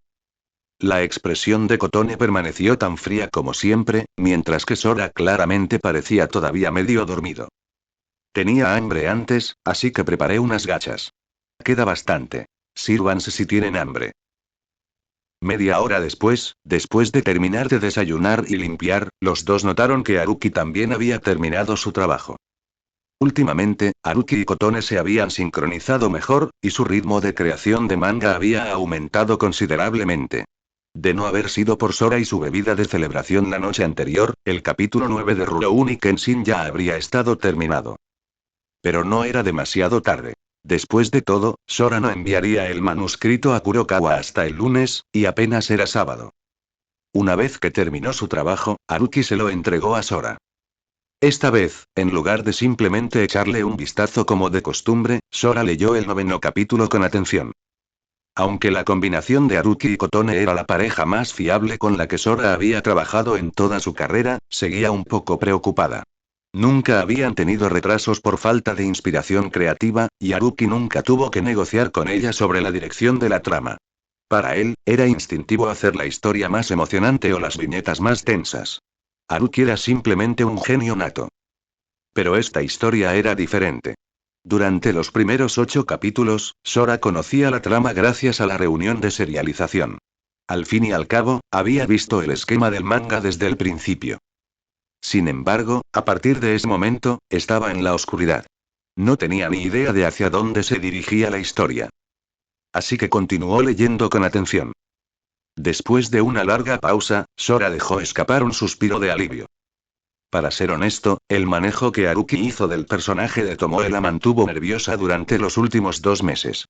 La expresión de Kotone permaneció tan fría como siempre, mientras que Sora claramente parecía todavía medio dormido. Tenía hambre antes, así que preparé unas gachas. Queda bastante. Sírvanse si tienen hambre. Media hora después de terminar de desayunar y limpiar, los dos notaron que Haruki también había terminado su trabajo. Últimamente, Haruki y Kotone se habían sincronizado mejor, y su ritmo de creación de manga había aumentado considerablemente. De no haber sido por Sora y su bebida de celebración la noche anterior, el capítulo 9 de Rurouni Kenshin ya habría estado terminado. Pero no era demasiado tarde. Después de todo, Sora no enviaría el manuscrito a Kurokawa hasta el lunes, y apenas era sábado. Una vez que terminó su trabajo, Haruki se lo entregó a Sora. Esta vez, en lugar de simplemente echarle un vistazo como de costumbre, Sora leyó el 9º capítulo con atención. Aunque la combinación de Haruki y Kotone era la pareja más fiable con la que Sora había trabajado en toda su carrera, seguía un poco preocupada. Nunca habían tenido retrasos por falta de inspiración creativa, y Haruki nunca tuvo que negociar con ella sobre la dirección de la trama. Para él, era instintivo hacer la historia más emocionante o las viñetas más tensas. Haruki era simplemente un genio nato. Pero esta historia era diferente. Durante los primeros 8 capítulos, Sora conocía la trama gracias a la reunión de serialización. Al fin y al cabo, había visto el esquema del manga desde el principio. Sin embargo, a partir de ese momento, estaba en la oscuridad. No tenía ni idea de hacia dónde se dirigía la historia. Así que continuó leyendo con atención. Después de una larga pausa, Sora dejó escapar un suspiro de alivio. Para ser honesto, el manejo que Haruki hizo del personaje de Tomoe la mantuvo nerviosa durante los últimos 2 meses.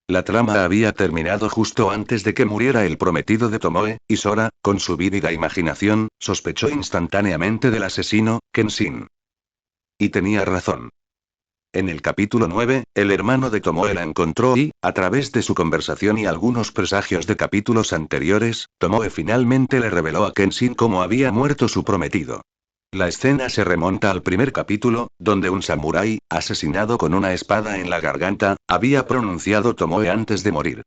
La trama había terminado justo antes de que muriera el prometido de Tomoe, y Sora, con su vívida imaginación, sospechó instantáneamente del asesino, Kenshin. Y tenía razón. En el capítulo 9, el hermano de Tomoe la encontró y, a través de su conversación y algunos presagios de capítulos anteriores, Tomoe finalmente le reveló a Kenshin cómo había muerto su prometido. La escena se remonta al primer capítulo, donde un samurái, asesinado con una espada en la garganta, había pronunciado Tomoe antes de morir.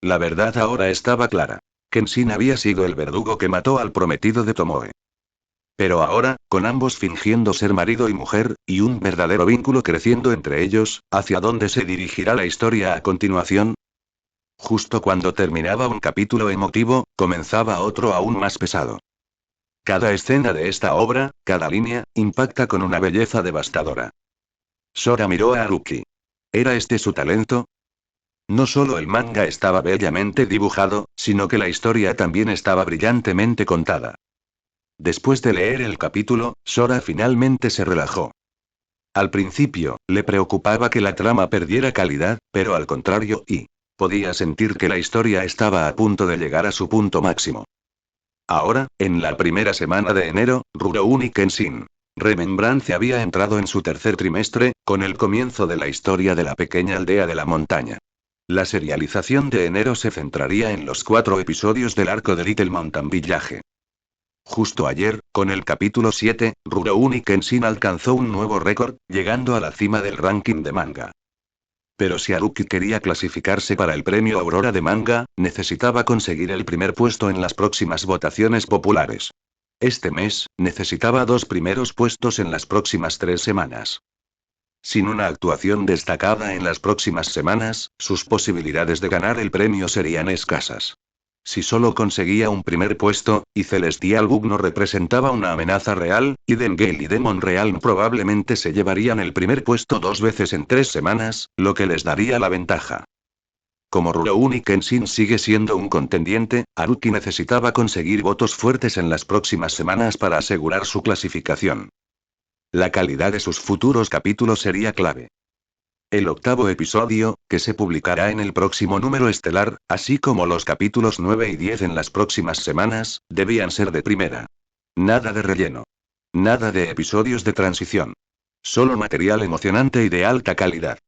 La verdad ahora estaba clara. Kenshin había sido el verdugo que mató al prometido de Tomoe. Pero ahora, con ambos fingiendo ser marido y mujer, y un verdadero vínculo creciendo entre ellos, ¿hacia dónde se dirigirá la historia a continuación? Justo cuando terminaba un capítulo emotivo, comenzaba otro aún más pesado. Cada escena de esta obra, cada línea, impacta con una belleza devastadora. Sora miró a Haruki. ¿Era este su talento? No solo el manga estaba bellamente dibujado, sino que la historia también estaba brillantemente contada. Después de leer el capítulo, Sora finalmente se relajó. Al principio, le preocupaba que la trama perdiera calidad, pero al contrario, podía sentir que la historia estaba a punto de llegar a su punto máximo. Ahora, en la primera semana de enero, Rurouni Kenshin Remembrance había entrado en su tercer trimestre, con el comienzo de la historia de la pequeña aldea de la montaña. La serialización de enero se centraría en los 4 episodios del arco de Little Mountain Village. Justo ayer, con el capítulo 7, Rurouni Kenshin alcanzó un nuevo récord, llegando a la cima del ranking de manga. Pero si Haruki quería clasificarse para el premio Aurora de manga, necesitaba conseguir el primer puesto en las próximas votaciones populares. Este mes, necesitaba 2 primeros puestos en las próximas 3 semanas. Sin una actuación destacada en las próximas semanas, sus posibilidades de ganar el premio serían escasas. Si solo conseguía un primer puesto, y Celestial Bug no representaba una amenaza real, Eden Gale y Demon Real probablemente se llevarían el primer puesto 2 veces en 3 semanas, lo que les daría la ventaja. Como Rurouni Kenshin sigue siendo un contendiente, Haruki necesitaba conseguir votos fuertes en las próximas semanas para asegurar su clasificación. La calidad de sus futuros capítulos sería clave. El 8º episodio, que se publicará en el próximo número estelar, así como los capítulos 9 y 10 en las próximas semanas, debían ser de primera. Nada de relleno. Nada de episodios de transición. Solo material emocionante y de alta calidad.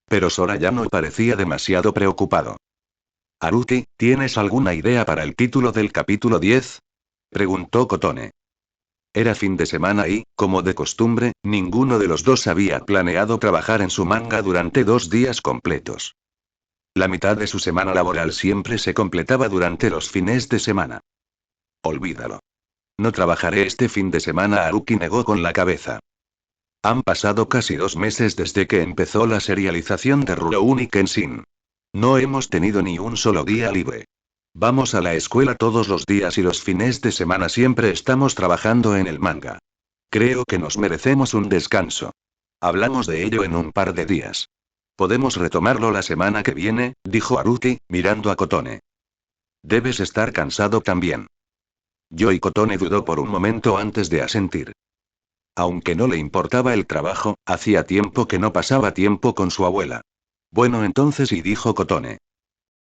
Pero Sora ya no parecía demasiado preocupado. Haruki, ¿tienes alguna idea para el título del capítulo 10? Preguntó Kotone. Era fin de semana y, como de costumbre, ninguno de los dos había planeado trabajar en su manga durante 2 días completos. La mitad de su semana laboral siempre se completaba durante los fines de semana. Olvídalo. No trabajaré este fin de semana, Haruki negó con la cabeza. Han pasado casi 2 meses desde que empezó la serialización de Rurouni Kenshin. No hemos tenido ni un solo día libre. Vamos a la escuela todos los días y los fines de semana siempre estamos trabajando en el manga. Creo que nos merecemos un descanso. Hablamos de ello en un par de días. Podemos retomarlo la semana que viene, dijo Haruki, mirando a Kotone. Debes estar cansado también. Yoi Kotone dudó por un momento antes de asentir. Aunque no le importaba el trabajo, hacía tiempo que no pasaba tiempo con su abuela. Bueno entonces, y dijo Kotone.